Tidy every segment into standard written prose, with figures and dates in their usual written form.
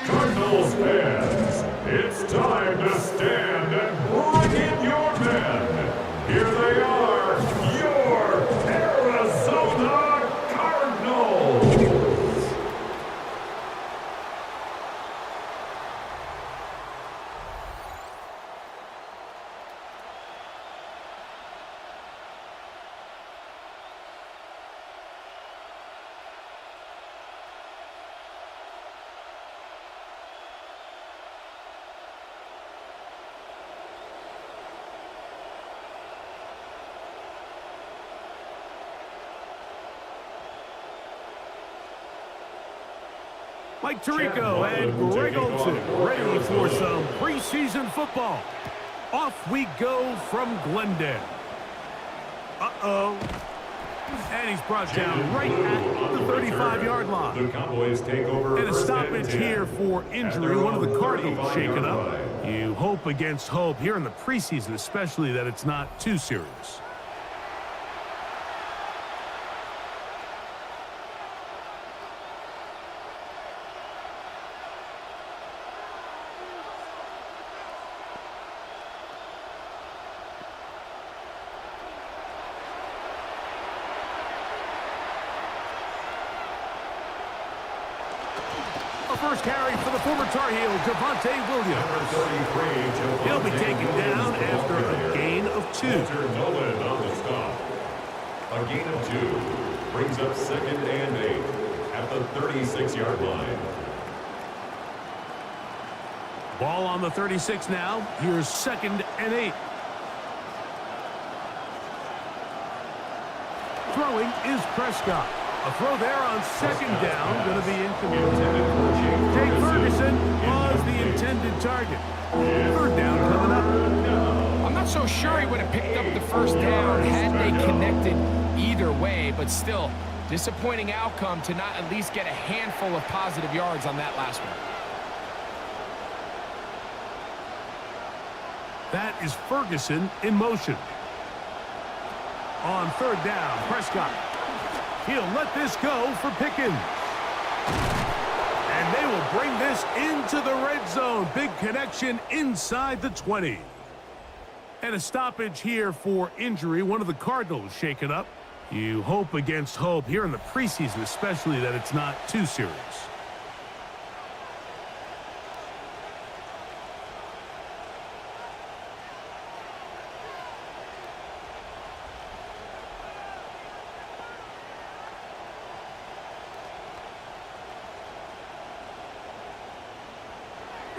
Cardinals fans, it's time to stand and bring in your men. Here they are, your Arizona Cardinals. Mike Tirico and Greg Olson ready for some preseason football. Off we go from Glendale. And he's brought down right at the 35-yard line. The Cowboys take over. And a stoppage here for injury. One of the Cardinals shaken up. You hope against hope here in the preseason, especially that it's not too serious. First carry for the former Tar Heel, Javonte Williams. He'll be taken down after a gain of 2. Nolan on the stop. A gain of 2 brings up 2nd and 8 at the 36-yard line. Ball on the 36 now. Here's 2nd and 8. Throwing is Prescott. A throw there on 2nd down, going to be incomplete. Jake Ferguson was the intended target. 3rd down coming up. I'm not so sure he would have picked up the 1st down had they connected either way, but still, disappointing outcome to not at least get a handful of positive yards on that last one. That is Ferguson in motion. On 3rd down, Prescott. He'll let this go for Pickens. And they will bring this into the red zone. Big connection inside the 20. And a stoppage here for injury. One of the Cardinals shaken up. You hope against hope here in the preseason, especially that it's not too serious.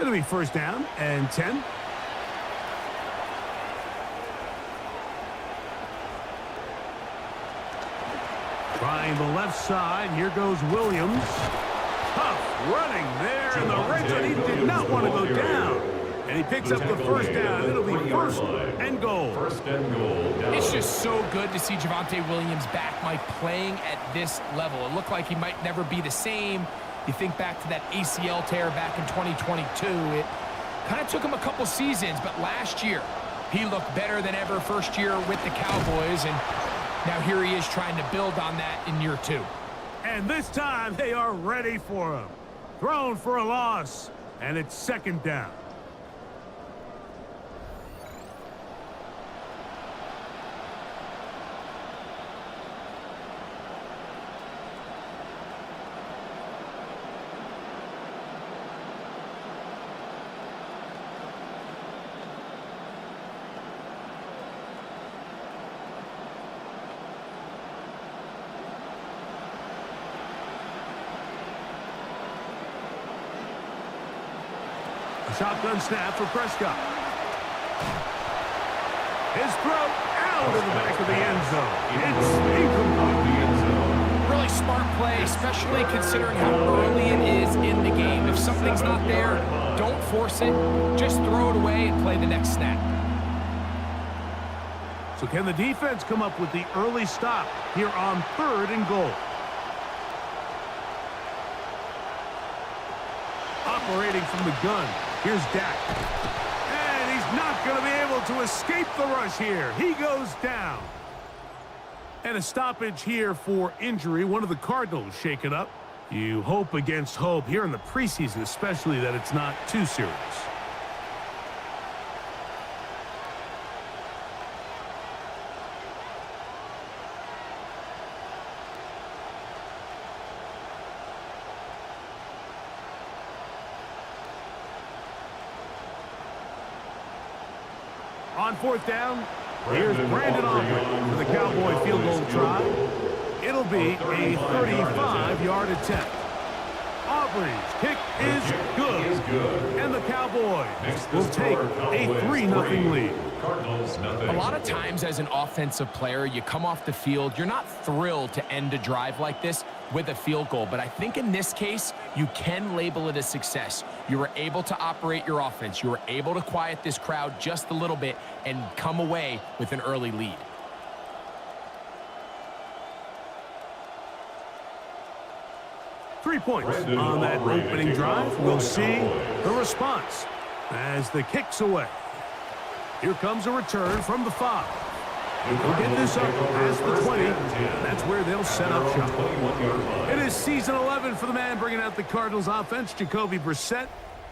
It'll be 1st down and 10. Trying the left side. Here goes Williams. Tough running there in the red zone. He did not want to go down. And he picks up the 1st down. It'll be 1st and goal. 1st and goal. It's just so good to see Javonte Williams back, Mike, playing at this level. It looked like he might never be the same. You think back to that ACL tear back in 2022. It kind of took him a couple seasons, but last year he looked better than ever first year with the Cowboys, and now here he is trying to build on that in year 2. And this time they are ready for him. Thrown for a loss, and it's 2nd down. Shotgun snap for Prescott. His throw out of the back of the end zone. It's incomplete. Really really smart play, especially considering how early it is in the game. If something's not there, don't force it. Just throw it away and play the next snap. So can the defense come up with the early stop here on 3rd and goal? Operating from the gun, here's Dak. And he's not going to be able to escape the rush here. He goes down. And a stoppage here for injury. One of the Cardinals shaken up. You hope against hope here in the preseason, especially that it's not too serious. On 4th down, here's Brandon Aubrey for the Cowboy field goal try. It'll be a 35-yard attempt. Aubrey's kick is good. And the Cowboys will take a 3-0 lead. Cardinals, nothing. A lot of times as an offensive player, you come off the field, you're not thrilled to end a drive like this with a field goal. But I think in this case, you can label it a success. You were able to operate your offense. You were able to quiet this crowd just a little bit and come away with an early lead. Three points on that opening drive. We'll see the response as the kick's away. Here comes a return from the 5. They'll get this up past the 20. That's where they'll set up shop. It is season 11 for the man bringing out the Cardinals offense, Jacoby Brissett.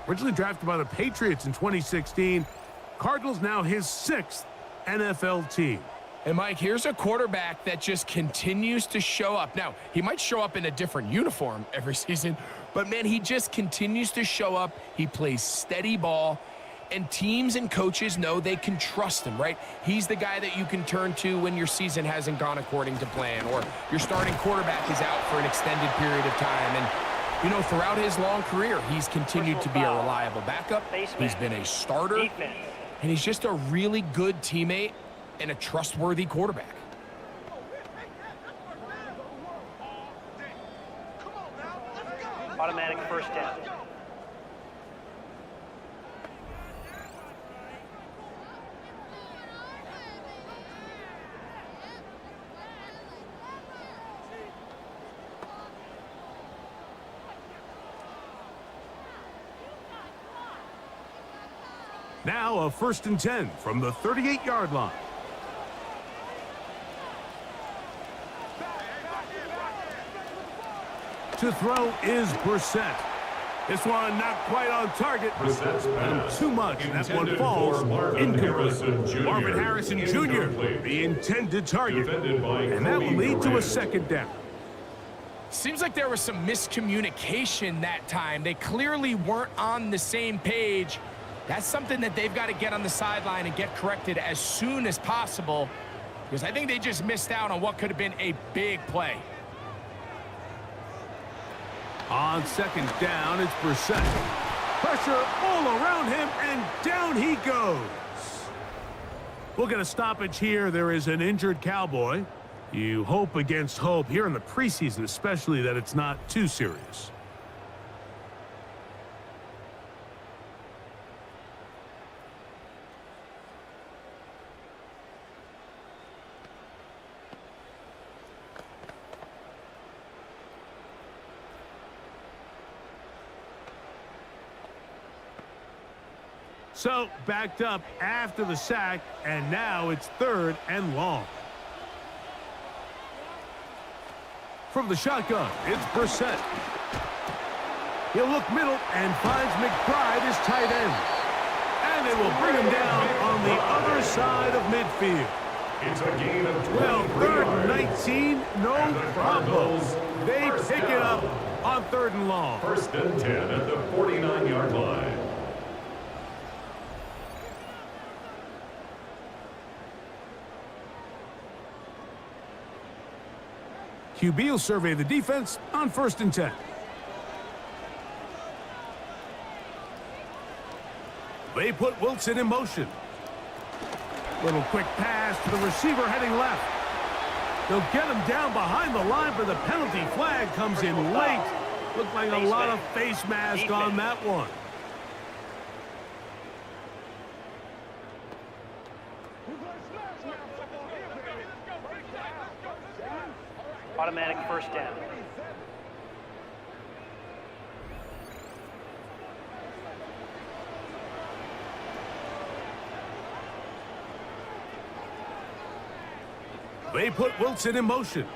Originally drafted by the Patriots in 2016. Cardinals now his 6th NFL team. And, Mike, here's a quarterback that just continues to show up. Now, he might show up in a different uniform every season, but, man, he just continues to show up. He plays steady ball, and teams and coaches know they can trust him, right? He's the guy that you can turn to when your season hasn't gone according to plan, or your starting quarterback is out for an extended period of time. And, you know, throughout his long career, he's continued to be a reliable backup. He's been a starter, and he's just a really good teammate and a trustworthy quarterback. Automatic first down. Now a 1st and 10 from the 38-yard line. To throw is Brissett. This one not quite on target. Brissett's pass. Too much. That one falls incomplete. Marvin Harrison Jr., the intended target. And that will lead to a 2nd down. Seems like there was some miscommunication that time. They clearly weren't on the same page. That's something that they've got to get on the sideline and get corrected as soon as possible, because I think they just missed out on what could have been a big play. On 2nd down, it's Brissett. Pressure all around him, and down he goes. We'll get a stoppage here. There is an injured Cowboy. You hope against hope here in the preseason, especially that it's not too serious. So, backed up after the sack, and now it's 3rd and long. From the shotgun, it's Brissett. He'll look middle and finds McBride as tight end. And they will bring him down on the other side of midfield. It's a gain of 12. Well, 3rd and 19, no problem. They pick it up on 3rd and long. 1st and 10 at the 49-yard line. QB will survey the defense on 1st and 10. They put Wilson in motion. Little quick pass to the receiver heading left. They'll get him down behind the line, but the penalty flag comes in late. Looked like a lot of face mask on that one. Automatic first down. They put Wilson in motion.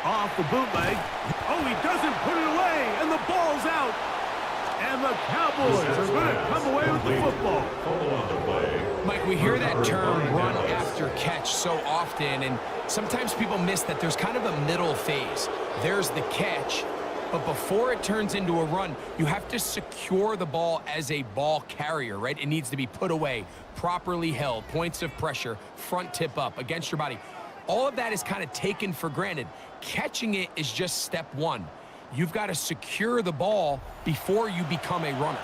Off the bootleg. Oh, he doesn't put it away, and the ball's out. And the Cowboys are going to come away with the football. Mike, we hear that term run after catch so often, and sometimes people miss that there's kind of a middle phase. There's the catch, but before it turns into a run, you have to secure the ball as a ball carrier, right? It needs to be put away, properly held, points of pressure, front tip up against your body. All of that is kind of taken for granted. Catching it is just step one. You've got to secure the ball before you become a runner.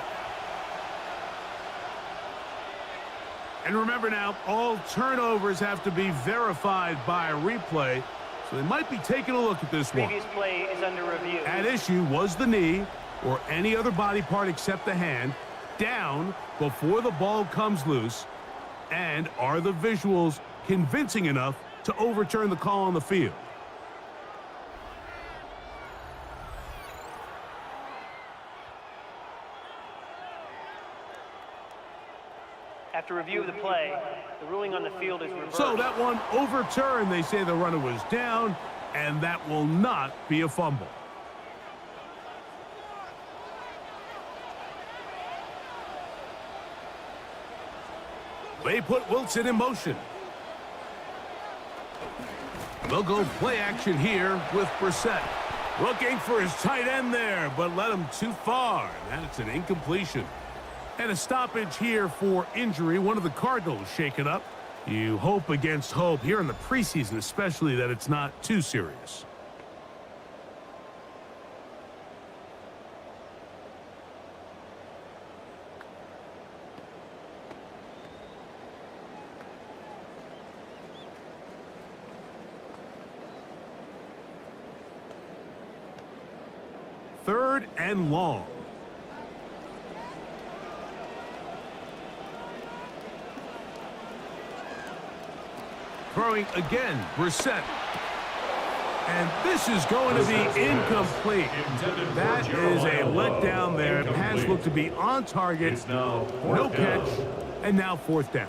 And remember now, all turnovers have to be verified by a replay, so they might be taking a look at this one. Previous play is under review. At issue was the knee, or any other body part except the hand, down before the ball comes loose, and are the visuals convincing enough to overturn the call on the field? After review of the play, the ruling on the field is reversed. So that one overturned. They say the runner was down, and that will not be a fumble. They put Wilson in motion. They'll go play action here with Brissett. Looking for his tight end there, but led him too far. That's an incompletion. And a stoppage here for injury. One of the Cardinals shaken up. You hope against hope here in the preseason, especially, that it's not too serious. Third and long. Throwing again, Brissett. And this is going to be incomplete. That is a letdown there. Pass looked to be on target. No catch. And now fourth down.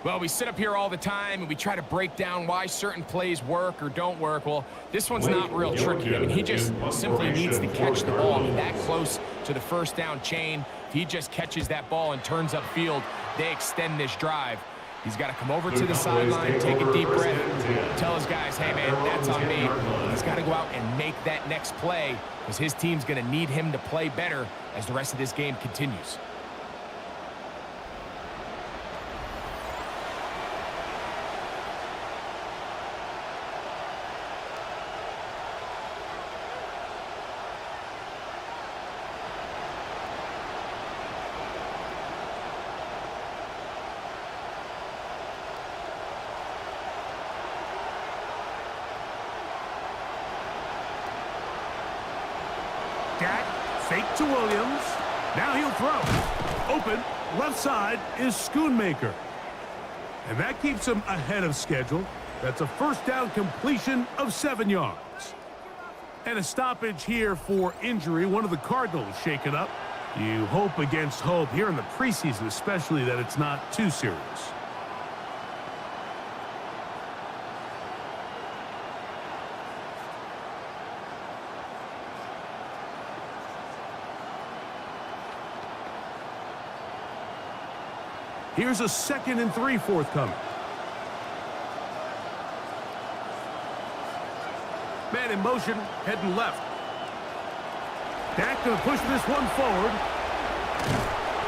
Well, we sit up here all the time and we try to break down why certain plays work or don't work. Well, this one's not real tricky. I mean, he just simply needs to catch the ball. I mean, that close to the first down chain. If he just catches that ball and turns upfield, they extend this drive. He's got to come over to the sideline, take a deep breath, tell his guys, hey, man, that's on me. He's got to go out and make that next play because his team's going to need him to play better as the rest of this game continues. Dak, fake to Williams. Now he'll throw. Open, left side is Schoonmaker. And that keeps him ahead of schedule. That's a first down completion of 7 yards. And a stoppage here for injury. One of the Cardinals shaken up. You hope against hope here in the preseason, especially, that it's not too serious. Here's a 2nd and 3 forthcoming. Man in motion, heading left. Dak going to push this one forward.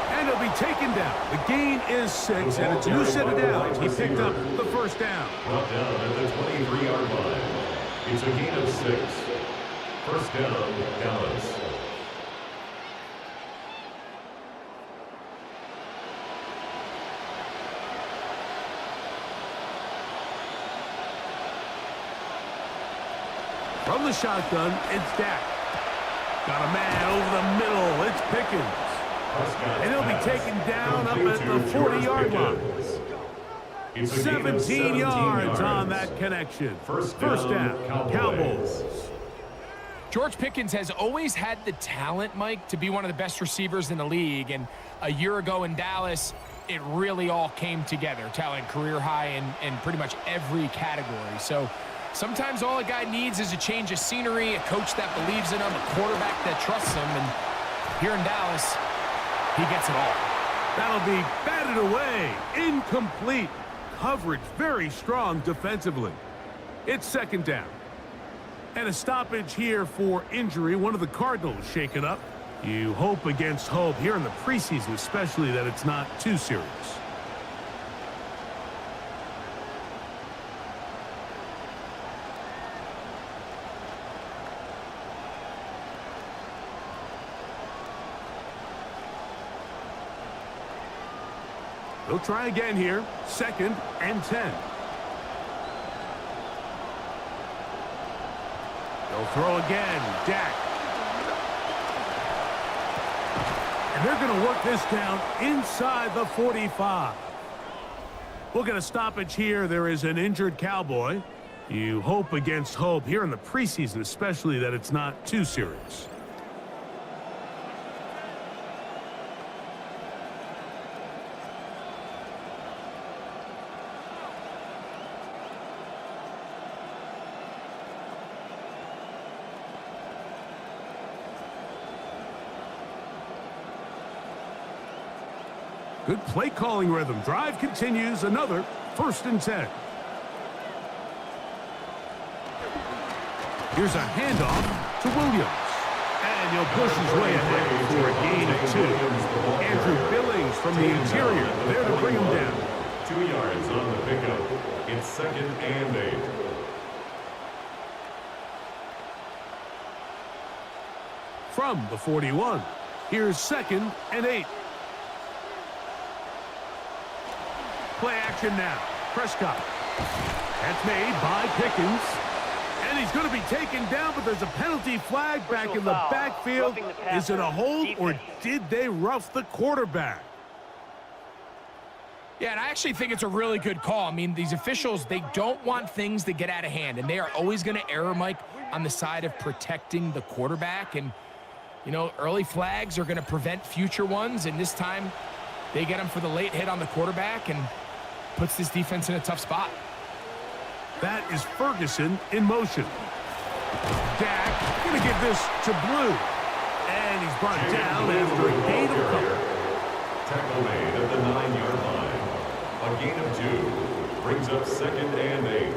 And he'll be taken down. The gain is 6, and it's a new set of downs. He picked up the first down. Brought down at the 23-yard line. It's a gain of 6. First down, Dallas. From the shotgun, it's Dak. Got a man over the middle. It's Pickens. And he'll be taken down up at the 40-yard line. 17 yards on that connection. First down, Cowboys. George Pickens has always had the talent, Mike, to be one of the best receivers in the league. And a year ago in Dallas, it really all came together. Talent career high in pretty much every category. So sometimes all a guy needs is a change of scenery, a coach that believes in him, a quarterback that trusts him. And here in Dallas, he gets it all. That'll be batted away. Incomplete. Coverage very strong defensively. It's second down. And a stoppage here for injury. One of the Cardinals shaken up. You hope against hope here in the preseason, especially that it's not too serious. They'll try again here. 2nd and 10. They'll throw again. Dak. And they're going to work this down inside the 45. We'll get a stoppage here. There is an injured Cowboy. You hope against hope here in the preseason, especially that it's not too serious. Good play calling rhythm. Drive continues. Another 1st and 10. Here's a handoff to Williams. And he'll push his way ahead for a gain of 2. Andrew Billings from the interior there to bring him down. 2 yards on the pickup. It's 2nd and 8. From the 41. Here's 2nd and 8. Play action now. Prescott. That's made by Pickens. And he's going to be taken down, but there's a penalty flag back in the backfield. Is it a hold, or did they rough the quarterback? Yeah, and I actually think it's a really good call. I mean, these officials, they don't want things to get out of hand, and they are always going to err, Mike, on the side of protecting the quarterback. And, you know, early flags are going to prevent future ones, and this time they get him for the late hit on the quarterback and puts this defense in a tough spot. That is Ferguson in motion. Dak going to give this to Blue. And he's brought down after a gain of couple. Tackle made at the 9-yard line. A gain of 2 brings up 2nd and 8.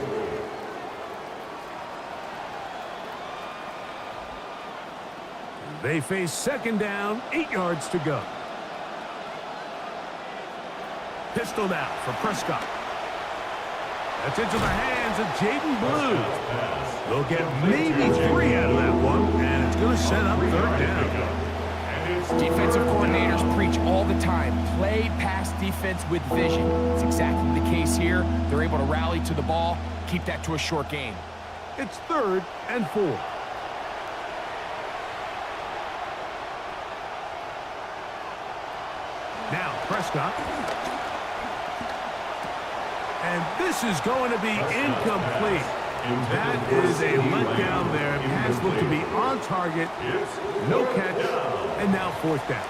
They face 2nd down, 8 yards to go. Pistol now for Prescott. That's into the hands of Jaden Blue. They'll get maybe 3 out of that one, and it's going to set up 3rd down. Defensive coordinators preach all the time, play pass defense with vision. It's exactly the case here. They're able to rally to the ball, keep that to a short gain. It's 3rd and 4. Now Prescott. And this is going to be incomplete. That is a letdown there. Pass looked to be on target. No catch. And now 4th down.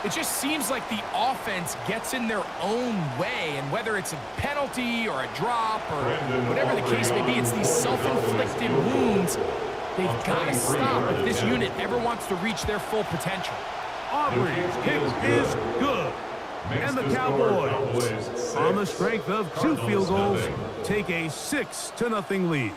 It just seems like the offense gets in their own way. And whether it's a penalty or a drop or whatever the case may be, it's these self-inflicted wounds. They've got to stop if this unit ever wants to reach their full potential. Aubrey's kick is good. And the Cowboys, on the strength of 2 field goals, take a 6-0 lead.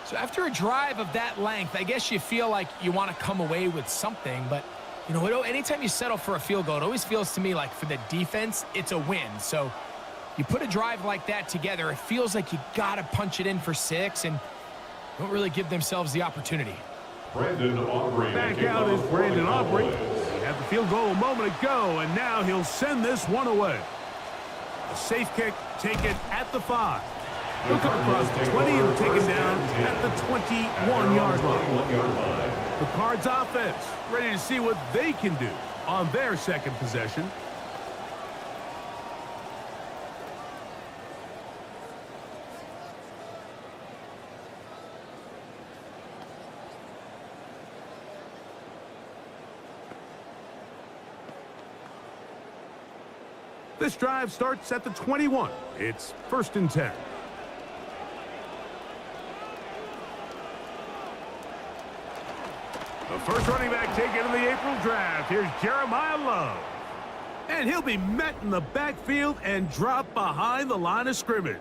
So after a drive of that length, I guess you feel like you want to come away with something. But, you know, anytime you settle for a field goal, it always feels to me like for the defense, it's a win. So you put a drive like that together, it feels like you got to punch it in for 6 and don't really give themselves the opportunity. Brandon Aubrey. Back out is Brandon Aubrey. Had the field goal a moment ago, and now he'll send this one away. A safe kick taken at the 5. He'll come across the 20 and taken down at the 21-yard line. The Cards offense ready to see what they can do on their second possession. This drive starts at the 21. It's 1st and 10. The first running back taken in the April draft. Here's Jeremiah Love. And he'll be met in the backfield and dropped behind the line of scrimmage.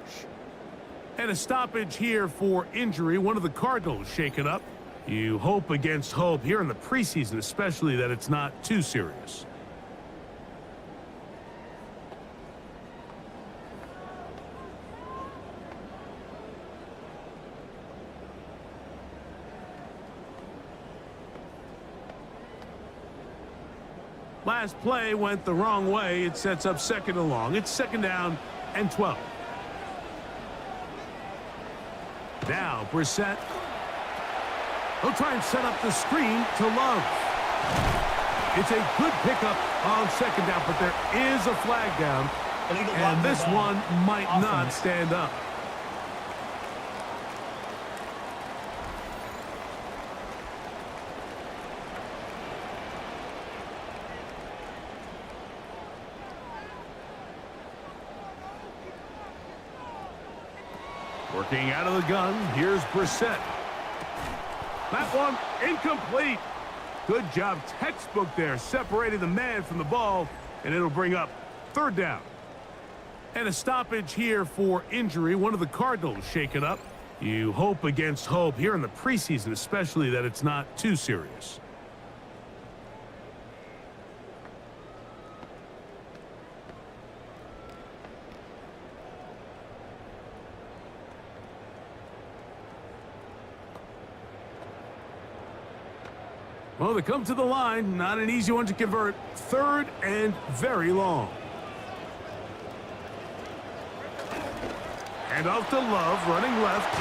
And a stoppage here for injury. One of the Cardinals shaken up. You hope against hope here in the preseason, especially that it's not too serious. Last play went the wrong way. It sets up 2nd and long. It's 2nd down and 12. Now Brissett. He'll try and set up the screen to Love. It's a good pickup on 2nd down, but there is a flag down. And this one might not stand up. Working out of the gun, here's Brissett. That one incomplete. Good job, textbook there, separating the man from the ball, and it'll bring up 3rd down. And a stoppage here for injury. One of the Cardinals shaken up. You hope against hope here in the preseason, especially that it's not too serious. Well, they come to the line. Not an easy one to convert. 3rd and very long. And off to Love, running left.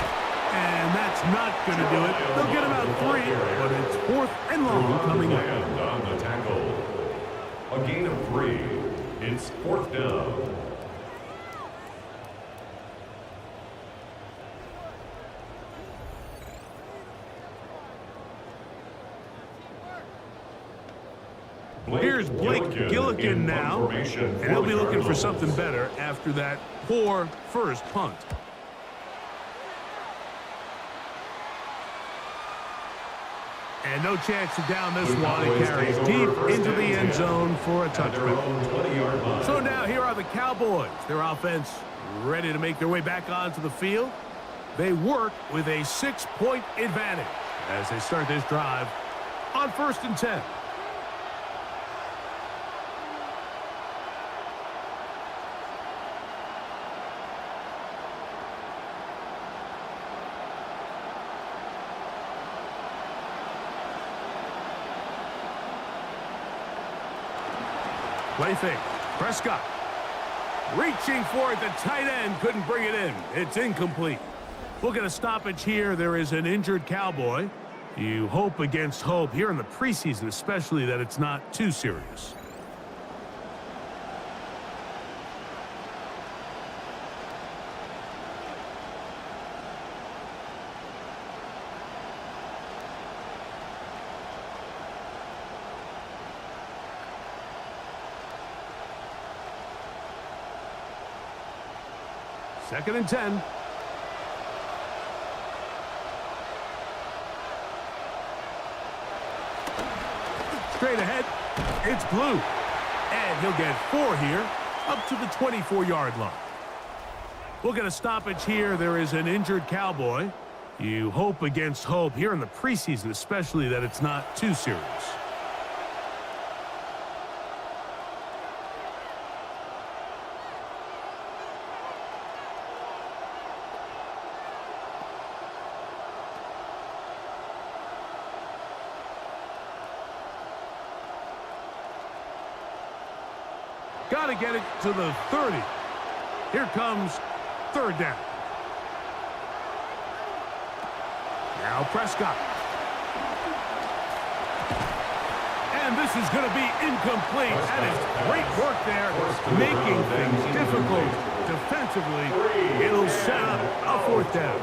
And that's not going to do it. They'll get him out 3, but it's 4th and long coming up. On the tackle. A gain of 3. It's 4th down. Here's Blake Gilligan now, and he'll be looking for something better after that poor first punt. And no chance to down this one. It carries deep into the end zone for a touchdown. So now here are the Cowboys. Their offense ready to make their way back onto the field. They work with a 6-point advantage as they start this drive on 1st and 10. Play fake. Prescott. Reaching for it. The tight end couldn't bring it in. It's incomplete. We'll get a stoppage here. There is an injured Cowboy. You hope against hope here in the preseason, especially that it's not too serious. Second and 10. Straight ahead. It's Blue. And he'll get 4 here up to the 24-yard line. We'll get a stoppage here. There is an injured Cowboy. You hope against hope here in the preseason, especially that it's not too serious. Got to get it to the 30. Here comes 3rd down. Now Prescott. And this is going to be incomplete. That is great work there, making things difficult defensively. It'll set up a fourth down.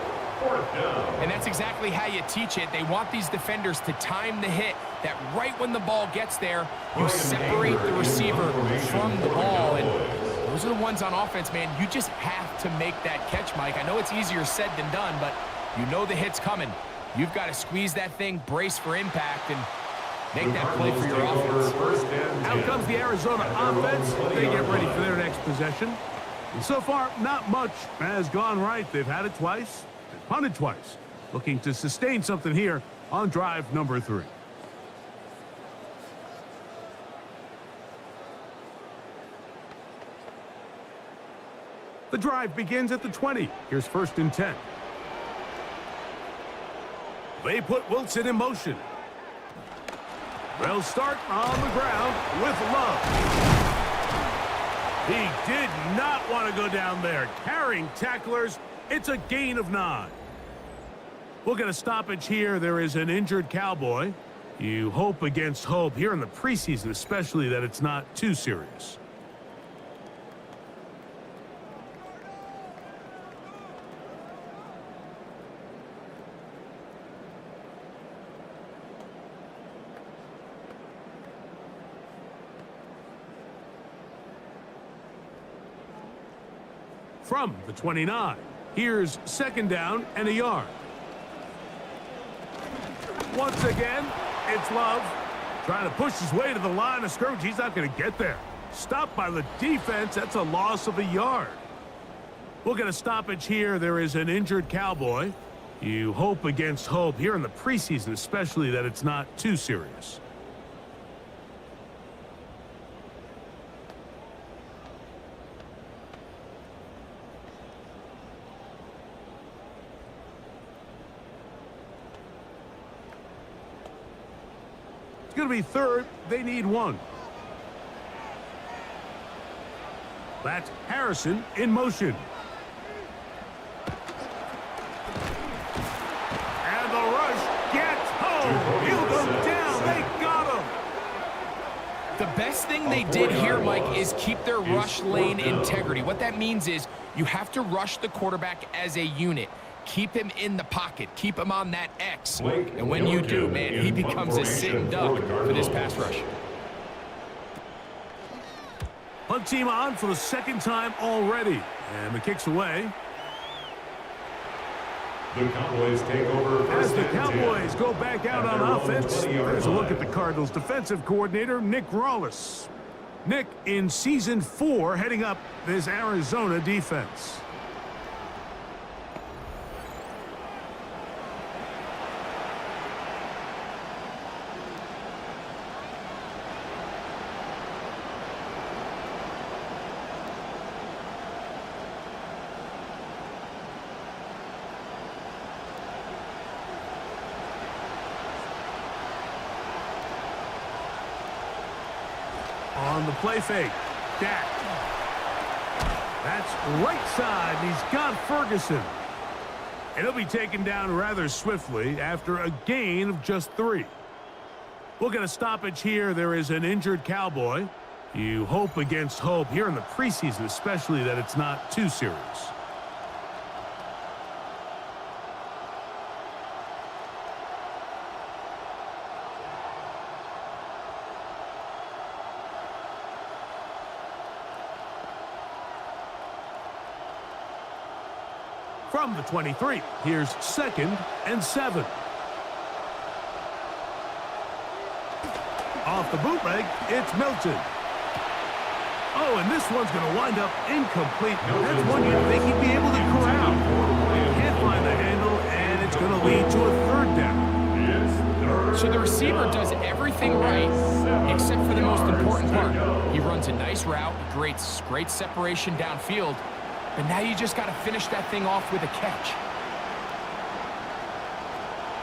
And that's exactly how you teach it. They want these defenders to time the hit, that right when the ball gets there, you separate the receiver from the ball. And those are the ones on offense, man. You just have to make that catch, Mike. I know it's easier said than done, but you know the hit's coming. You've got to squeeze that thing, brace for impact, and make that play for your offense. Out comes the Arizona offense. They get ready for their next possession. And so far, not much has gone right. They've had it twice, they've punted twice. Looking to sustain something here on drive number 3. The drive begins at the 20. Here's 1st and 10. They put Wilson in motion. They'll start on the ground with Love. He did not want to go down there. Carrying tacklers, it's a gain of 9. We'll get a stoppage here. There is an injured Cowboy. You hope against hope here in the preseason, especially that it's not too serious. From the 29, here's 2nd down and a yard. Once again, it's Love. Trying to push his way to the line of scrimmage. He's not going to get there. Stopped by the defense. That's a loss of a yard. We'll get a stoppage here. There is an injured Cowboy. You hope against hope here in the preseason, especially that it's not too serious. Going to be 3rd. They need 1. That's Harrison in motion. And the rush gets home. He'll go down. They got him. The best thing they did here, Mike, is keep their rush lane integrity. What that means is you have to rush the quarterback as a unit. Keep him in the pocket. Keep him on that X. And when you do, man, he becomes a sitting duck for this pass rush. Punt team on for the 2nd time already. And the kick's away. The Cowboys take over. As the Cowboys go back out on offense, there's a look at the Cardinals defensive coordinator, Nick Rawlis. Nick, in Season 4, heading up this Arizona defense. On the play fake, Dak. That's right side. He's got Ferguson. And he'll be taken down rather swiftly after a gain of just 3. We'll get a stoppage here. There is an injured Cowboy. You hope against hope here in the preseason, especially that it's not too serious. From the 23, here's 2nd and 7. Off the bootleg, it's Milton. Oh, and this one's going to wind up incomplete. That's one you'd think he'd be able to corral. Can't find the handle, and it's going to lead to a 3rd down. So the receiver does everything right, except for the most important part. He runs a nice route, creates great separation downfield, but now you just got to finish that thing off with a catch.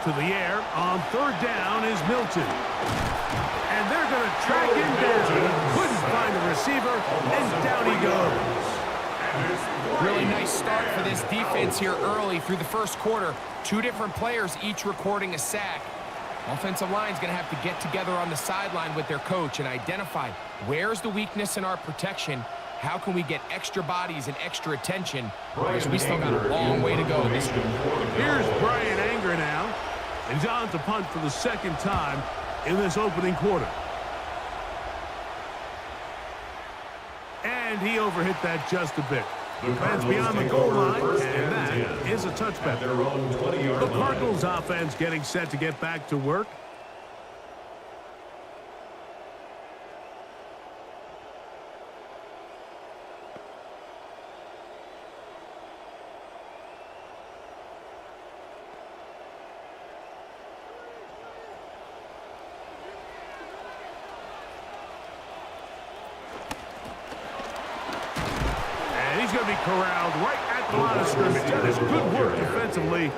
To the air on 3rd down is Milton. And they're going to track him down. He couldn't find the receiver, and down he goes. Really nice start for this defense here early through the first quarter. Two different players each recording a sack. Offensive line's going to have to get together on the sideline with their coach and identify where's the weakness in our protection. How can we get extra bodies and extra attention? Because we still got a long way to go this week. Here's Brian Anger now. And John to punt for the second time in this opening quarter. And he overhit that just a bit. That's beyond the goal line, and that is a touchback. The Cardinals offense getting set to get back to work. He's going to be corralled right at the line of scrimmage. That is good work defensively.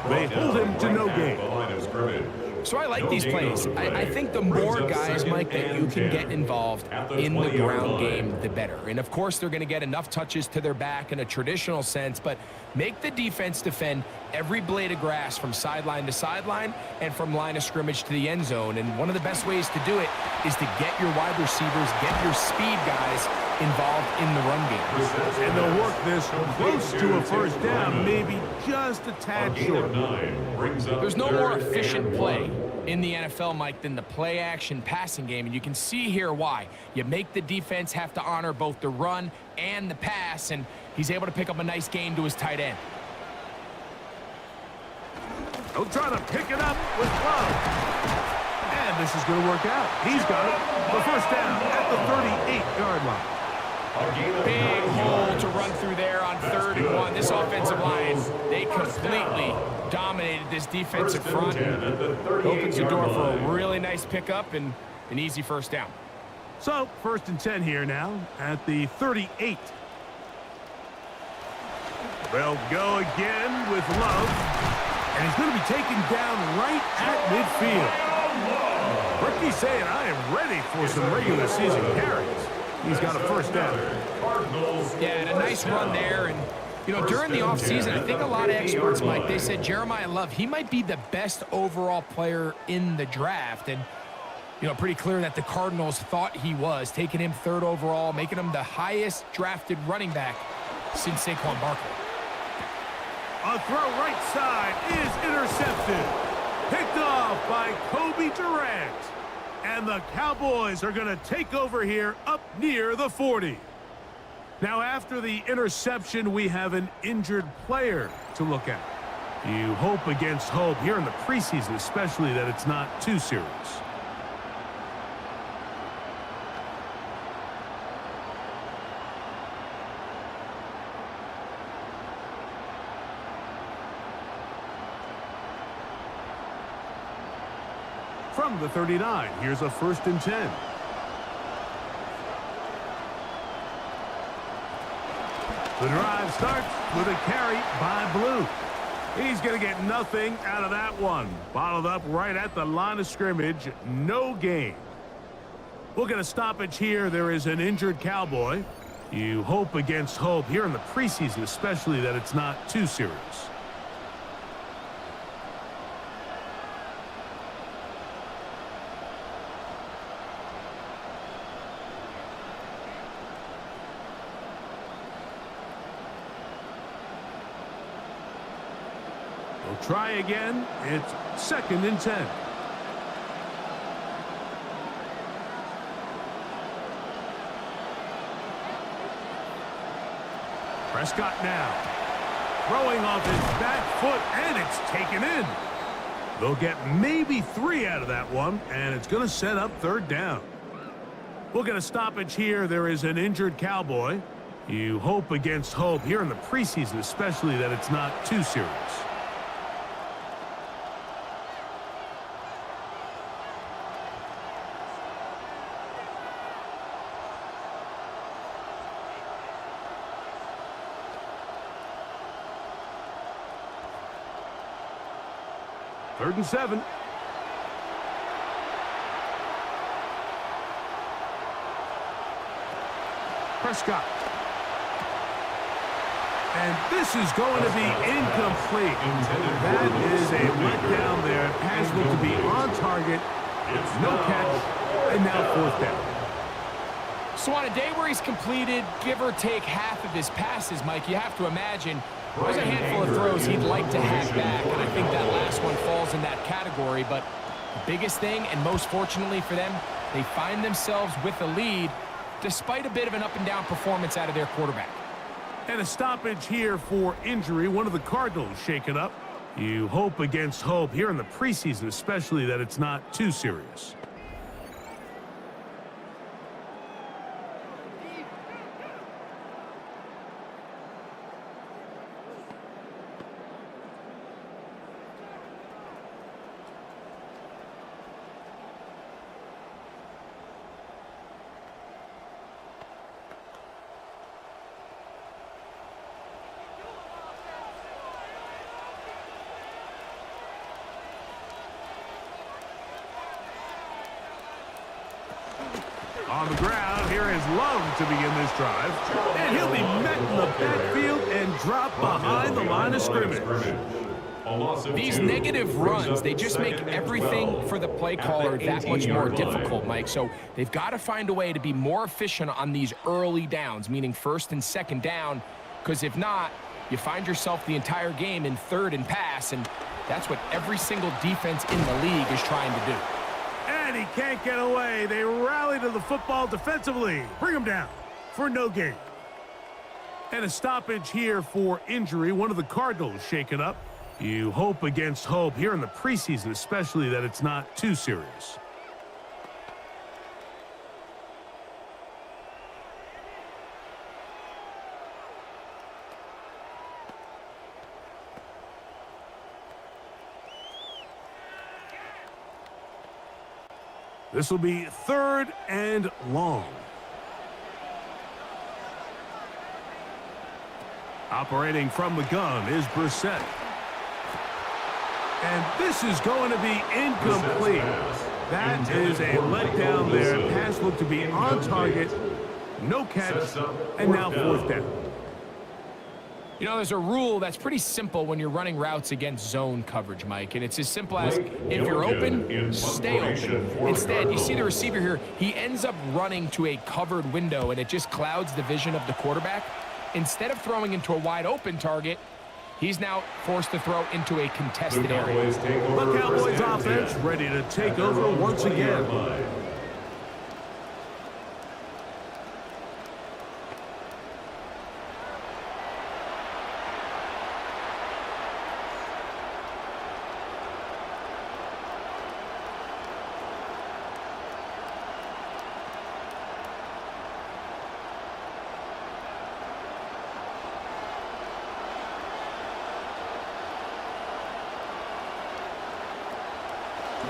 They hold him to no gain. So I like these plays. I think the more guys, Mike, that you can get involved in the ground game, the better. And, of course, they're going to get enough touches to their back in a traditional sense, but make the defense defend every blade of grass from sideline to sideline and from line of scrimmage to the end zone. And one of the best ways to do it is to get your wide receivers, get your speed guys involved in the run game. And they'll work this close to a first down, maybe just a tad short. There's no more efficient play in the NFL, Mike, than the play-action passing game, and you can see here why. You make the defense have to honor both the run and the pass, and he's able to pick up a nice gain to his tight end. He'll try to pick it up with Love. And this is going to work out. He's got it. The first down at the 38-yard line. Big hole to run through there on 3rd and 1. This offensive line, they completely dominated this defensive front. Opens the door for a really nice pickup and an easy first down. So, 1st and 10 here now at the 38. They'll go again with Love. And he's going to be taken down right at midfield. Ricky saying, I am ready for some regular season carries. He's got a first down. Yeah, and a nice run there. And, you know, during the offseason, I think a lot of experts, Mike, they said Jeremiah Love, he might be the best overall player in the draft. And, you know, pretty clear that the Cardinals thought he was, taking him 3rd overall, making him the highest drafted running back since Saquon Barkley. A throw right side is intercepted. Picked off by Kobe Durant. And the Cowboys are going to take over here up near the 40. Now, after the interception, we have an injured player to look at. You hope against hope here in the preseason, especially that it's not too serious. From the 39, here's a 1st and 10. The drive starts with a carry by Blue. He's going to get nothing out of that one. Bottled up right at the line of scrimmage. No gain. We'll get a stoppage here. There is an injured Cowboy. You hope against hope here in the preseason, especially that it's not too serious. Try again. It's 2nd and 10. Prescott now. Throwing off his back foot, and it's taken in. They'll get maybe 3 out of that one, and it's going to set up 3rd down. We'll get a stoppage here. There is an injured Cowboy. You hope against hope here in the preseason, especially that it's not too serious. Third and 7. Prescott. And this is going to be incomplete. That is a letdown there. Pass looked to be on target. No catch. And now fourth down. So on a day where he's completed, give or take half of his passes, Mike, you have to imagine there's a handful of throws he'd like to have back, and I think that last one falls in that category. But the biggest thing, and most fortunately for them, they find themselves with a lead despite a bit of an up-and-down performance out of their quarterback. And a stoppage here for injury. One of the Cardinals shaken up. You hope against hope here in the preseason, especially that it's not too serious. On the ground, here is Love to begin this drive. And he'll be met in the backfield and dropped behind the line of scrimmage. These negative runs, they just make everything for the play caller that much more difficult, Mike. So they've got to find a way to be more efficient on these early downs, meaning first and second down, because if not, you find yourself the entire game in third and pass, and that's what every single defense in the league is trying to do. And he can't get away. They rally to the football defensively. Bring him down for no gain. And a stoppage here for injury. One of the Cardinals shaken up. You hope against hope here in the preseason, especially that it's not too serious. This will be third and long. Operating from the gun is Brissett. And this is going to be incomplete. That is a letdown there. Pass looked to be on target. No catch. And now fourth down. You know, there's a rule that's pretty simple when you're running routes against zone coverage, Mike, and it's as simple as if you're open, stay open. Instead, you see the receiver here, he ends up running to a covered window, and it just clouds the vision of the quarterback. Instead of throwing into a wide open target, he's now forced to throw into a contested area. The Cowboys offense ready to take over once again.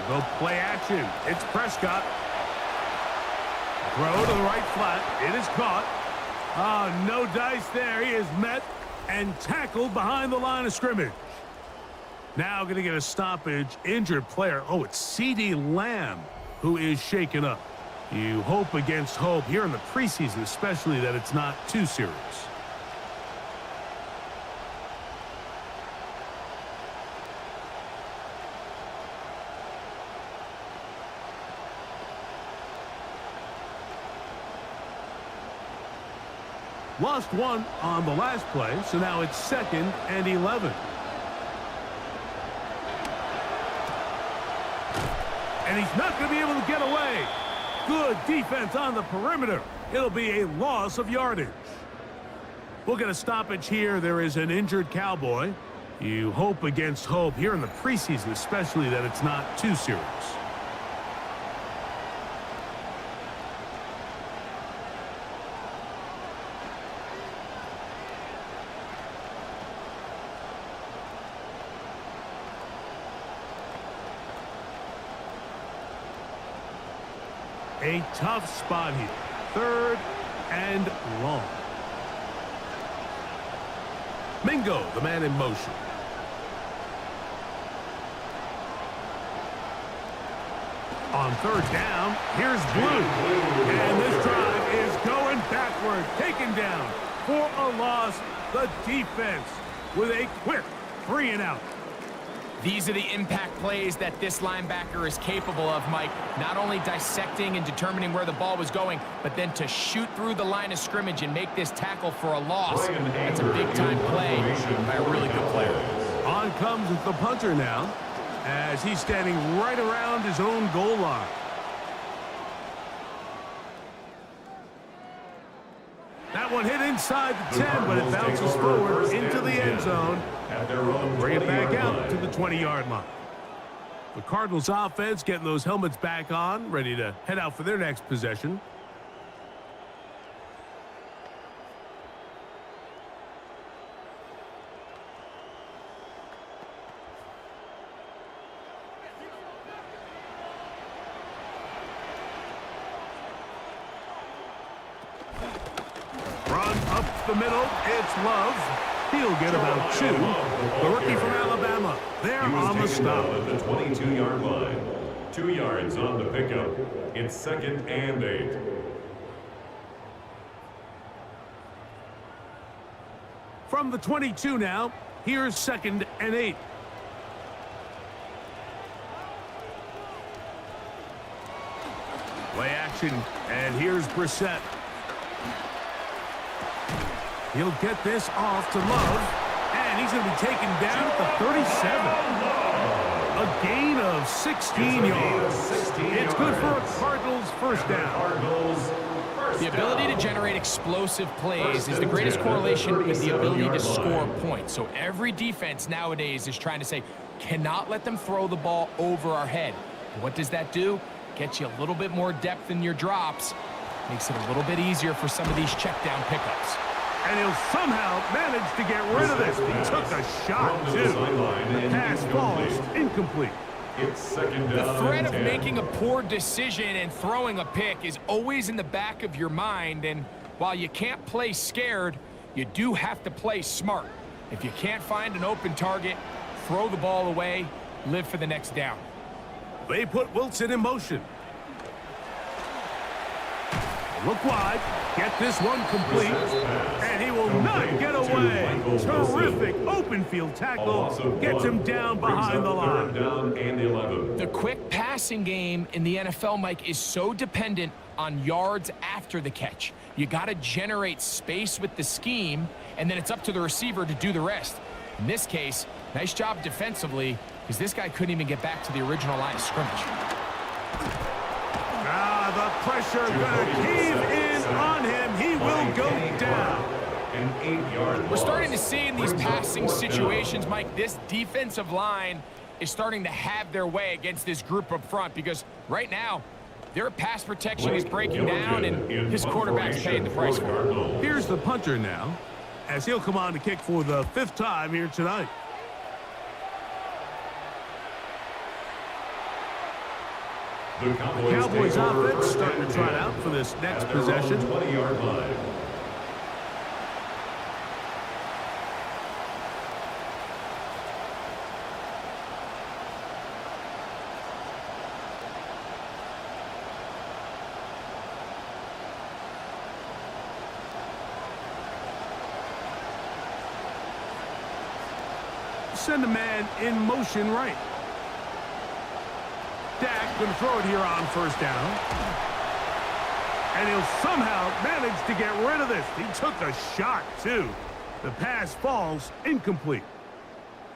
Go play action. It's Prescott. Throw to the right flat. It is caught. Oh, no dice there. He is met and tackled behind the line of scrimmage. Now going to get a stoppage. Injured player. Oh, it's CeeDee Lamb who is shaken up. You hope against hope here in the preseason, especially that it's not too serious. Lost one on the last play, so now it's 2nd and 11. And he's not going to be able to get away. Good defense on the perimeter. It'll be a loss of yardage. We'll get a stoppage here. There is an injured Cowboy. You hope against hope here in the preseason, especially that it's not too serious. A tough spot here. 3rd and long. Mingo, the man in motion. On 3rd down, here's Blue. And this drive is going backward. Taken down for a loss The defense with a quick 3-and-out. These are the impact plays that this linebacker is capable of, Mike. Not only dissecting and determining where the ball was going, but then to shoot through the line of scrimmage and make this tackle for a loss. That's a big-time play by a really good player. On comes the punter now, as he's standing right around his own goal line. That one hit inside the 10, but it bounces forward into the end zone. Bring it back out to the 20-yard line. The Cardinals offense getting those helmets back on, ready to head out for their next possession. Run up the middle, it's Love. He'll get about 2. The rookie from Alabama, there on the stop. At the 22-yard line. 2 yards on the pickup. It's 2nd and 8. From the 22 now, here's 2nd and 8. Play action, and here's Brissett. He'll get this off to Love, and he's going to be taken down at the 37. A gain of 16 yards. It's good for a Cardinals first down. The ability to generate explosive plays is the greatest correlation with the ability to score points. So every defense nowadays is trying to say, cannot let them throw the ball over our head. And what does that do? Gets you a little bit more depth in your drops. Makes it a little bit easier for some of these check down pickups. And he'll somehow manage to get rid of this. He took a shot, too. The pass falls incomplete. It's 2nd down. The threat of making a poor decision and throwing a pick is always in the back of your mind. And while you can't play scared, you do have to play smart. If you can't find an open target, throw the ball away, live for the next down. They put Wilson in motion. Look wide, get this one complete, and he will not get away. Terrific open field tackle, gets him down behind the line. The quick passing game in the NFL, Mike, is so dependent on yards after the catch. You got to generate space with the scheme, and then it's up to the receiver to do the rest. In this case, nice job defensively, because this guy couldn't even get back to the original line of scrimmage. The pressure going to cave in on him. He will go down. An 8-yard loss. We're starting to see in these passing situations, Mike, this defensive line is starting to have their way against this group up front, because right now, their pass protection is breaking down, and his quarterback's paying the price for it. Here's the punter now, as he'll come on to kick for the 5th time here tonight. The Cowboys offense starting to trot out for this next possession. 20-yard line. Send a man in motion right. Dak going to throw it here on 1st down. And he'll somehow manage to get rid of this. He took a shot, too. The pass falls incomplete.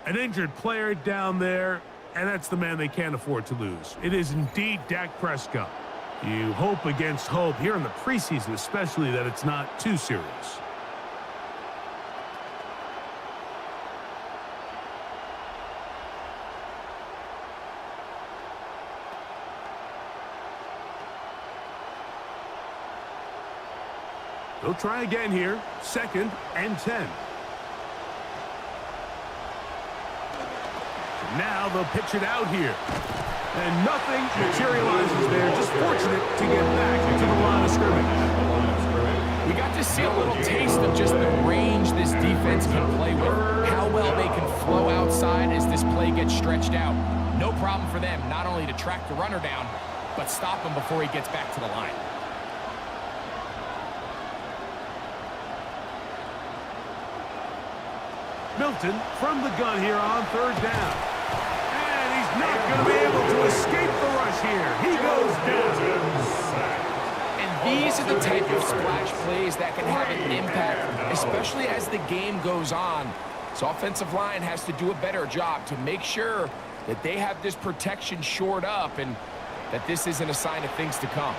An injured player down there, and that's the man they can't afford to lose. It is indeed Dak Prescott. You hope against hope here in the preseason, especially, that it's not too serious. They'll try again here. 2nd and 10. Now they'll pitch it out here. And nothing materializes there. Just fortunate to get back to the line of scrimmage. We got to see a little taste of just the range this defense can play with. How well they can flow outside as this play gets stretched out. No problem for them not only to track the runner down, but stop him before he gets back to the line. Milton from the gun here on third down. And he's not going to be able to escape the rush here. He goes down. These are the type of splash plays that can have an impact, especially as the game goes on. So offensive line has to do a better job to make sure that they have this protection shored up and that this isn't a sign of things to come.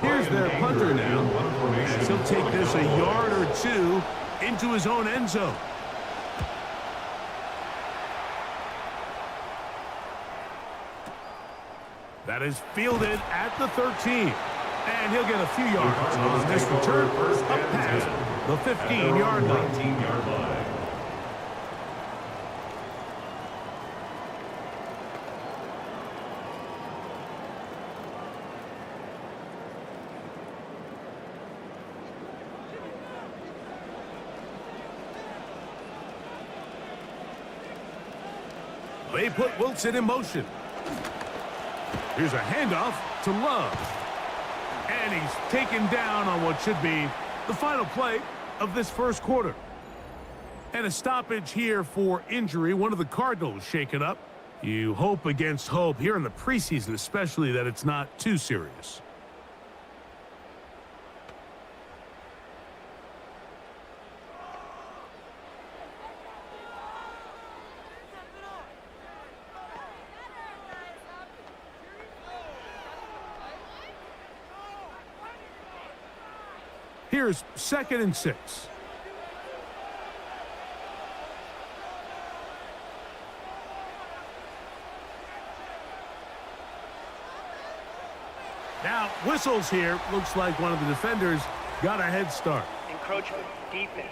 Here's their punter now. He'll take this a yard or two into his own end zone. That is fielded at the 13. And he'll get a few yards on this return. Up past the 15-yard line. They put Wilson in motion. Here's a handoff to Love. And he's taken down on what should be the final play of this first quarter. And a stoppage here for injury. One of the Cardinals shaken up. You hope against hope here in the preseason, especially that it's not too serious. Here's 2nd and 6. Now, whistles here. Looks like one of the defenders got a head start. Encroachment, defense.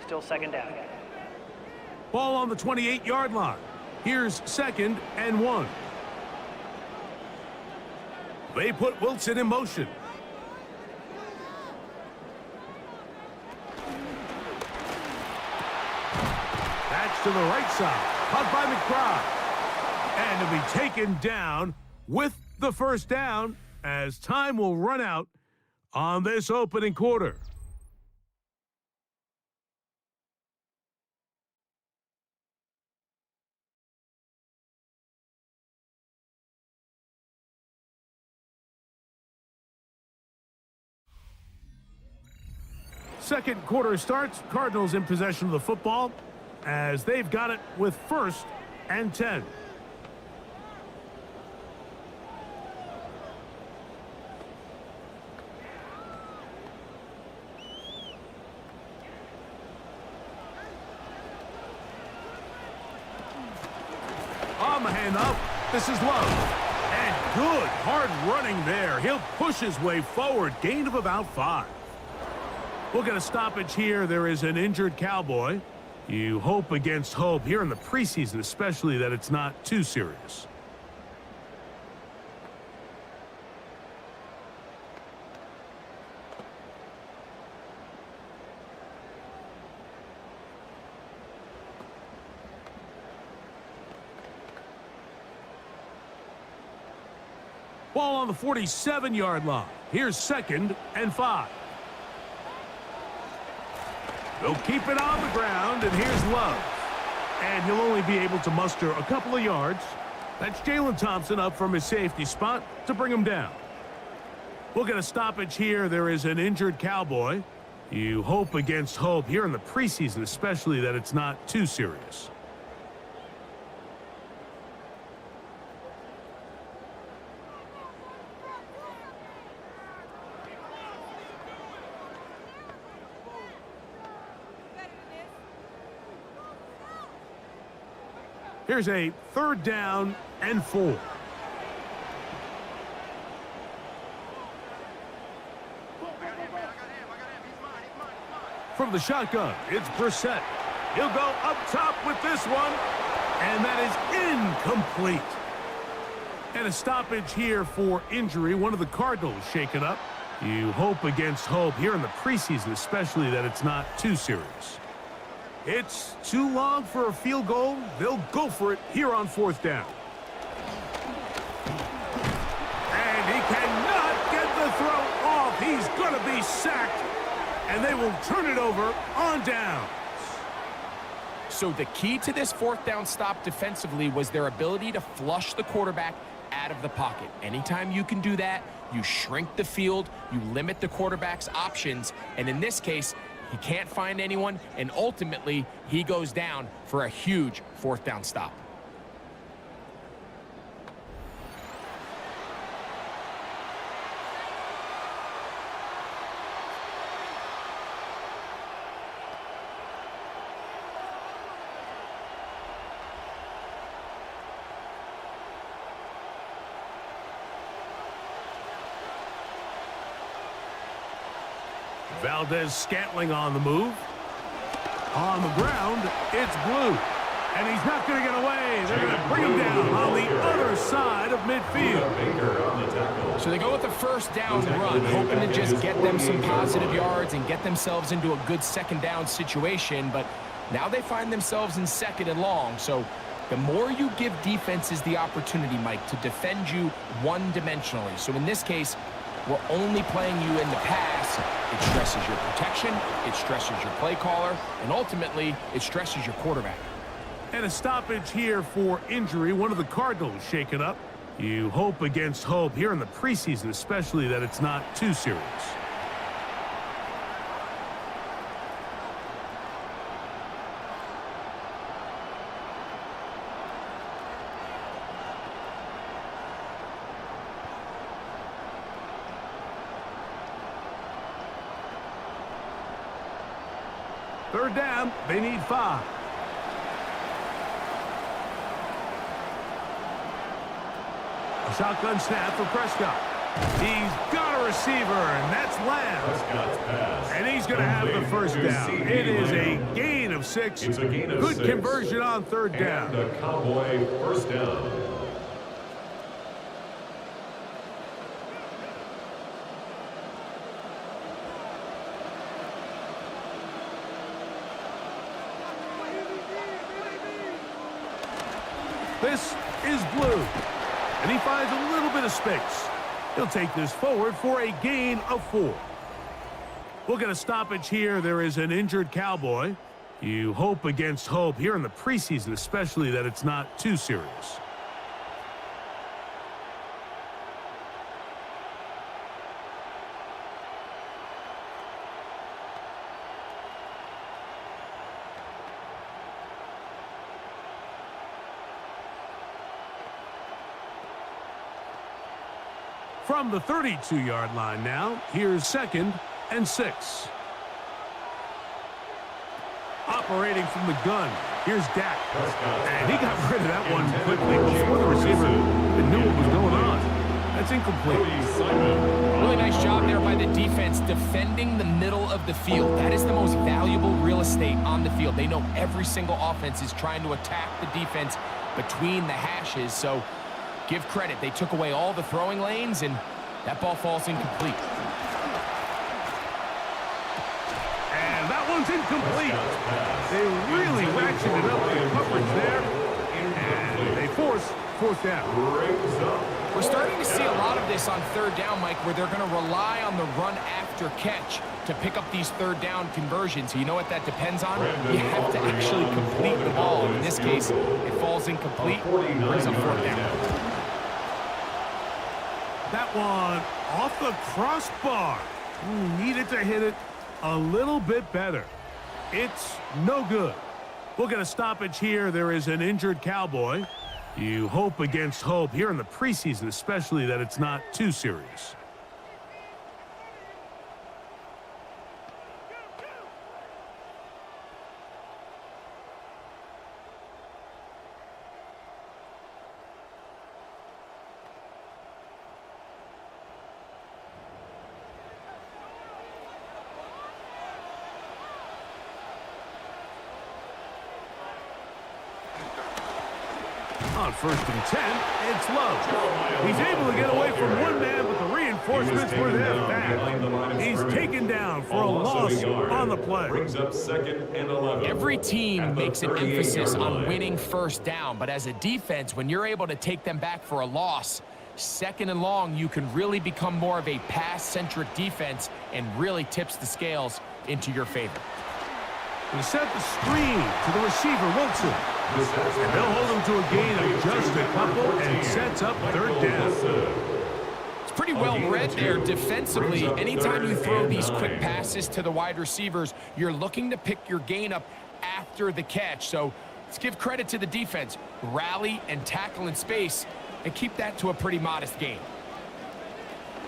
Still 2nd down. Ball on the 28-yard line. Here's 2nd and 1. They put Wilson in motion. That's to the right side. Caught by McBride. And to be taken down with the first down as time will run out on this opening quarter. Second quarter starts. Cardinals in possession of the football as they've got it with 1st and 10. On the handoff, this is Love. And good hard running there. He'll push his way forward. Gain of about 5. We'll get a stoppage here. There is an injured Cowboy. You hope against hope here in the preseason, especially that it's not too serious. Ball on the 47-yard line. Here's 2nd and 5. They'll keep it on the ground, and here's Love. And he'll only be able to muster a couple of yards. That's Jalen Thompson up from his safety spot to bring him down. We'll get a stoppage here. There is an injured Cowboy. You hope against hope here in the preseason, especially that it's not too serious. Here's a 3rd down and 4. From the shotgun, it's Brissett. He'll go up top with this one, and that is incomplete. And a stoppage here for injury. One of the Cardinals shaken up. You hope against hope here in the preseason, especially that it's not too serious. It's too long for a field goal. They'll go for it here on 4th down. And he cannot get the throw off. He's going to be sacked. And they will turn it over on down. So the key to this 4th down stop defensively was their ability to flush the quarterback out of the pocket. Anytime you can do that, you shrink the field, you limit the quarterback's options, and in this case, he can't find anyone, and ultimately, he goes down for a huge 4th down stop. Valdez-Scantling on the move. On the ground, it's Blue. And he's not going to get away. They're going to bring him down on the other side of midfield. So they go with the 1st down run, hoping to just get them some positive yards and get themselves into a good 2nd down situation. But now they find themselves in 2nd and long. So the more you give defenses the opportunity, Mike, to defend you one-dimensionally. So in this case, we're only playing you in the pass. It stresses your protection, it stresses your play caller, and ultimately, it stresses your quarterback. And a stoppage here for injury. One of the Cardinals shaken up. You hope against hope here in the preseason, especially that it's not too serious. Third down, they need 5. A shotgun snap for Prescott. He's got a receiver, and that's Lamb. And he's going to have the 1st down. It is a gain of 6. It's a gain of Good 6. conversion on 3rd down. And a Cowboy 1st down. This is Blue, and he finds a little bit of space. He'll take this forward for a gain of 4. We'll get a stoppage here. There is an injured Cowboy. You hope against hope here in the preseason, especially that it's not too serious. From the 32-yard line now, here's 2nd and 6. Operating from the gun, here's Dak. And he got rid of that one quickly before the receiver knew what was going on. That's incomplete. Really nice job there by the defense defending the middle of the field. That is the most valuable real estate on the field. They know every single offense is trying to attack the defense between the hashes, so give credit. They took away all the throwing lanes, and that ball falls incomplete. And that one's incomplete. They really ratcheted up the coverage there, and they force 4th down. We're starting to see a lot of this on 3rd down, Mike, where they're going to rely on the run after catch to pick up these 3rd down conversions. So you know what that depends on? You have to actually complete the ball. In this case, it falls incomplete, brings up 4th down. That one off the crossbar. Needed to hit it a little bit better. It's no good. We'll get a stoppage here. There is an injured Cowboy. You hope against hope here in the preseason, especially that it's not too serious. On 1st and 10, it's Love. He's able to get away from one man, but the reinforcements were there back. He's taken down for a loss on the play. Brings up 2nd and 11. Every team makes an emphasis on line. winning first down, but as a defense, when you're able to take them back for a loss, 2nd and long, you can really become more of a pass-centric defense and really tips the scales into your favor. He set the screen to the receiver, Wilson. And they'll hold him to a gain of just a couple and sets up 3rd down. It's pretty well read there defensively. Anytime you throw these quick passes to the wide receivers, you're looking to pick your gain up after the catch. So let's give credit to the defense. Rally and tackle in space and keep that to a pretty modest gain.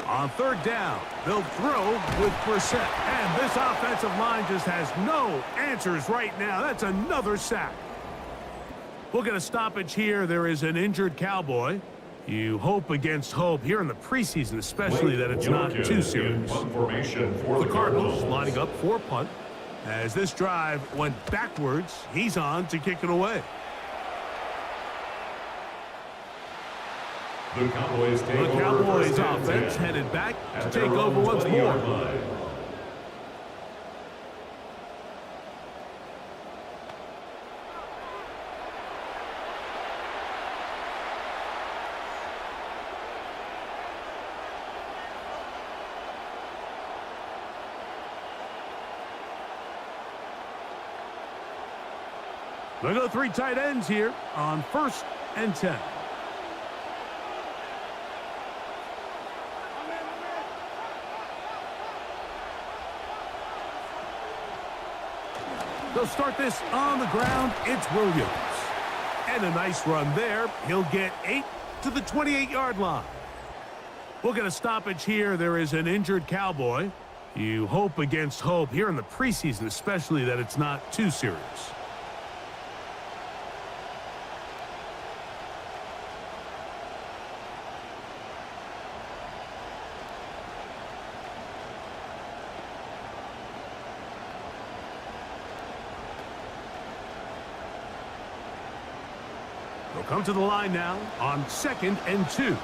On 3rd down, they'll throw with Brissett. And this offensive line just has no answers right now. That's another sack. We'll get a stoppage here. There is an injured Cowboy. You hope against hope here in the preseason, especially that it's not too serious. For The Cardinals lining up for a punt. As this drive went backwards, he's on to kick it away. The Cowboys offense headed back to take over once more. They'll go 3 tight ends here on 1st and 10. They'll start this on the ground. It's Williams. And a nice run there. He'll get 8 to the 28-yard line. We'll get a stoppage here. There is an injured Cowboy. You hope against hope here in the preseason, especially that it's not too serious. They'll come to the line now on 2nd and 2.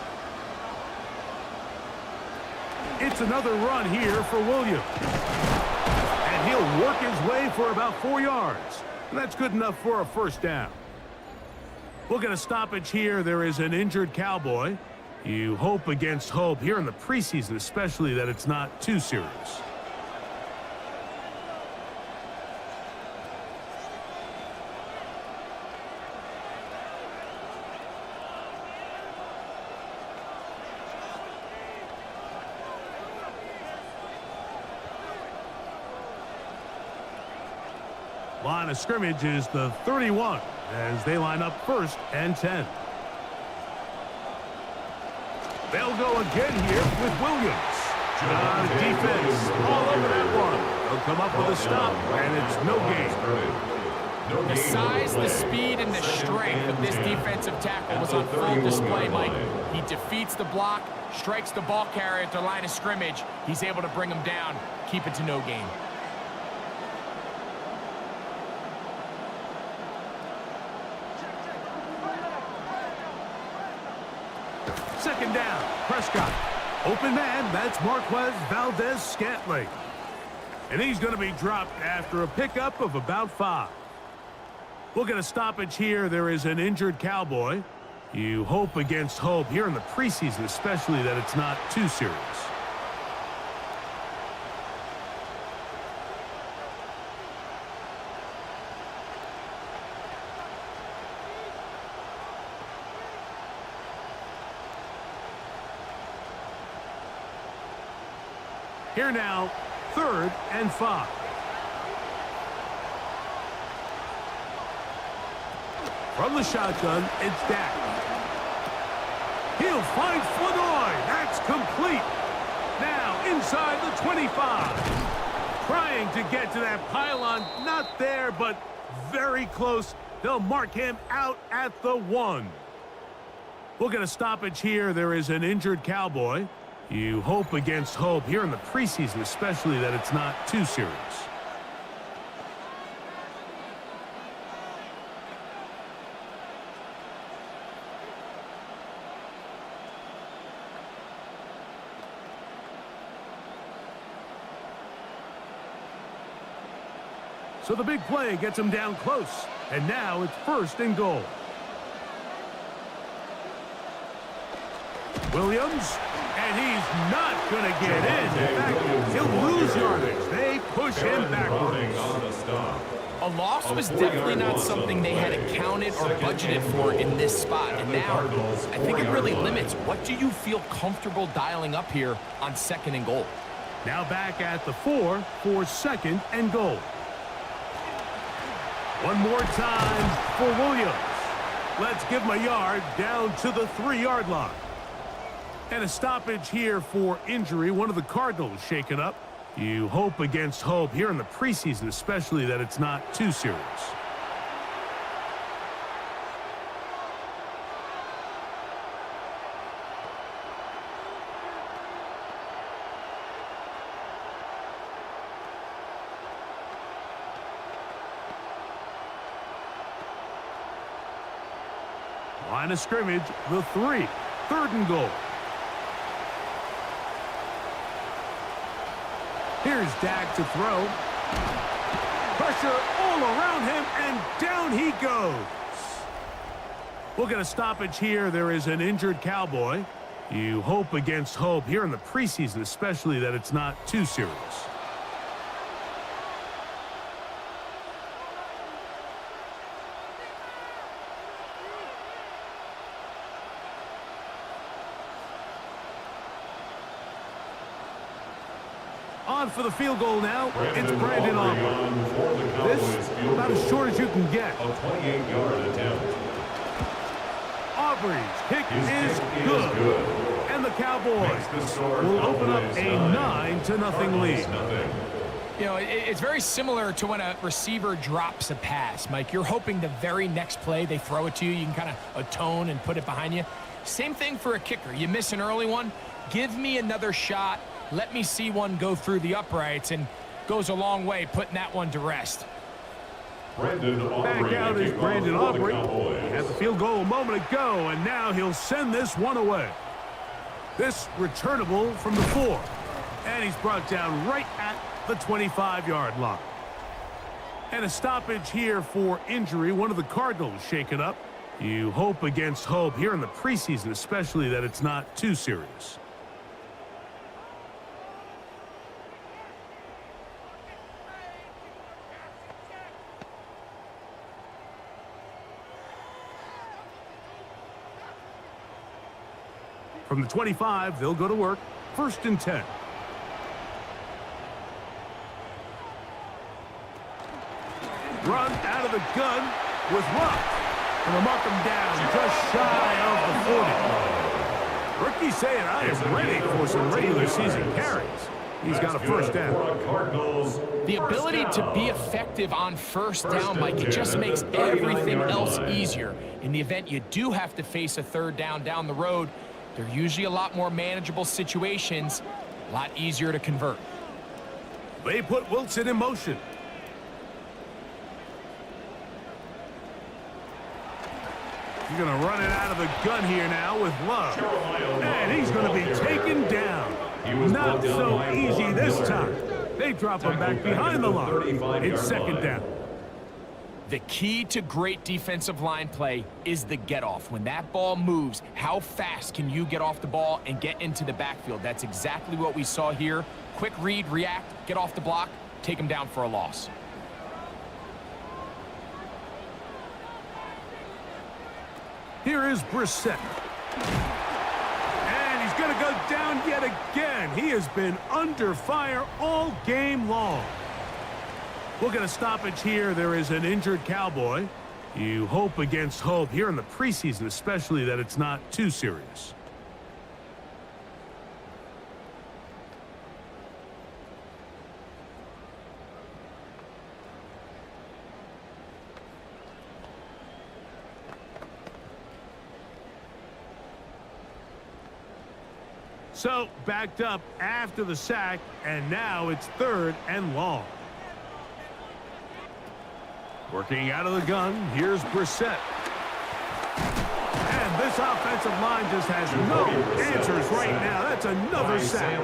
It's another run here for Williams. And he'll work his way for about 4 yards. And that's good enough for a 1st down. We'll get a stoppage here. There is an injured Cowboy. You hope against hope here in the preseason, especially that it's not too serious. Line of scrimmage is the 31 as they line up 1st and 10. They'll go again here with Williams. Defense all over that one. They'll come up with a stop, and it's no gain. The size, the speed, and the strength of this defensive tackle was on full display, Mike. He defeats the block, strikes the ball carrier at the line of scrimmage. He's able to bring him down, keep it to no gain. 2nd down. Prescott. Open man. That's Marquez Valdez-Scantling. And he's going to be dropped after a pickup of about 5. We'll get a stoppage here. There is an injured Cowboy. You hope against hope here in the preseason, especially that it's not too serious. Here now, 3rd and 5. From the shotgun, it's Dak. He'll find Flournoy. That's complete. Now inside the 25. Trying to get to that pylon. Not there, but very close. They'll mark him out at the 1. We'll get a stoppage here. There is an injured Cowboy. You hope against hope here in the preseason, especially that it's not too serious. So the big play gets him down close. And now it's first and goal. Williams, and he's not going to get in. In fact, he'll lose yardage. They push him backwards. A loss was definitely not something they had accounted or budgeted for in this spot. And now, I think it really limits. What do you feel comfortable dialing up here on second and goal? Now back at the 4 for second and goal. One more time for Williams. Let's give him a yard down to the 3-yard line. And a stoppage here for injury. One of the Cardinals shaken up. You hope against hope here in the preseason, especially that it's not too serious. Line of scrimmage, the 3. Third and goal. Here's Dak to throw. Pressure all around him, and down he goes. We'll get a stoppage here. There is an injured Cowboy. You hope against hope here in the preseason, especially that it's not too serious. On for the field goal now. It's Brandon Aubrey. This about as short as you can get. A 28-yard attempt. Aubrey's kick is good. And the Cowboys will open up a 9-0 lead. You know, it's very similar to when a receiver drops a pass, Mike. You're hoping the very next play they throw it to you, you can kind of atone and put it behind you. Same thing for a kicker. You miss an early one, give me another shot. Let me see one go through the uprights, and goes a long way putting that one to rest. Back out is Brandon Aubrey. At the field goal a moment ago, and now he'll send this one away. This returnable from the 4. And he's brought down right at the 25-yard line. And a stoppage here for injury. One of the Cardinals shaken up. You hope against hope here in the preseason, especially that it's not too serious. From the 25, they'll go to work. First and 10. Run out of the gun with Ruff. And they'll mark him down just shy of the 40. Rookie saying, I am ready for some regular season carries. He's got a first down. The ability to be effective on first down, Mike, it just makes everything else easier. In the event you do have to face a third down the road, they're usually a lot more manageable situations, a lot easier to convert. They put Wilson in motion. You're going to run it out of the gun here now with Love. And he's going to be taken down. Not so easy this time. They drop him back behind the line. It's second down. The key to great defensive line play is the get-off. When that ball moves, how fast can you get off the ball and get into the backfield? That's exactly what we saw here. Quick read, react, get off the block, take him down for a loss. Here is Brissett. And he's going to go down yet again. He has been under fire all game long. We'll get a stoppage here. There is an injured Cowboy. You hope against hope here in the preseason, especially that it's not too serious. So backed up after the sack, and now it's third and long. Working out of the gun, here's Brissett. And this offensive line just has no answers right now. That's another sack.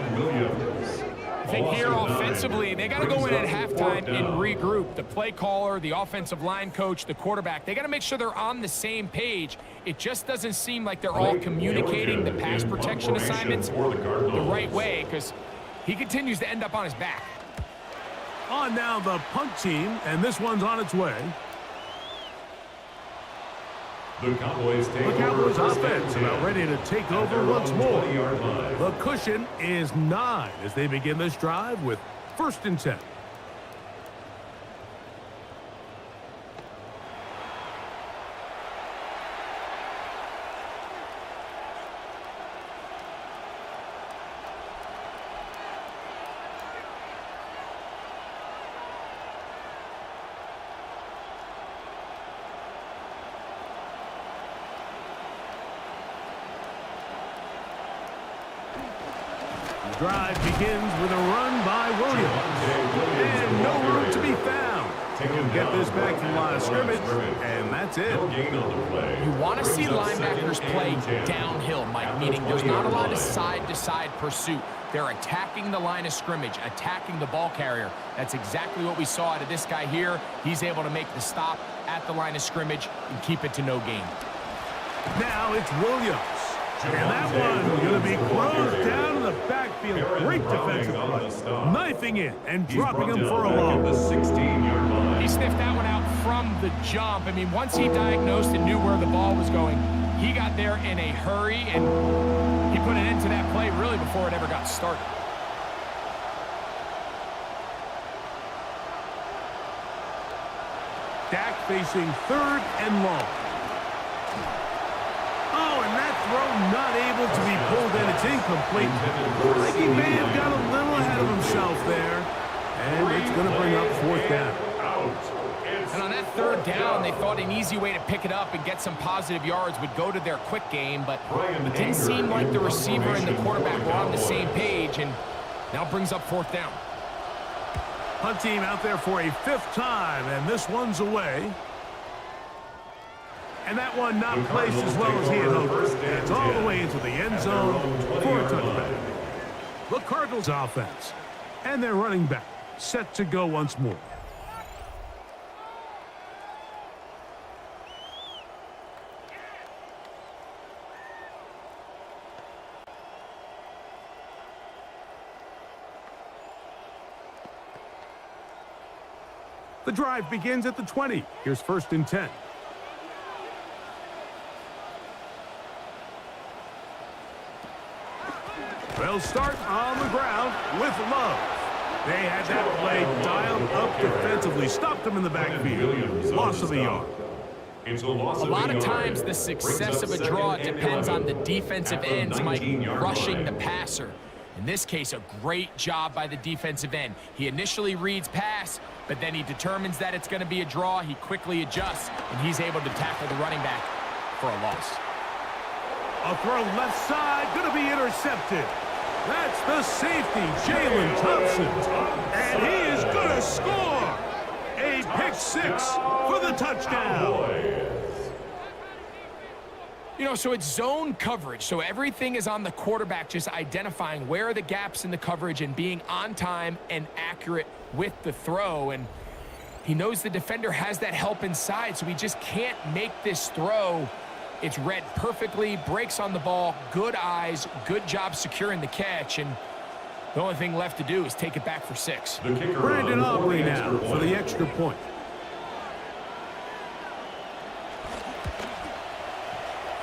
think here offensively, they got to go in at halftime and regroup. The play caller, the offensive line coach, the quarterback, they got to make sure they're on the same page. It just doesn't seem like they're all communicating the pass protection assignments the right way, because he continues to end up on his back. On now the punt team, and this one's on its way. The Cowboys offense about ready to take over once more. The cushion is 9 as they begin this drive with 1st and 10. Drive begins with a run by Williams. And no room to be found. He'll get this back to the line of scrimmage, and that's it. You want to see linebackers play downhill, Mike, meaning there's not a lot of side-to-side pursuit. They're attacking the line of scrimmage, attacking the ball carrier. That's exactly what we saw out of this guy here. He's able to make the stop at the line of scrimmage and keep it to no gain. Now it's Williams. And that one going to be closed down in the backfield. Great defensive play. Knifing it and dropping him for a loss. He sniffed that one out from the jump. I mean, once he diagnosed and knew where the ball was going, he got there in a hurry, and he put an end to that play really before it ever got started. Dak facing 3rd and long. Not able to be pulled in. It's incomplete. I think he may have got a little ahead of himself there. And it's going to bring up 4th down. And on that 3rd down, they thought an easy way to pick it up and get some positive yards would go to their quick game, but it didn't seem like the receiver and the quarterback were on the same page, and now brings up 4th down. Hunt team out there for a 5th time, and this one's away. And that one not placed as well as he had hoped. And it's all the way into the end zone for a touchback. The Cardinals offense. And their running back set to go once more. The drive begins at the 20. Here's 1st and 10. They'll start on the ground with Love. They had that play dialed up defensively. Stopped them in the backfield. Loss of the yard. A lot of times the success of a draw depends on the defensive ends, Mike, rushing the passer. In this case, a great job by the defensive end. He initially reads pass, but then he determines that it's going to be a draw. He quickly adjusts, and he's able to tackle the running back for a loss. A throw left side, going to be intercepted. That's the safety, Jalen Thompson. And he is going to score. A pick 6 for the touchdown. You know, so it's zone coverage. So everything is on the quarterback, just identifying where are the gaps in the coverage and being on time and accurate with the throw. And he knows the defender has that help inside, so he just can't make this throw. It's read perfectly, breaks on the ball, good eyes, good job securing the catch, and the only thing left to do is take it back for 6. Brandon Aubrey now for the extra point.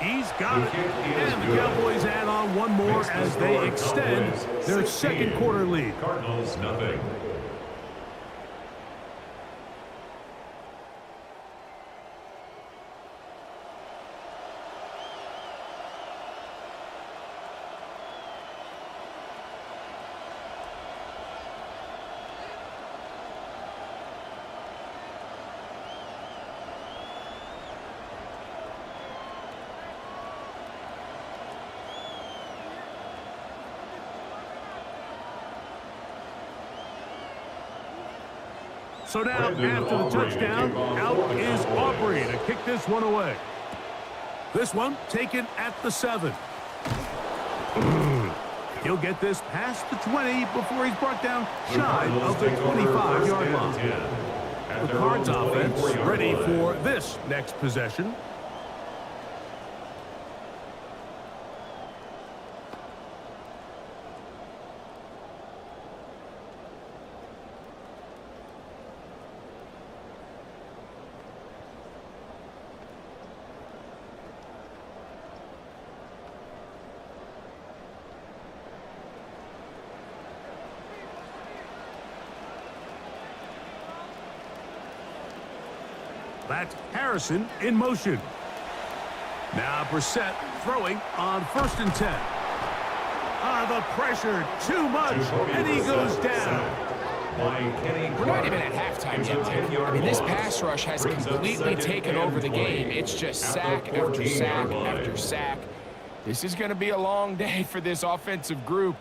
He's got it. And the Cowboys add on one more as they extend their 2nd quarter lead. Cardinals, nothing. So now, after the touchdown, out is Aubrey to kick this one away. This one taken at the 7. He'll get this past the 20 before he's brought down shy of the 25-yard line. The Cards offense ready for this next possession. That's Harrison in motion. Now Brissett throwing on 1st and 10. The pressure, too much, and he goes down. We're not even at halftime yet, Mike. I mean, this pass rush has completely taken over the game. It's just sack after sack after sack. This is going to be a long day for this offensive group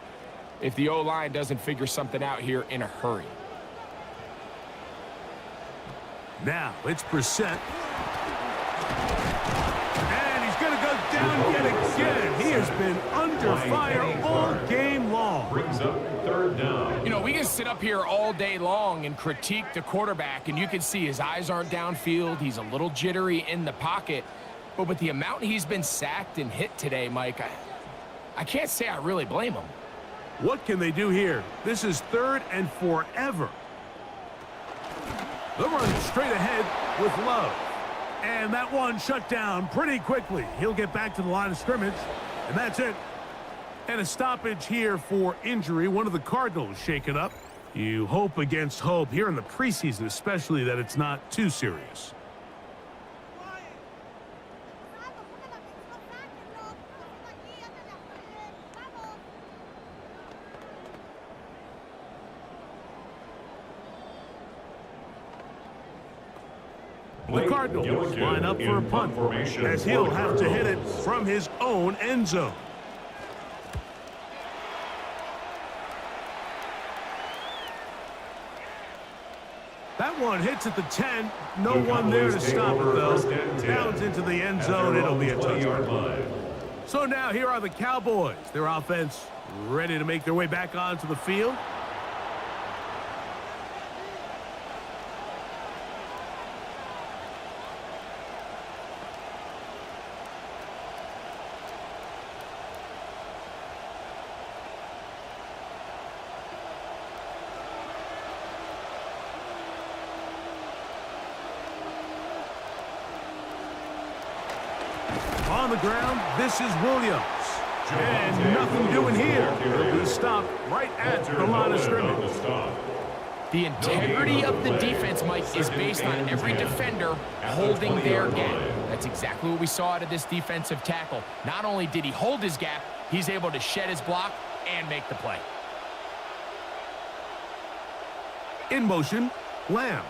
if the O-line doesn't figure something out here in a hurry. Now it's Brissett. And he's going to go down yet again. He has been under fire all game long. Brings up 3rd down. You know, we can sit up here all day long and critique the quarterback, and you can see his eyes aren't downfield. He's a little jittery in the pocket. But with the amount he's been sacked and hit today, Mike, I can't say I really blame him. What can they do here? This is 3rd and forever. They'll run straight ahead with Love. And that one shut down pretty quickly. He'll get back to the line of scrimmage, and that's it. And a stoppage here for injury. One of the Cardinals shaken up. You hope against hope here in the preseason, especially that it's not too serious. The Cardinals line up for a punt, as he'll have to hit it from his own end zone. That one hits at the 10. No one there to stop it, though. Downs into the end zone. It'll be a touchdown. So now here are the Cowboys. Their offense ready to make their way back onto the field. On the ground, this is Williams. And nothing doing here. He'll be stopped right at the line of scrimmage. The integrity of the defense, Mike, is based on every defender holding their gap. That's exactly what we saw out of this defensive tackle. Not only did he hold his gap, he's able to shed his block and make the play. In motion, Lamb.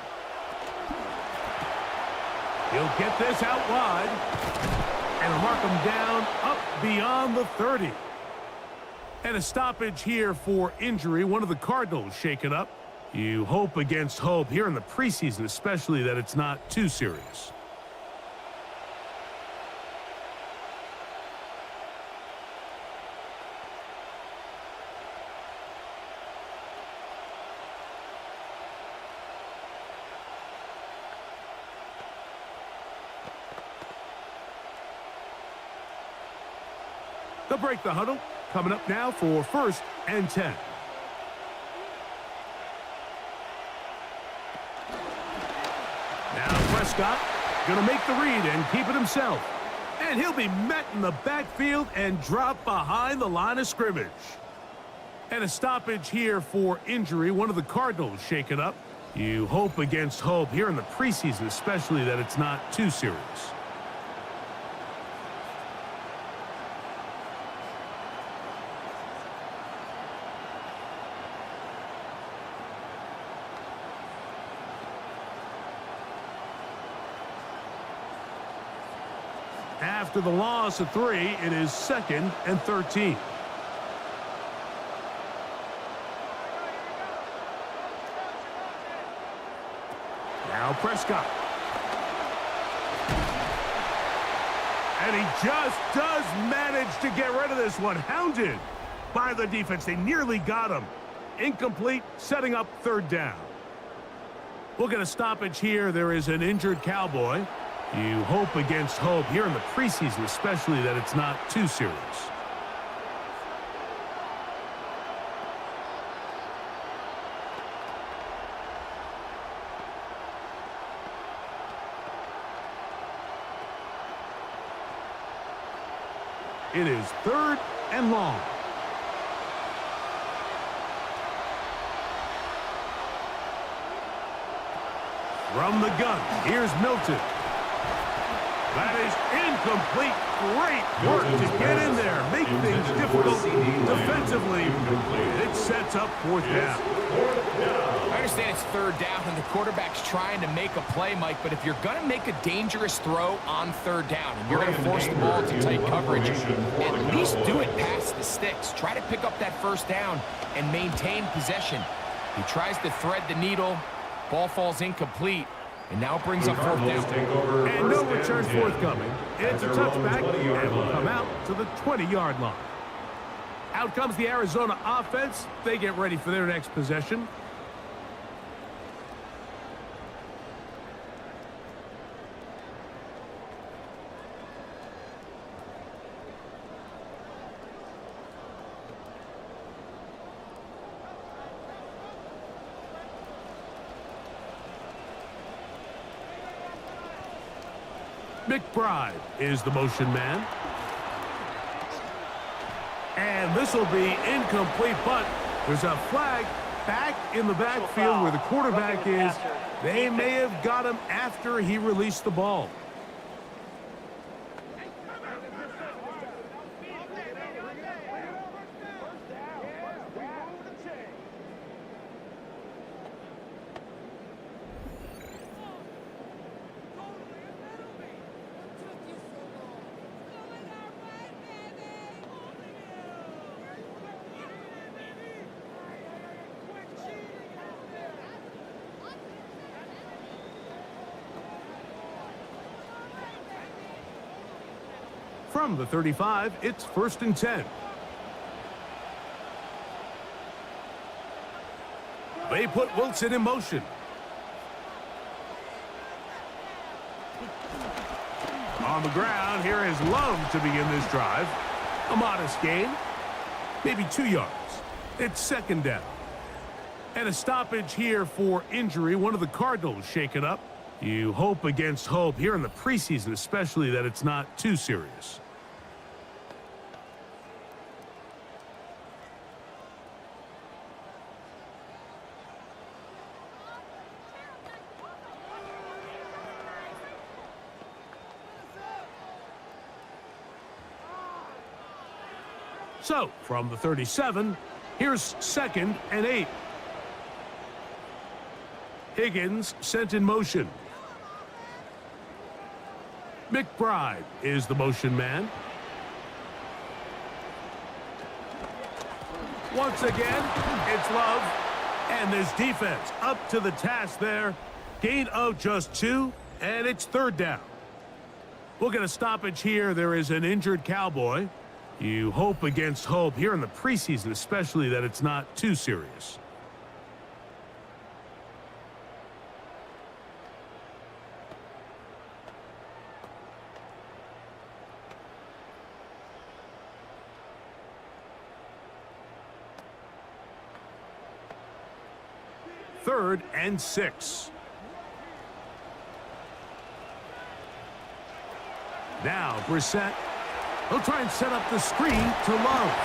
He'll get this out wide. And mark him down up beyond the 30. And a stoppage here for injury. One of the Cardinals shaken up. You hope against hope here in the preseason, especially that it's not too serious. They'll break the huddle. Coming up now for 1st and 10. Now Prescott going to make the read and keep it himself. And he'll be met in the backfield and drop behind the line of scrimmage. And a stoppage here for injury. One of the Cardinals shaken up. You hope against hope here in the preseason, especially that it's not too serious. After the loss of 3, it is 2nd and 13. Now Prescott. And he just does manage to get rid of this one. Hounded. by the defense. They nearly got him. Incomplete, setting up third down. We'll get a stoppage here. There is an injured Cowboy. You hope against hope here in the preseason, especially that it's not too serious. It is third and long. From the gun, here's Milton. That is incomplete. Great work to get in there, make things difficult defensively. It sets up fourth down. I understand it's third down and the quarterback's trying to make a play, Mike, but if you're going to make a dangerous throw on third down and you're going to force the ball to tight coverage, at least do it past the sticks. Try to pick up that first down and maintain possession. He tries to thread the needle. Ball falls incomplete. And now brings up fourth down. And no return forthcoming. It's a touchback and will come out to the 20-yard line. Out comes the Arizona offense. They get ready for their next possession. McBride is the motion man. And this will be incomplete, but there's a flag back in the backfield where the quarterback is. They may have got him after he released the ball. From the 35, it's 1st and 10. They put Wilson in motion. On the ground, here is Love to begin this drive. A modest gain, maybe 2 yards. It's second down. And a stoppage here for injury. One of the Cardinals shaken up. You hope against hope here in the preseason, especially that it's not too serious. So, from the 37, here's 2nd and 8. Higgins sent in motion. McBride is the motion man. Once again, it's Love. And this defense up to the task there. Gain of just 2, and it's third down. We'll get a stoppage here. There is an injured Cowboy. You hope against hope here in the preseason, especially that it's not too serious. Third and 6. Now Brissett. They'll try and set up the screen to Love.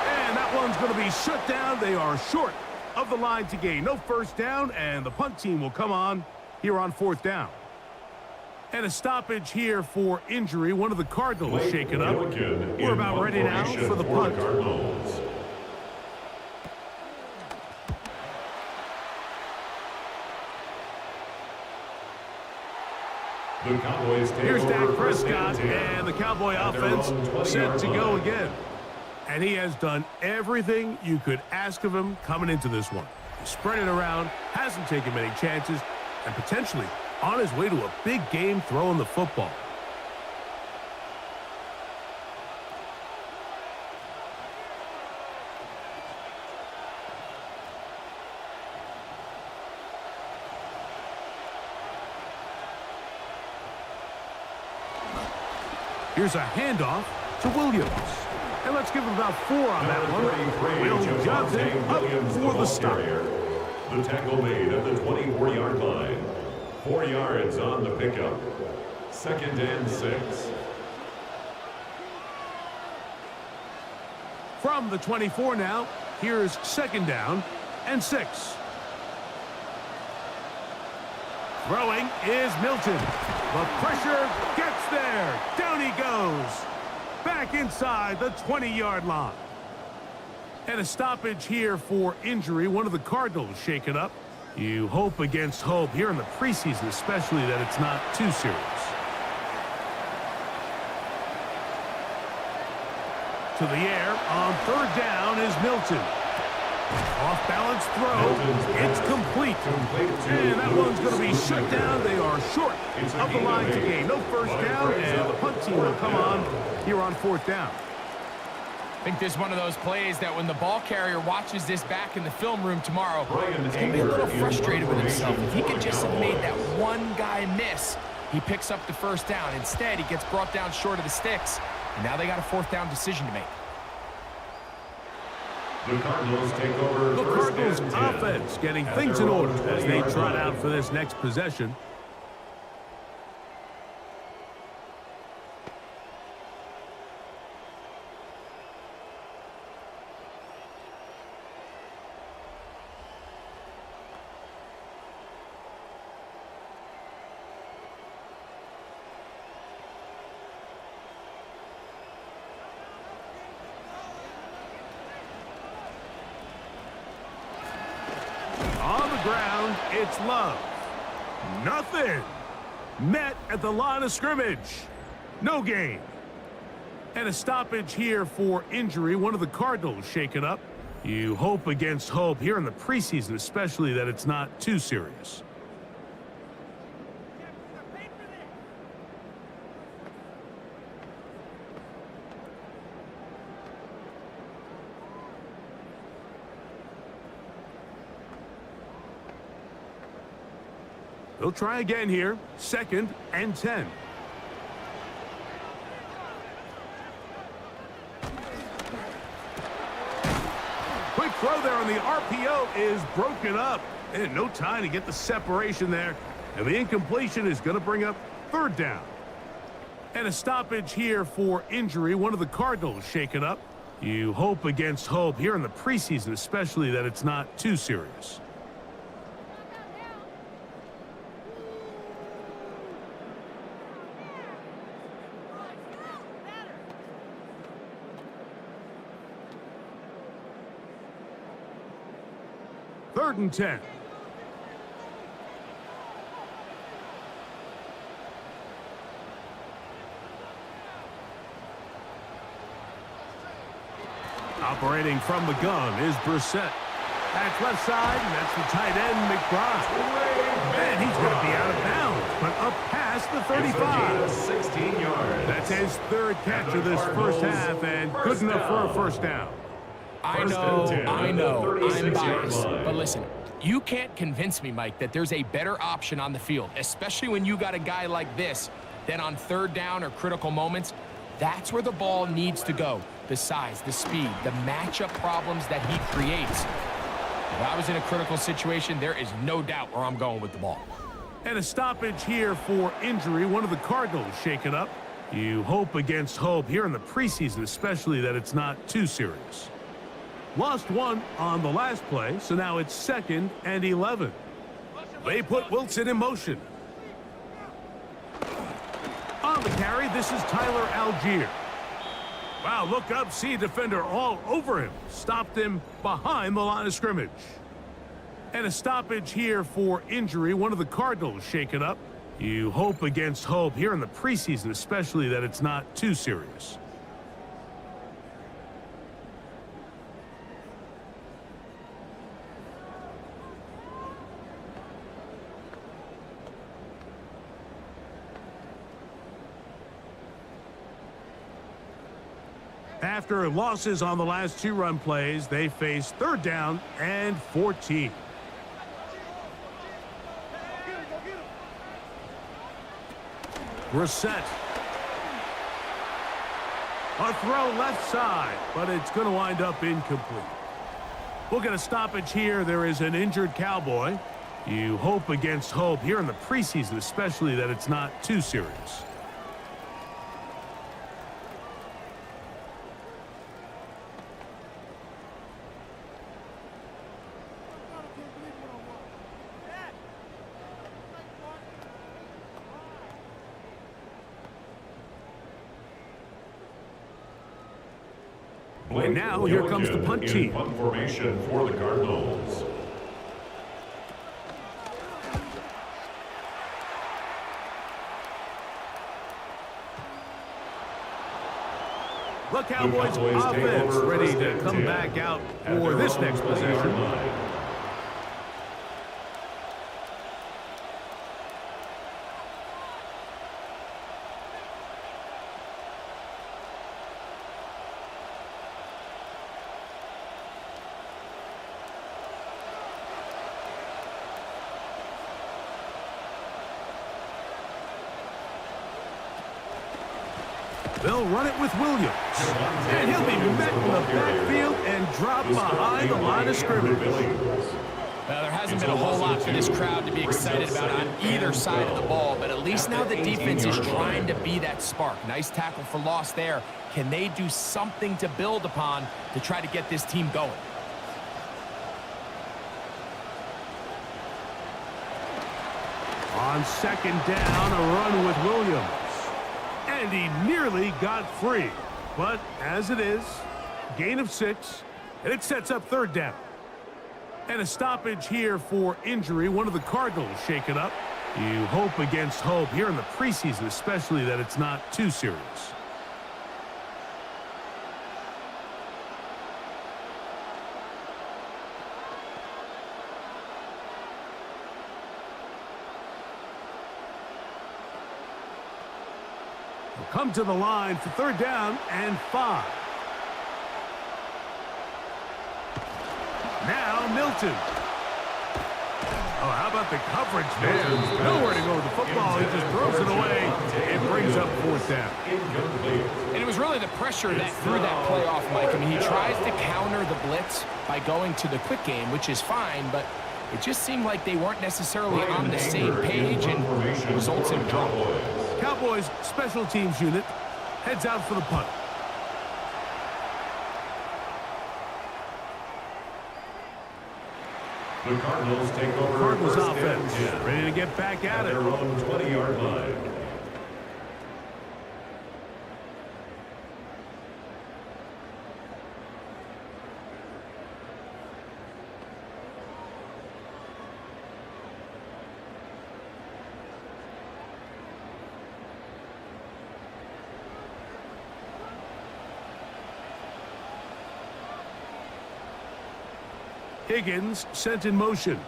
And that one's going to be shut down. They are short of the line to gain. No first down, and the punt team will come on here on 4th down. And a stoppage here for injury. One of the Cardinals shaken up. We're about ready now for the punt. Here's Dak Prescott, and the Cowboy offense set to go again. And he has done everything you could ask of him coming into this one. He spread it around, hasn't taken many chances, and potentially on his way to a big game throwing the football. Here's a handoff to Williams. And let's give him about 4 on that one. Will Johnson up for the stop. The tackle made at the 24-yard line. 4 yards on the pickup. 2nd and 6. From the 24 now, here's 2nd down and 6. Throwing is Milton. The pressure gets there. Down he goes. Back inside the 20-yard line. And a stoppage here for injury. One of the Cardinals shaken up. You hope against hope here in the preseason, especially that it's not too serious. To the air on 3rd down is Milton. Off-balance throw. It's complete. And that one's going to be shut down. They are short of the line to gain. No first down, and the punt team will come on here on 4th down. I think this is one of those plays that when the ball carrier watches this back in the film room tomorrow, he's going to be a little frustrated with himself. If he could just have made that one guy miss, he picks up the first down. Instead, he gets brought down short of the sticks, and now they got a 4th down decision to make. The Cardinals take over. The Cardinals offense getting things in order as they trot out for this next possession. On the ground, it's Love. Nothing. Met at the line of scrimmage. No gain. And a stoppage here for injury. One of the Cardinals shaken up. You hope against hope here in the preseason, especially that it's not too serious. They'll try again here. 2nd and 10. Quick throw there on the RPO is broken up. And no time to get the separation there. And the incompletion is going to bring up 3rd down. And a stoppage here for injury. One of the Cardinals shaken up. You hope against hope here in the preseason, especially that it's not too serious. Third and 10. Operating from the gun is Brissett. That's left side, and that's the tight end, McBride. And he's going to be out of bounds, but up past the 35. 16 yards. That's his 3rd catch of this first half, and good enough for a first down. I know, I'm biased, but listen, you can't convince me, Mike, that there's a better option on the field, especially when you got a guy like this, than on 3rd down or critical moments. That's where the ball needs to go. The size, the speed, the matchup problems that he creates. If I was in a critical situation, there is no doubt where I'm going with the ball. And a stoppage here for injury. One of the Cardinals shaken up. You hope against hope here in the preseason, especially that it's not too serious. Lost one on the last play, so now it's 2nd and 11. They put Wilson in motion. On the carry, this is Tyler Algier. Wow, look up, see a defender all over him. Stopped him behind the line of scrimmage. And a stoppage here for injury. One of the Cardinals shaken up. You hope against hope here in the preseason, especially that it's not too serious. After losses on the last 2 run plays, they face 3rd down and 14. Brissett. A throw left side, but it's going to wind up incomplete. We'll get a stoppage here. There is an injured Cowboy. You hope against hope here in the preseason, especially, that it's not too serious. And now here comes the punt team. Punt formation for the Cardinals. The Cowboys offense ready to come back out for this next possession. They'll run it with Williams. And he'll be met in the backfield and dropped behind the line of scrimmage. Well, there hasn't been a whole lot for this crowd to be excited about on either side of the ball, but at least now the defense is trying to be that spark. Nice tackle for loss there. Can they do something to build upon to try to get this team going? On second down, a run with Williams. And he nearly got free. But as it is, gain of 6, and it sets up third down. And a stoppage here for injury. One of the Cardinals shaken up. You hope against hope here in the preseason, especially, that it's not too serious. Come to the line for third down and 5. Now Milton. Oh, how about the coverage there? Nowhere to go with the football. He just throws it away and brings up fourth down. And it was really the pressure that threw that play off, Mike. I mean, he tries to counter the blitz by going to the quick game, which is fine, but it just seemed like they weren't necessarily on the same page, and results in a drop. Cowboys special teams unit heads out for the punt. The Cardinals take over. Cardinals offense ready to get back at it. Their own 20-yard line. Higgins sent in motion.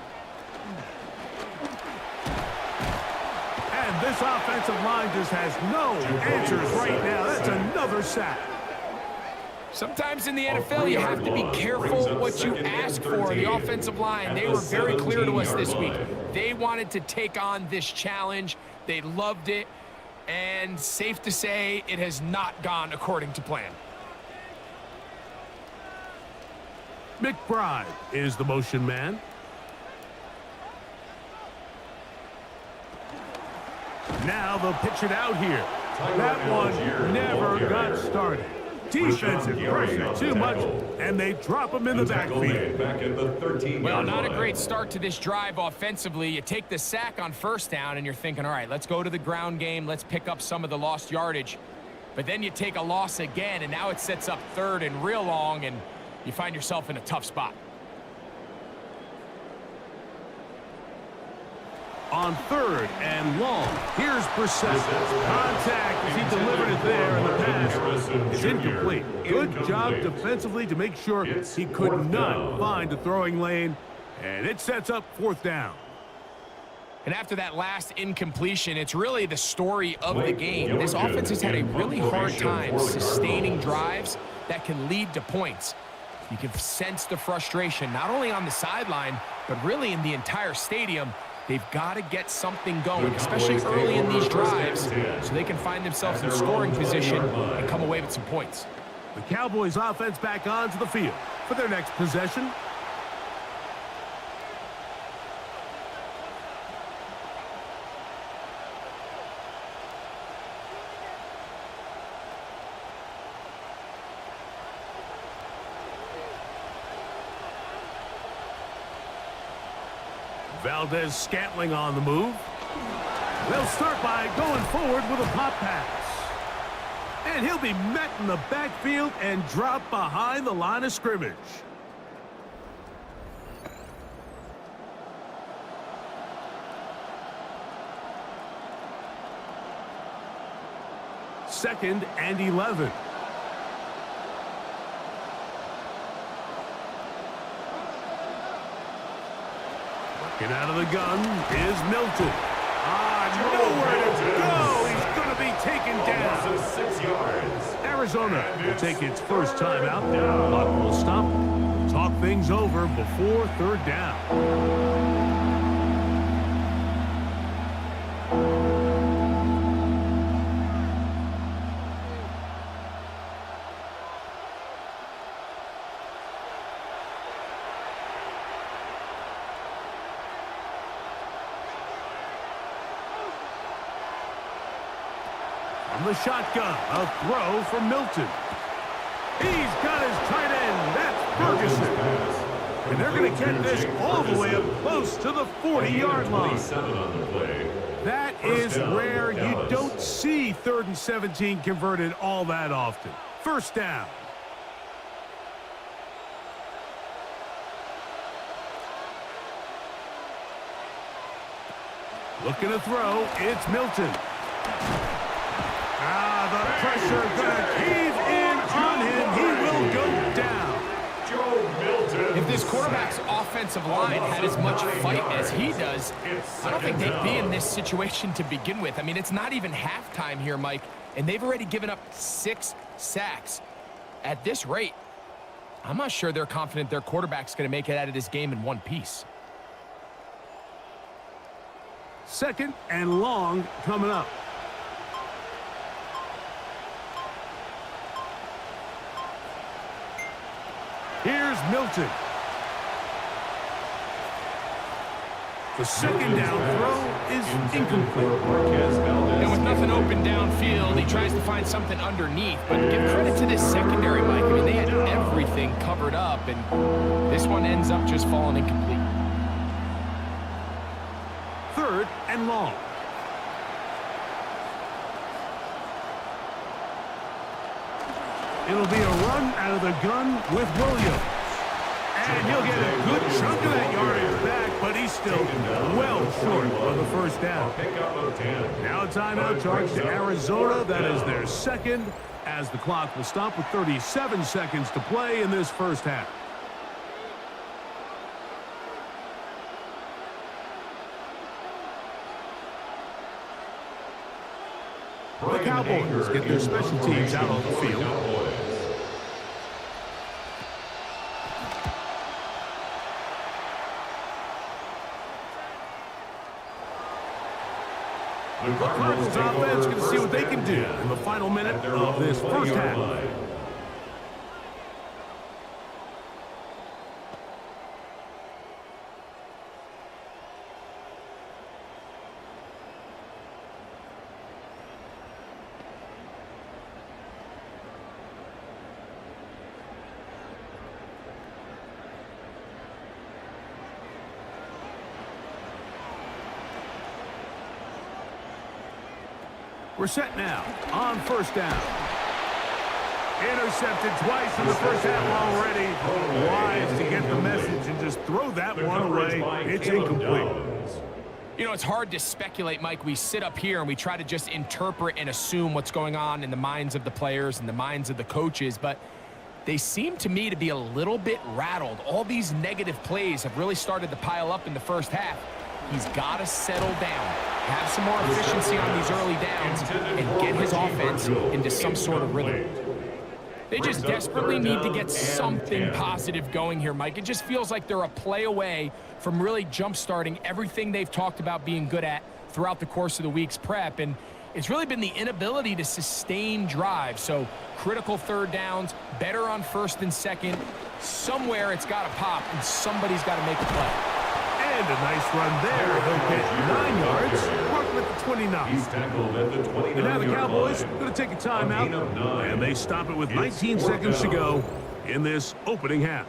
And this offensive line just has no answers right now. That's another sack. Sometimes in the NFL, you have to be careful what you ask for. The offensive line, they were very clear to us this week. They wanted to take on this challenge. They loved it. And safe to say, it has not gone according to plan. McBride is the motion man. Now they'll pitch it out here. That one never got started. Defensive pressure too much, and they drop him in the backfield. Well, not a great start to this drive offensively. You take the sack on first down, and you're thinking, all right, let's go to the ground game. Let's pick up some of the lost yardage. But then you take a loss again, and now it sets up third and real long, and you find yourself in a tough spot. On third and long, here's Brissett. Contact as he delivered it there, and the pass is incomplete. Good job defensively to make sure he could not find a throwing lane, and it sets up fourth down. And after that last incompletion, it's really the story of the game. This offense has had a really hard time sustaining drives that can lead to points. You can sense the frustration, not only on the sideline, but really in the entire stadium. They've got to get something going, especially early in these drives, so they can find themselves in scoring position and come away with some points. The Cowboys offense back onto the field for their next possession. Valdez-Scantling on the move. They'll start by going forward with a pop pass. And he'll be met in the backfield and dropped behind the line of scrimmage. Second and 11. Get out of the gun is Milton. Nowhere to go. He's going to be taken down. 6 yards. Arizona will take its first time out. Clock will stop. Talk things over before third down. From the shotgun, a throw from Milton. He's got his tight end. That's Ferguson. And they're going to get this all the way up close to the 40-yard line. That is rare. You don't see 3rd and 17 converted all that often. First down. Looking to throw. It's Milton. The pressure going to cave in on him. He will go down. If this quarterback's offensive line had as much fight as he does, I don't think they'd be in this situation to begin with. I mean, it's not even halftime here, Mike, and they've already given up 6 sacks. At this rate, I'm not sure they're confident their quarterback's going to make it out of this game in one piece. Second and long coming up. Here's Milton. The second down throw is incomplete. And with nothing open downfield, he tries to find something underneath. But give credit to this secondary, Mike. I mean, they had everything covered up, and this one ends up just falling incomplete. Third and long. It'll be a run out of the gun with Williams. And he'll get a good chunk of that yardage back, but he's still well short of the first down. Now a timeout charge to Arizona. That is their second, as the clock will stop with 37 seconds to play in this first half. The Cowboys get their special teams out on the field. The Cardinals offense going to see what they can do in the final minute of this first half. We're set now on first down. Intercepted twice in the first half already. Wise to get the message and just throw that one away. It's incomplete. You know, it's hard to speculate, Mike. We sit up here and we try to just interpret and assume what's going on in the minds of the players and the minds of the coaches, but they seem to me to be a little bit rattled. All these negative plays have really started to pile up in the first half. He's got to settle down, have some more efficiency on these early downs, and get his offense into some sort of rhythm. They just desperately need to get something positive going here, Mike. It just feels like they're a play away from really jump-starting everything they've talked about being good at throughout the course of the week's prep. And it's really been the inability to sustain drives. So critical third downs, better on first and second. Somewhere it's got to pop, and somebody's got to make a play. And a nice run there. He'll get 9 yards, marked with the 29. He's tackled at the 29-yard line. And now the Cowboys are going to take a timeout, and they stop it with 19 seconds to go in this opening half.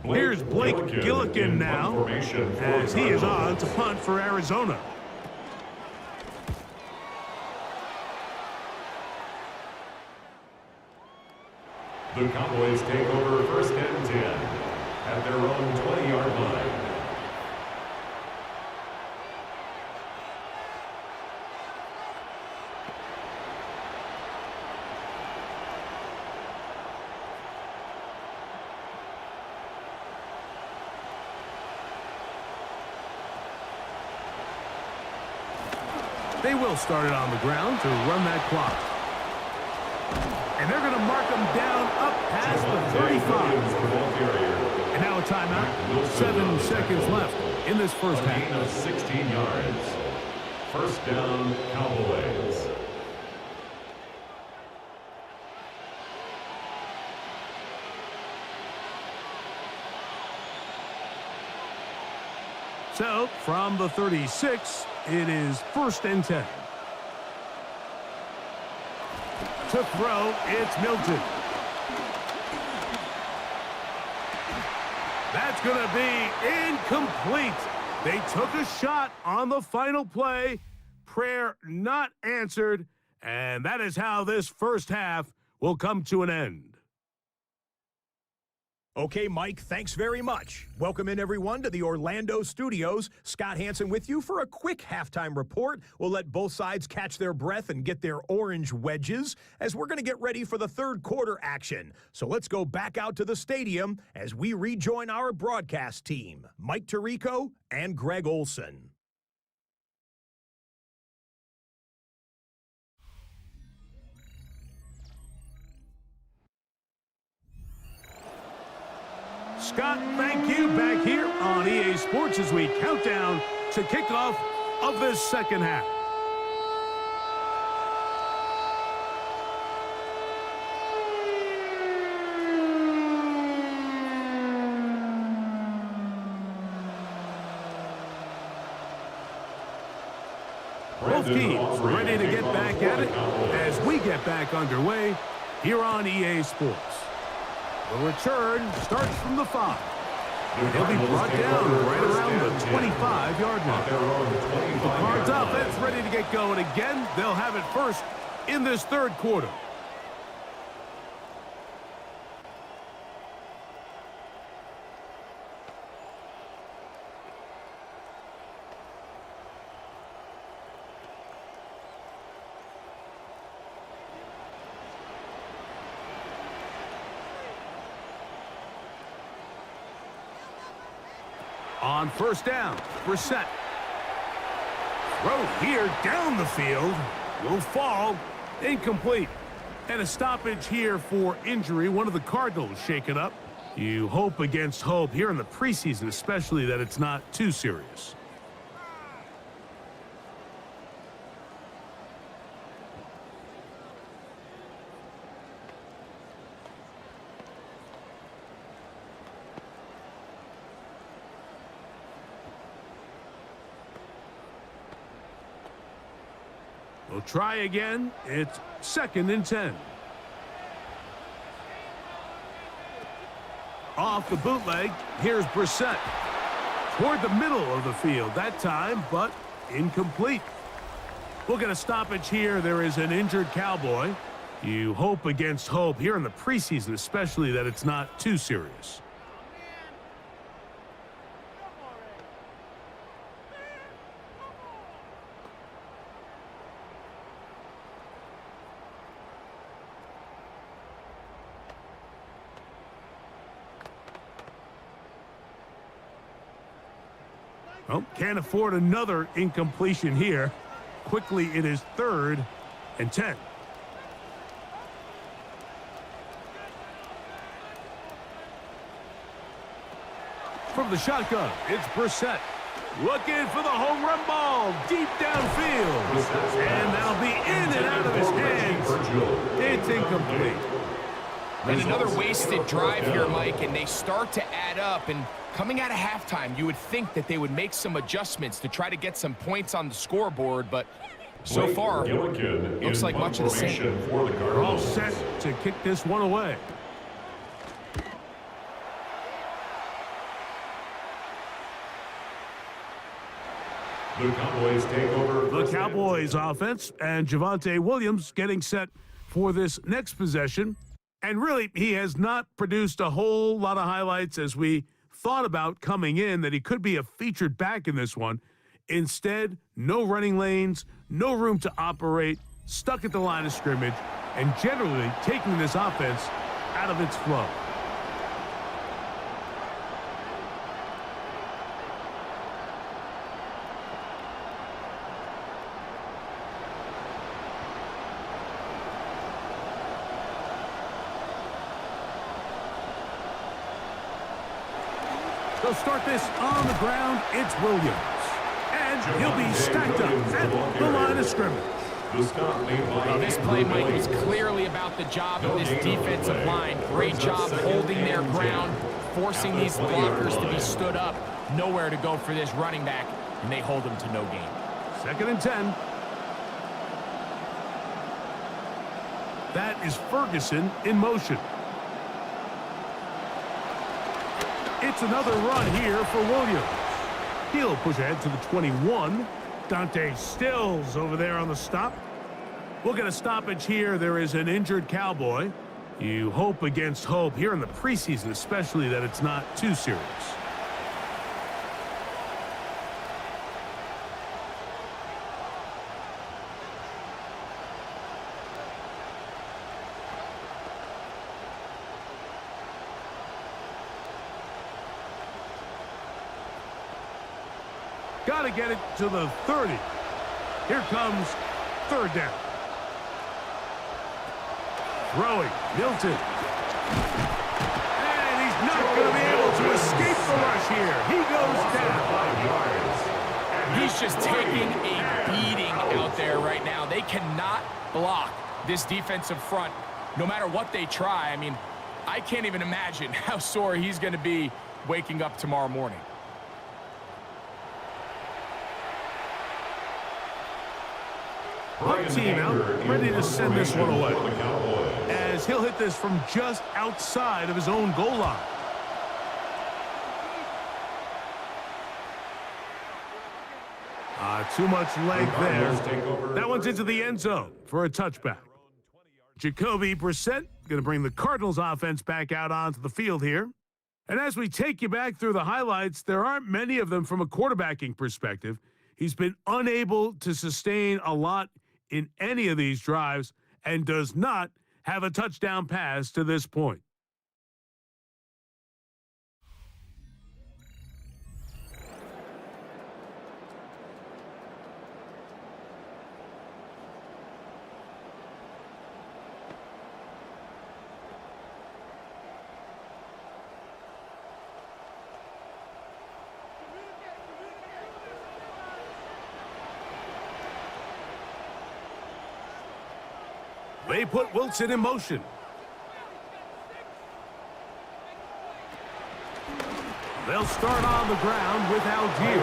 Here's Blake Gillikin now, as he is on to punt for Arizona. The Cowboys take over first and 10 at their own 20-yard line. They will start it on the ground to run that clock. And they're going to mark them down up past the 35. And now a timeout. 7 seconds left in this first half. A gain of 16 yards. First down, Cowboys. So, from the 36, it is first and 10. To throw, it's Milton. That's going to be incomplete. They took a shot on the final play. Prayer not answered. And that is how this first half will come to an end. Okay, Mike, thanks very much. Welcome in, everyone, to the Orlando studios. Scott Hansen with you for a quick halftime report. We'll let both sides catch their breath and get their orange wedges as we're going to get ready for the third quarter action. So let's go back out to the stadium as we rejoin our broadcast team, Mike Tirico and Greg Olson. Scott, thank you. Back here on EA Sports as we count down to kickoff of this second half. Both teams ready to get back at it as we get back underway here on EA Sports. The return starts from the 5. He'll be brought down right around the 25-yard line. The Cards offense ready to get going again. They'll have it first in this third quarter. On first down, Brissett. Throw here down the field. Will fall. Incomplete. And a stoppage here for injury. One of the Cardinals shaken up. You hope against hope here in the preseason, especially that it's not too serious. We'll try again. It's second and 10. Off the bootleg, here's Brissett. Toward the middle of the field that time, but incomplete. We'll get a stoppage here. There is an injured Cowboy. You hope against hope here in the preseason, especially that it's not too serious. Well, can't afford another incompletion here. Quickly, it is 3rd and 10. From the shotgun, it's Brissett. Looking for the home run ball deep downfield. And that'll be in and out of his hands. It's incomplete. And another wasted drive here, Mike, and they start to add up. And coming out of halftime, you would think that they would make some adjustments to try to get some points on the scoreboard, but so far, looks like much of the same. They're all set to kick this one away. The Cowboys take over. The Cowboys offense and Javonte Williams getting set for this next possession. And really, he has not produced a whole lot of highlights as we thought about coming in, that he could be a featured back in this one. Instead, no running lanes, no room to operate, stuck at the line of scrimmage, and generally taking this offense out of its flow. They'll start this on the ground. It's Williams. And he'll be stacked up at the line of scrimmage. This play, Mike, was clearly about the job of this defensive line. Great job holding their ground, forcing these blockers to be stood up. Nowhere to go for this running back, and they hold him to no gain. 2nd and 10. That is Ferguson in motion. It's another run here for Williams. He'll push ahead to the 21. Dante Stills over there on the stop. We'll get a stoppage here. There is an injured Cowboy. You hope against hope here in the preseason, especially, that it's not too serious. Got to get it to the 30. Here comes 3rd down. Throwing, Milton. And he's not going to be able to escape the rush here. He goes down. He's just taking a beating out there right now. They cannot block this defensive front no matter what they try. I mean, I can't even imagine how sore he's going to be waking up tomorrow morning. Punt team out, ready to send this one away, as he'll hit this from just outside of his own goal line. Too much leg there. That one's into the end zone for a touchback. Jacoby Brissett going to bring the Cardinals offense back out onto the field here. And as we take you back through the highlights, there aren't many of them from a quarterbacking perspective. He's been unable to sustain a lot in any of these drives and does not have a touchdown pass to this point. They put Wilson in motion. They'll start on the ground with Algier.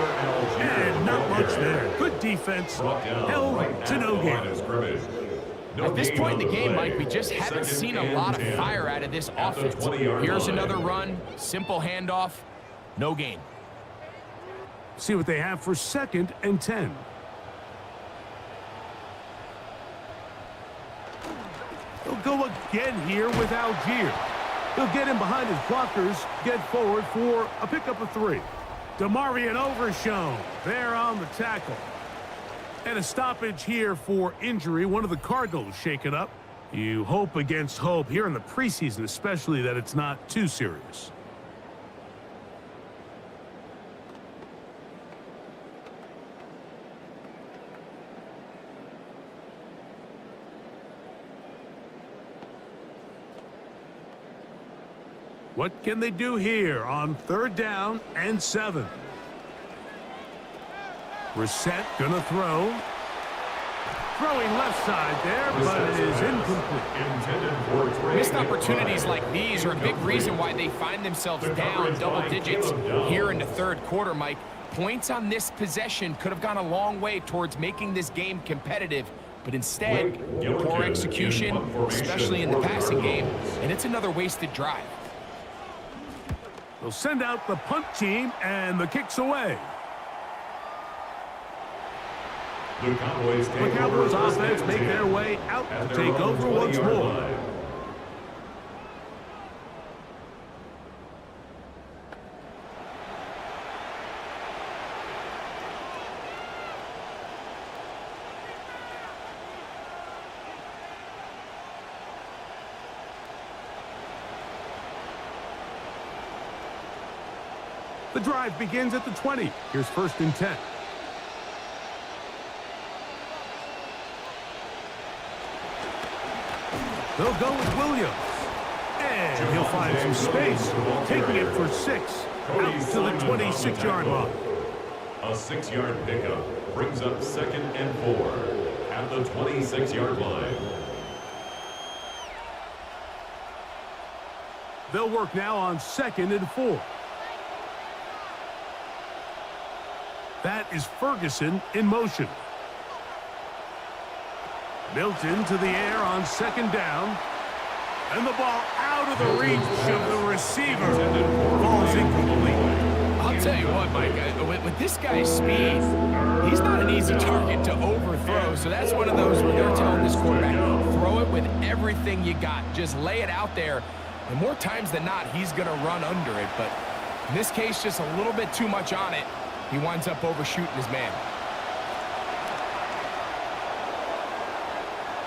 And not much there. Good defense. Held to no gain. At this point in the game, Mike, we just haven't seen a lot of fire out of this offense. Here's another run. Simple handoff. No gain. See what they have for 2nd and 10. He'll go again here with Algier. He'll get in behind his blockers, get forward for a pickup of 3. DeMarvion Overshown there on the tackle. And a stoppage here for injury. One of the Cardinals shaken up. You hope against hope here in the preseason, especially, that it's not too serious. What can they do here on 3rd down and 7? Brissett gonna throw. Throwing left side there, but it is incomplete. Missed opportunities like these are a big reason why they find themselves down double digits here in the 3rd quarter, Mike. Points on this possession could have gone a long way towards making this game competitive, but instead, poor execution, especially in the passing game, and it's another wasted drive. They'll send out the punt team, and the kick's away. The Cowboys offense make their way out to take over once more. The drive begins at the 20. Here's 1st and 10. They'll go with Williams. And he'll find some space, taking it for 6, out to the 26-yard line. A 6-yard pickup brings up 2nd and 4 at the 26-yard line. They'll work now on 2nd and 4. That is Ferguson in motion. Milton to the air on 2nd down. And the ball out of the reach of the receiver. Ball's incomplete. I'll tell you what, Mike, with this guy's speed, he's not an easy target to overthrow. So that's one of those where they're telling this quarterback, throw it with everything you got. Just lay it out there. And more times than not, he's going to run under it. But in this case, just a little bit too much on it. He winds up overshooting his man.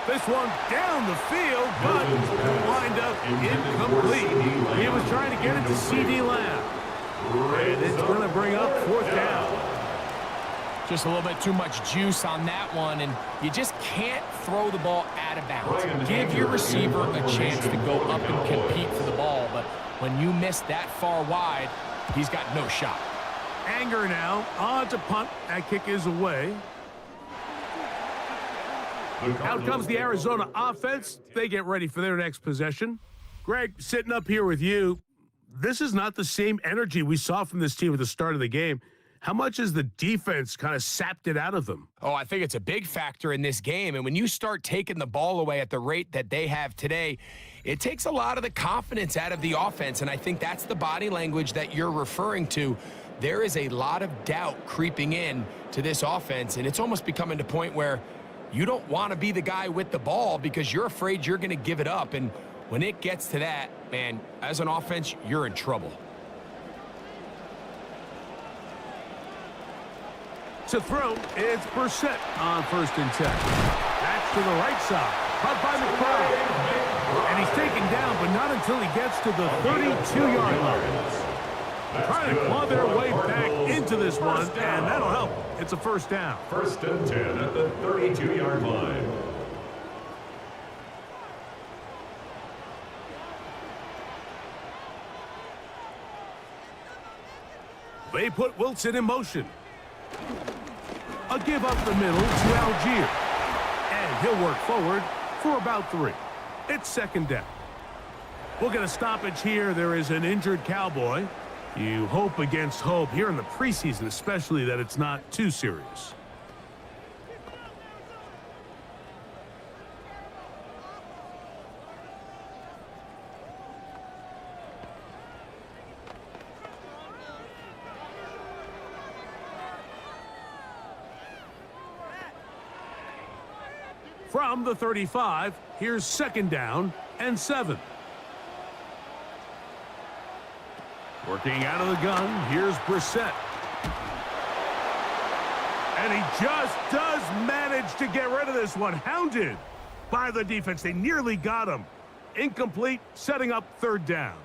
This one down the field, but wind up incomplete. He was trying to get it to C.D. Lamb. And it's going to bring up 4th down. Just a little bit too much juice on that one, and you just can't throw the ball out of bounds. Give your receiver a chance to go up and compete for the ball, but when you miss that far wide, he's got no shot. Anger now, on to punt. That kick is away. Out comes the Arizona offense. They get ready for their next possession. Greg, sitting up here with you, this is not the same energy we saw from this team at the start of the game. How much has the defense kind of sapped it out of them? Oh, I think it's a big factor in this game. And when you start taking the ball away at the rate that they have today, it takes a lot of the confidence out of the offense. And I think that's the body language that you're referring to. There is a lot of doubt creeping in to this offense. And it's almost becoming to the point where you don't want to be the guy with the ball because you're afraid you're going to give it up. And when it gets to that, man, as an offense, you're in trouble. To throw, it's Brissett on 1st and 10. That's to the right side. Caught by McBride. And he's taken down, but not until he gets to the 32-yard line. Trying to claw their way back into this one, and that'll help. It's a 1st down. 1st and 10 at the 32-yard line. They put Wilson in motion. A give up the middle to Algier. And he'll work forward for about 3. It's 2nd down. We'll get a stoppage here. There is an injured Cowboy. You hope against hope here in the preseason, especially that it's not too serious. From the 35, here's 2nd down and 7. Working out of the gun, here's Brissett. And he just does manage to get rid of this one. Hounded by the defense. They nearly got him. Incomplete, setting up 3rd down.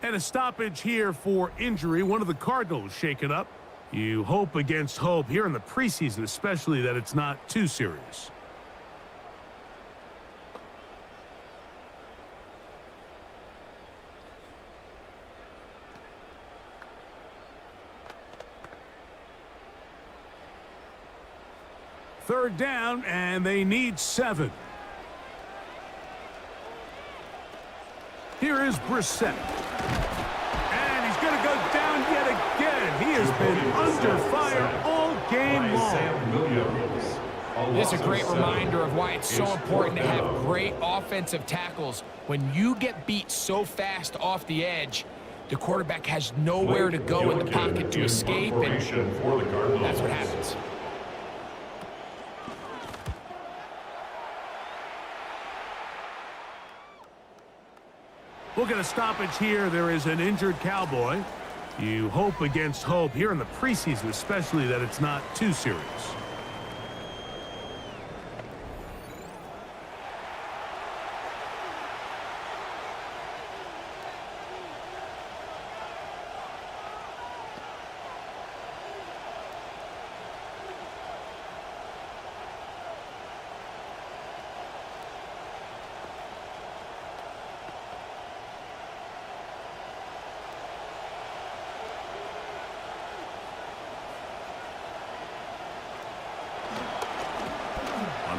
And a stoppage here for injury. One of the Cardinals shaken up. You hope against hope here in the preseason, especially that it's not too serious. Third down, and they need 7. Here is Brissett. And he's going to go down yet again. He has been under fire all game long. This is a great reminder of why it's so important to have great offensive tackles. When you get beat so fast off the edge, the quarterback has nowhere to go in the pocket to escape, and that's what happens. We'll get a stoppage here. There is an injured Cowboy. You hope against hope here in the preseason, especially that it's not too serious.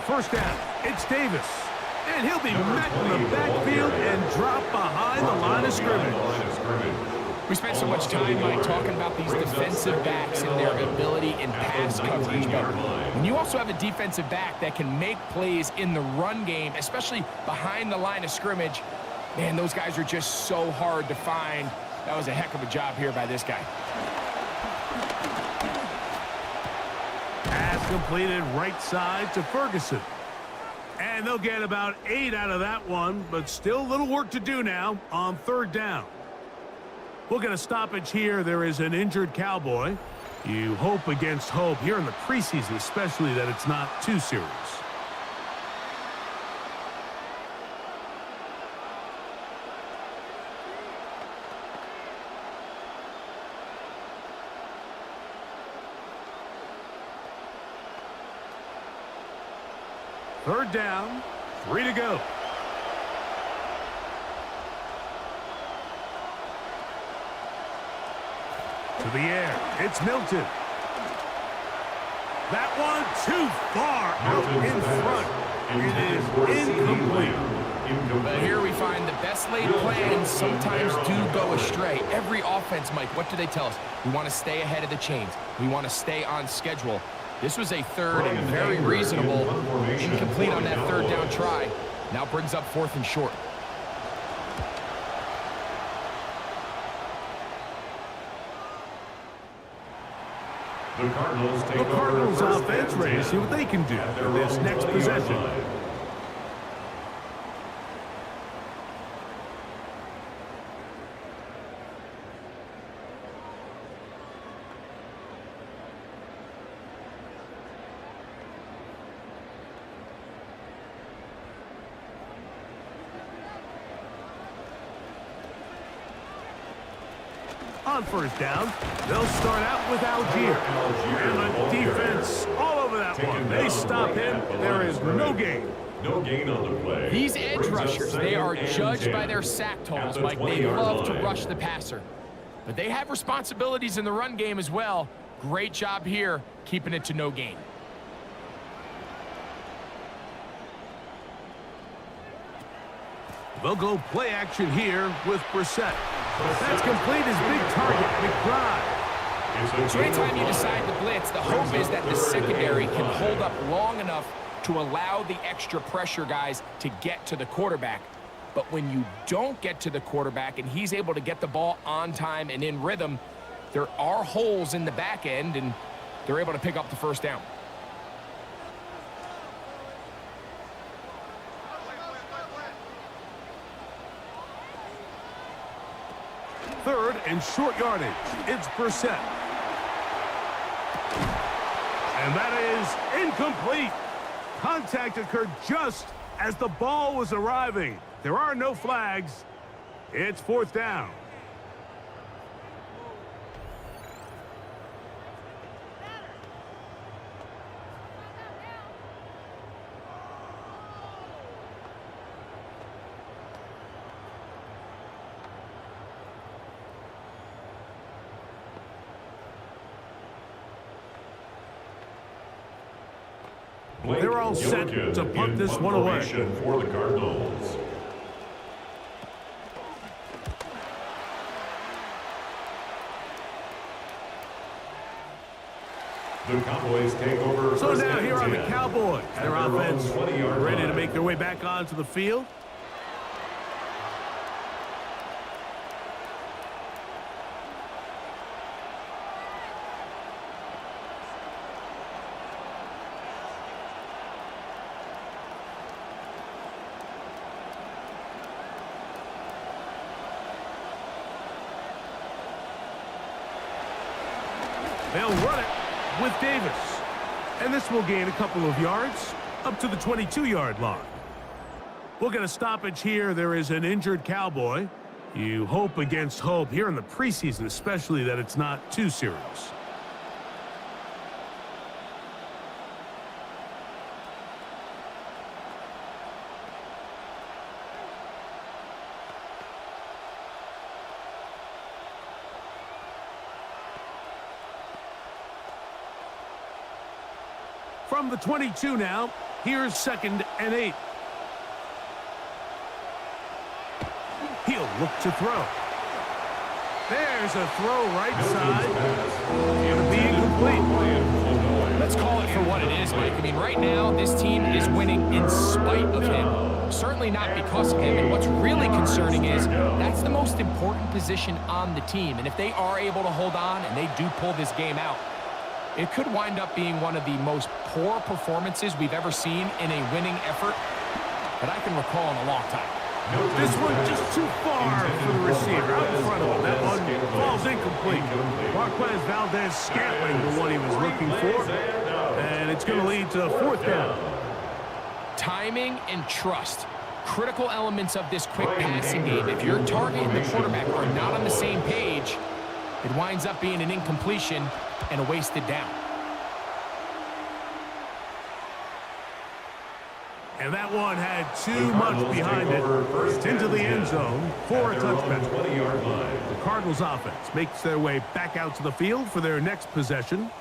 First down, it's Davis. And he'll be met in the backfield and drop behind the line of scrimmage. We spent so much time, Mike, talking about these defensive backs and their ability in pass coverage. But when you also have a defensive back that can make plays in the run game, especially behind the line of scrimmage, man, those guys are just so hard to find. That was a heck of a job here by this guy. Pass completed right side to Ferguson. And they'll get about 8 out of that one, but still a little work to do now on third down. We'll get a stoppage here. There is an injured Cowboy. You hope against hope here in the preseason, especially that it's not too serious. Third down, 3 to go. To the air, it's Milton. That one too far out in front. It is incomplete. But here we find the best laid plans sometimes do go astray. Every offense, Mike, what do they tell us? We want to stay ahead of the chains. We want to stay on schedule. This was a third and very reasonable incomplete on that third down try. Now brings up 4th and short. The Cardinals offense ready to see what they can do in this next possession. On first down, they'll start out with Algier. And the defense all over that one. They stop him. There is no gain. No gain on the play. These edge rushers, they are judged by their sack totals, Mike. They love to rush the passer. But they have responsibilities in the run game as well. Great job here, keeping it to no gain. They'll go play action here with Brissett. That's complete his big target, McBride. So anytime you decide to blitz, the hope is that the secondary can hold up long enough to allow the extra pressure guys to get to the quarterback. But when you don't get to the quarterback and he's able to get the ball on time and in rhythm, there are holes in the back end, and they're able to pick up the first down. Third and short yardage. It's Brissett. And that is incomplete. Contact occurred just as the ball was arriving. There are no flags. It's 4th down. They're all set to punt this one away. For the Cardinals. The Cowboys take over. So now here are the Cowboys. Their offense ready to make their way back onto the field. They'll run it with Davis. And this will gain a couple of yards up to the 22-yard line. We'll get a stoppage here. There is an injured Cowboy. You hope against hope here in the preseason, especially that it's not too serious. From the 22 now, here's 2nd and 8. He'll look to throw. There's a throw right side. Going to be incomplete. Let's call it for what it is, Mike. I mean, right now, this team is winning in spite of him. Certainly not because of him. And what's really concerning is that's the most important position on the team. And if they are able to hold on and they do pull this game out, it could wind up being one of the most poor performances we've ever seen in a winning effort that I can recall in a long time. This one just too far for the receiver out in front of him. That one falls incomplete. Marquez Valdez-Scantling, the one he was looking for. And it's going to lead to 4th down. Timing and trust. Critical elements of this quick passing game. If your target and the quarterback are not on the same page, it winds up being an incompletion and a wasted down. And that one had too much behind it. It's into the end zone for a touchback. The Cardinals offense makes their way back out to the field for their next possession.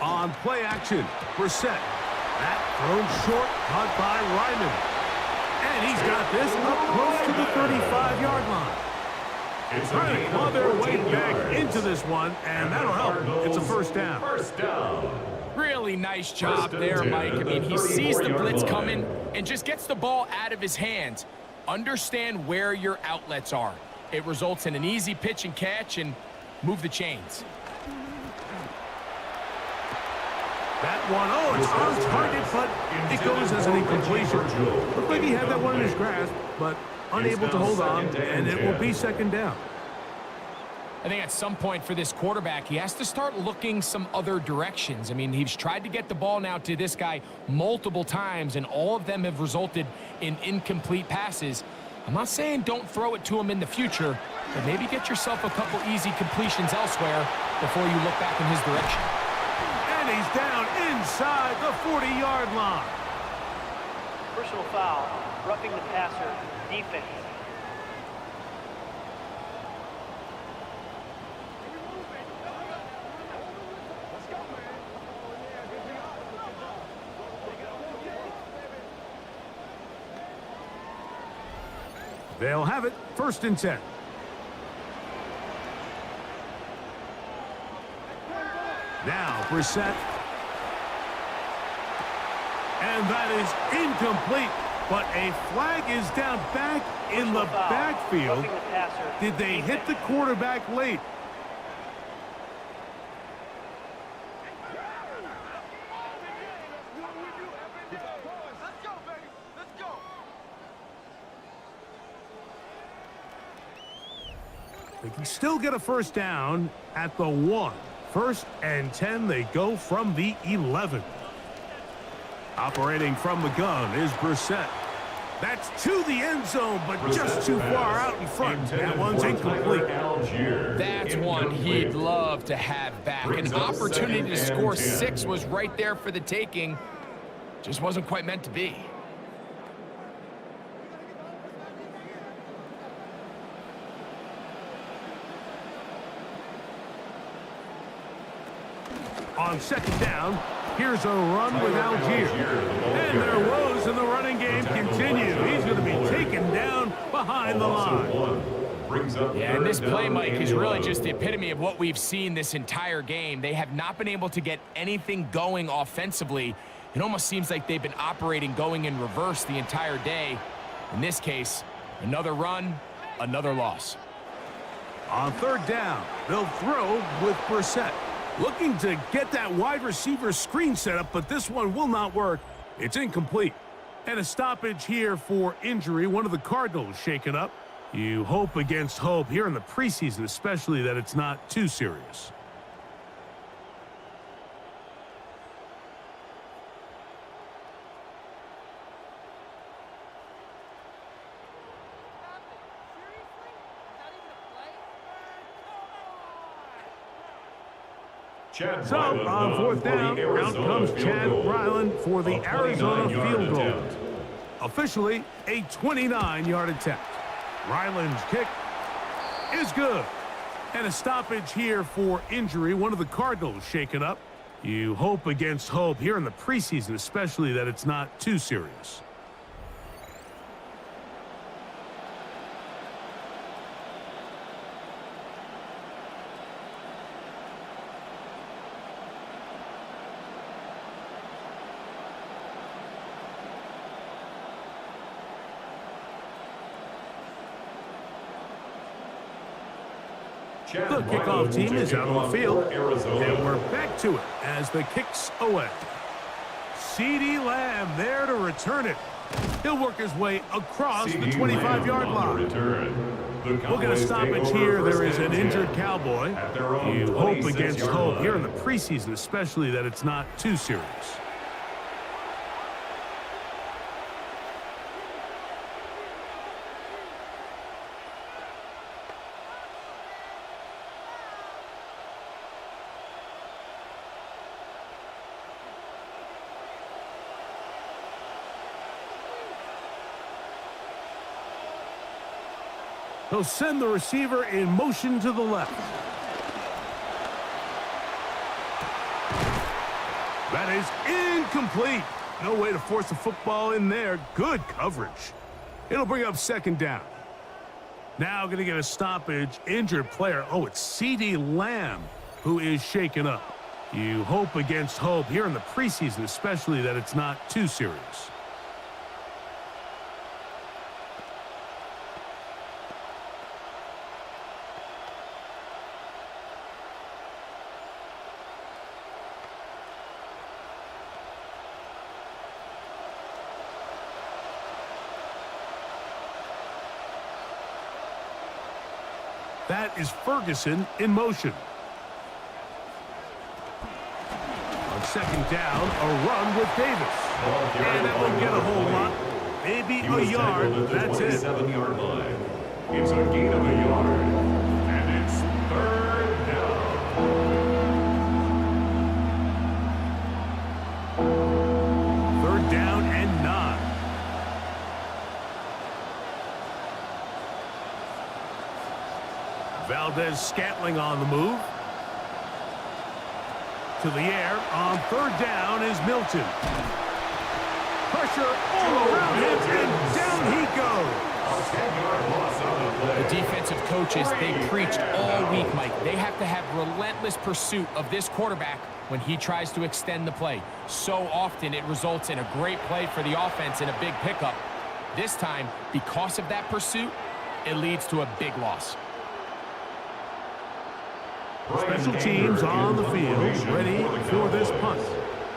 On play action, Brissett. That thrown short, caught by Ryman. And he's got this up close to the 35-yard line. Trying to claw their way back into this one, and that'll help. It's a 1st down. Really nice job there, Mike. I mean, he sees the blitz coming and just gets the ball out of his hands. Understand where your outlets are. It results in an easy pitch and catch and move the chains. That one, it's on target, but it goes as an incompletion. Looked like he had that one in his grasp, but unable to hold on, and it will be 2nd down. I think at some point for this quarterback, he has to start looking some other directions. I mean, he's tried to get the ball now to this guy multiple times, and all of them have resulted in incomplete passes. I'm not saying don't throw it to him in the future, but maybe get yourself a couple easy completions elsewhere before you look back in his direction. And he's down inside the 40-yard line. Personal foul, roughing the passer, defense. They'll have it, 1st and 10. Now Brissett. And that is incomplete. But a flag is down back in the backfield. Did they hit the quarterback late? They can still get a 1st down at the 1. 1st and 10, they go from the 11. Operating from the gun is Brissett. That's to the end zone, but just too far out in front. That one's incomplete. That's one he'd love to have back. An opportunity to score 6 was right there for the taking. Just wasn't quite meant to be. On second down, here's a run with Algier. And their woes in the running game continue. He's going to be taken down behind the line. Yeah, and this play, Mike, is really just the epitome of what we've seen this entire game. They have not been able to get anything going offensively. It almost seems like they've been operating going in reverse the entire day. In this case, another run, another loss. On third down, they'll throw with Brissett. Looking to get that wide receiver screen set up, but this one will not work. It's incomplete. And a stoppage here for injury. One of the Cardinals shaken up. You hope against hope here in the preseason, especially that it's not too serious. So, on fourth down, out comes Chad Ryland for the Arizona field goal. Officially, a 29-yard attempt. Ryland's kick is good. And a stoppage here for injury. One of the Cardinals shaken up. You hope against hope here in the preseason, especially that it's not too serious. The kickoff team is out on the field, and we're back to it as the kick's away. CeeDee Lamb there to return it. He'll work his way across the 25-yard line. We'll get a stoppage here. There is an injured Cowboy. You hope against hope here in the preseason, especially that it's not too serious. He'll send the receiver in motion to the left. That is incomplete. No way to force the football in there. Good coverage. It'll bring up second down. Now going to get a stoppage. Injured player. Oh, it's CeeDee Lamb who is shaken up. You hope against hope here in the preseason, especially that it's not too serious. That is Ferguson in motion. On second down, a run with Davis. And that won't get a whole lot. Maybe a yard. That's it. 7-yard line. It's a gain of a yard. And it's third down. Third down and 9. Valdez-Scantling on the move. To the air on third down is Milton. Pressure all around him, and down he goes. The defensive coaches, they preach all week, Mike. They have to have relentless pursuit of this quarterback when he tries to extend the play. So often it results in a great play for the offense and a big pickup. This time, because of that pursuit, it leads to a big loss. Special teams on the field, ready for this punt.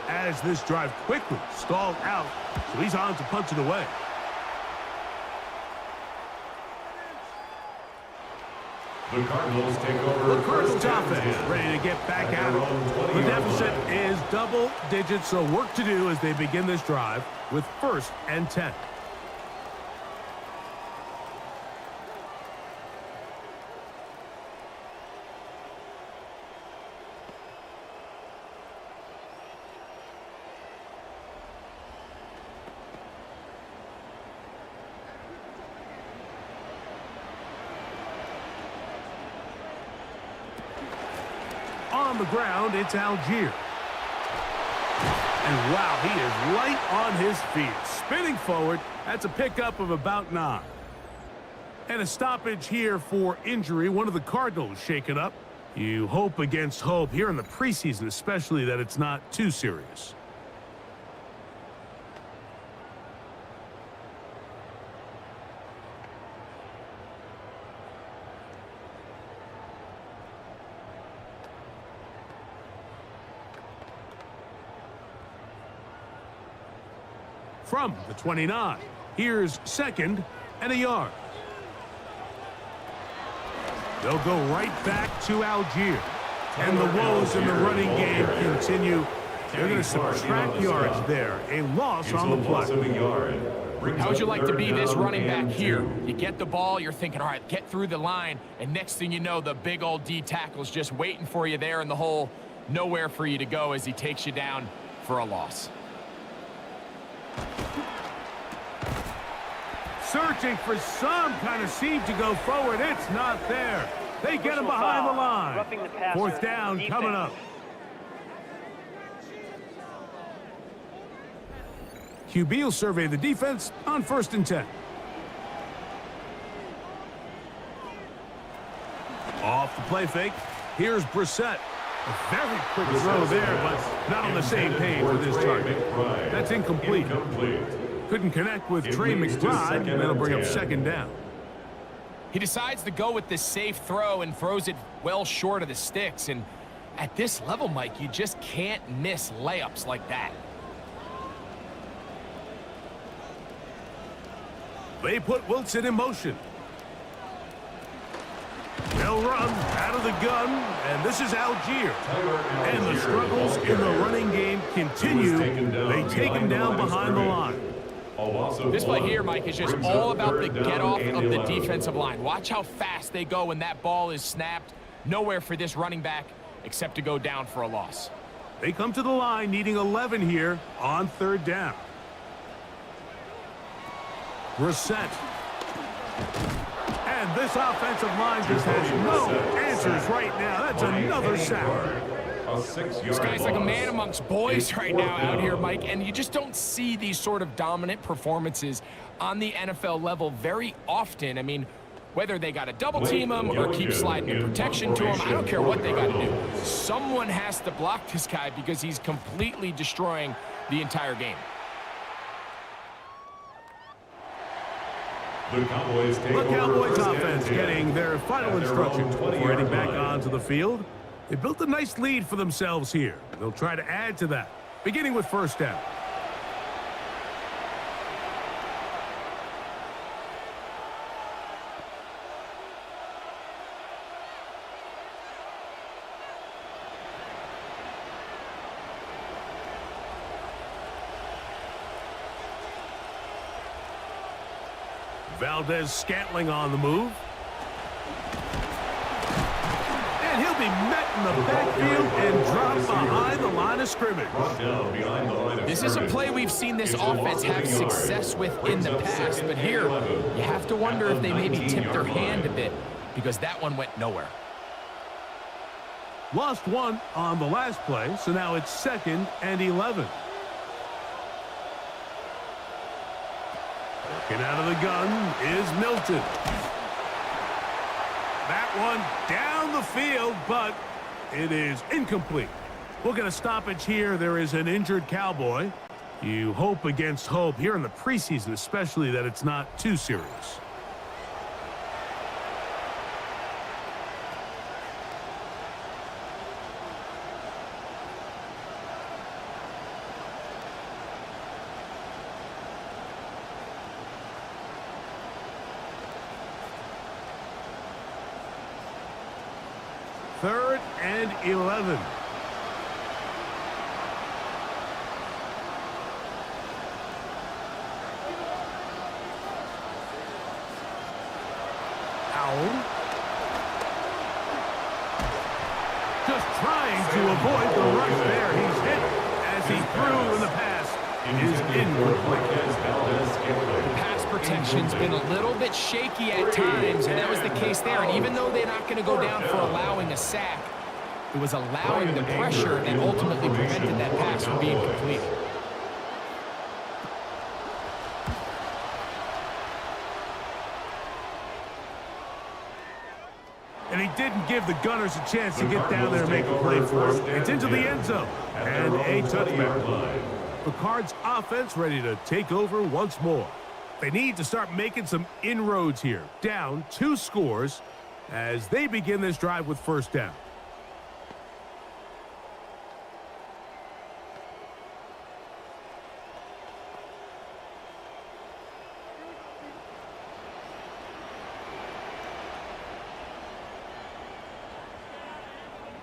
As this drive quickly stalled out, so he's on to punt it away. The Cardinals take over. The Cardinals offense ready to get back at it. The deficit is double digits, so work to do as they begin this drive with 1st and 10. On the ground, it's Algier. And wow, he is light on his feet. Spinning forward, that's a pickup of about 9. And a stoppage here for injury. One of the Cardinals shaken up. You hope against hope here in the preseason, especially that it's not too serious. From the 29, here's 2nd and a yard. They'll go right back to Algier. And the woes in the running game continue. They're going to subtract yards there. A loss on the play. How would you like to be this running back here? You get the ball, you're thinking, all right, get through the line, and next thing you know, the big old D tackle's just waiting for you there in the hole. Nowhere for you to go as he takes you down for a loss. Searching for some kind of seam to go forward. It's not there. They get him behind the line. 4th down coming up. QB will survey the defense on 1st and 10. Off the play fake. Here's Brissett. A very quick throw there, but not on the same page with his target. That's incomplete. Couldn't connect with Trey McBride, and that'll bring up 2nd down. He decides to go with this safe throw and throws it well short of the sticks. And at this level, Mike, you just can't miss layups like that. They put Wilson in motion. They'll run out of the gun, and this is Algier. And the struggles in the running game continue. They take him down behind the line. This play here, Mike, is just all about the get-off of the defensive line. Watch how fast they go when that ball is snapped. Nowhere for this running back except to go down for a loss. They come to the line needing 11 here on 3rd down. Brissett. And this offensive line just has no answers right now. That's another sack. This guy's like a man amongst boys right now out here, Mike, and you just don't see these sort of dominant performances on the NFL level very often. I mean, whether they got to double team him or keep sliding the protection to him, I don't care what they got to do. Someone has to block this guy because he's completely destroying the entire game. The Cowboys offense getting their final instructions before heading back onto the field. They built a nice lead for themselves here. They'll try to add to that, beginning with 1st down. Valdez-Scantling on the move. And he'll be met in the backfield and dropped behind the line of scrimmage. This is a play we've seen this offense have success with in the past, but here you have to wonder if they maybe tipped their hand a bit because that one went nowhere. Lost 1 on the last play, so now it's 2nd and 11. Working out of the gun is Milton. That one down the field, but it is incomplete. We'll get a stoppage here. There is an injured Cowboy. You hope against hope here in the preseason, especially that it's not too serious. Third and 11. Howell. Just trying to avoid the rush there. He's hit as he threw in the pass. Is incomplete. The pass protection's been a little bit shaky at times, and that was the case there. And even though they're not going to go down for allowing a sack, It was allowing the pressure that ultimately prevented that pass from being complete. And he didn't give the Gunners a chance to get down there and make a play for him. It's into the end zone. And a touchdown. The Cards offense ready to take over once more. They need to start making some inroads here. Down 2 scores as they begin this drive with first down.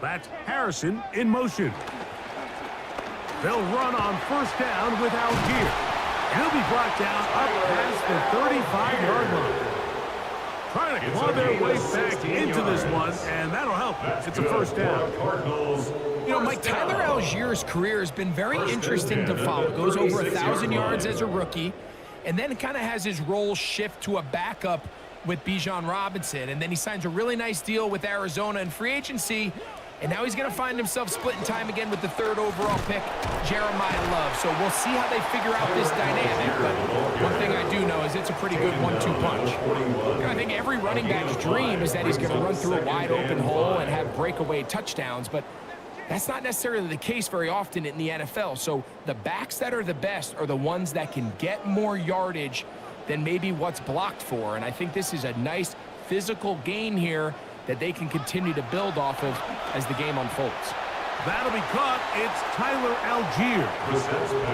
That's Harrison in motion. They'll run on first down with Algier. He'll be brought down up past the 35-yard line. Trying to claw their way back into this one, and that'll help. It's a first down. You know, Mike, Tyler Algier's career has been very interesting to follow. Goes over 1,000 yards as a rookie, and then kind of has his role shift to a backup with Bijan Robinson. And then he signs a really nice deal with Arizona in free agency. And now he's going to find himself splitting time again with the 3rd overall pick, Jeremiah Love. So we'll see how they figure out this dynamic. But one thing I do know is it's a pretty good 1-2 punch. And I think every running back's dream is that he's going to run through a wide open hole and have breakaway touchdowns. But that's not necessarily the case very often in the NFL. So the backs that are the best are the ones that can get more yardage than maybe what's blocked for. And I think this is a nice physical gain here that they can continue to build off of as the game unfolds. That'll be caught. It's Tyler Algier.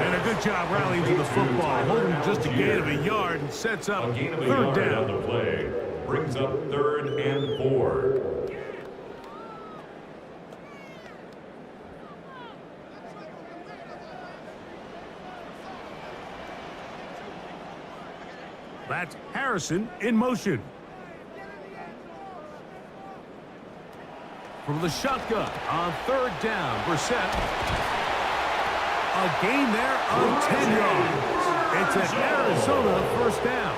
And a good job rallying to the football, holding just a gain of a yard and sets up 3rd down. The play brings up 3rd and 4. That's Harrison in motion. From the shotgun on 3rd down, Brissett. A gain there of 10 yards. It's an Arizona first down.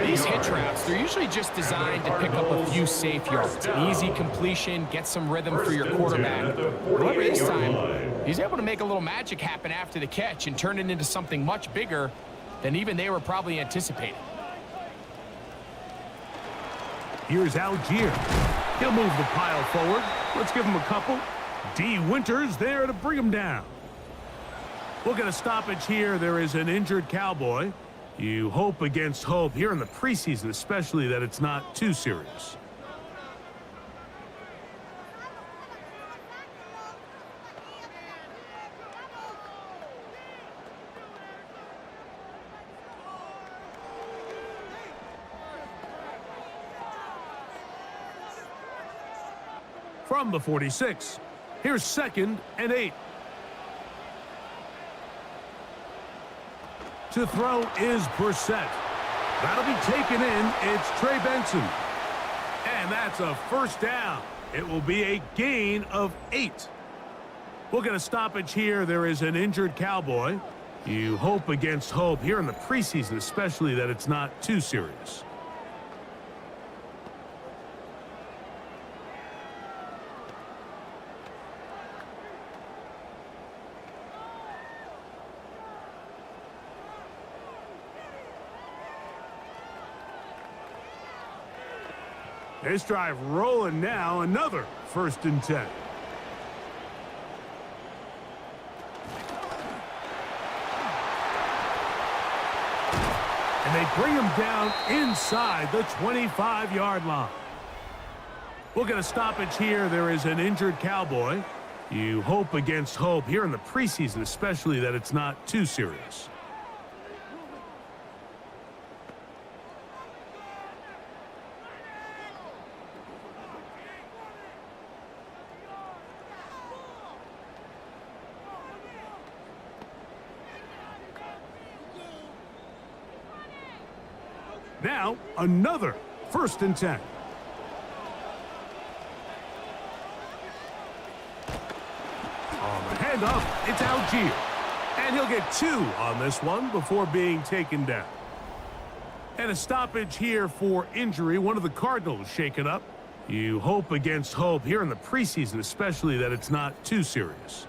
These hitch routes, they're usually just designed to pick up a few safe yards. An easy completion, get some rhythm for your quarterback. However, this time, he's able to make a little magic happen after the catch and turn it into something much bigger than even they were probably anticipating. Here's Algier. He'll move the pile forward. Let's give him a couple. D. Winters there to bring him down. We'll get a stoppage here. There is an injured Cowboy. You hope against hope here in the preseason, especially that it's not too serious. From the 46, here's 2nd and 8. To throw is Brissett. That'll be taken in. It's Trey Benson. And that's a first down. It will be a gain of 8. We'll get a stoppage here. There is an injured Cowboy. You hope against hope here in the preseason, especially that it's not too serious. This drive rolling now, another 1st and 10. And they bring him down inside the 25-yard line. We'll get a stoppage here. There is an injured Cowboy. You hope against hope here in the preseason, especially that it's not too serious. Now, another 1st and 10. On the handoff, it's Algier. And he'll get 2 on this one before being taken down. And a stoppage here for injury. One of the Cardinals shaken up. You hope against hope here in the preseason, especially that it's not too serious.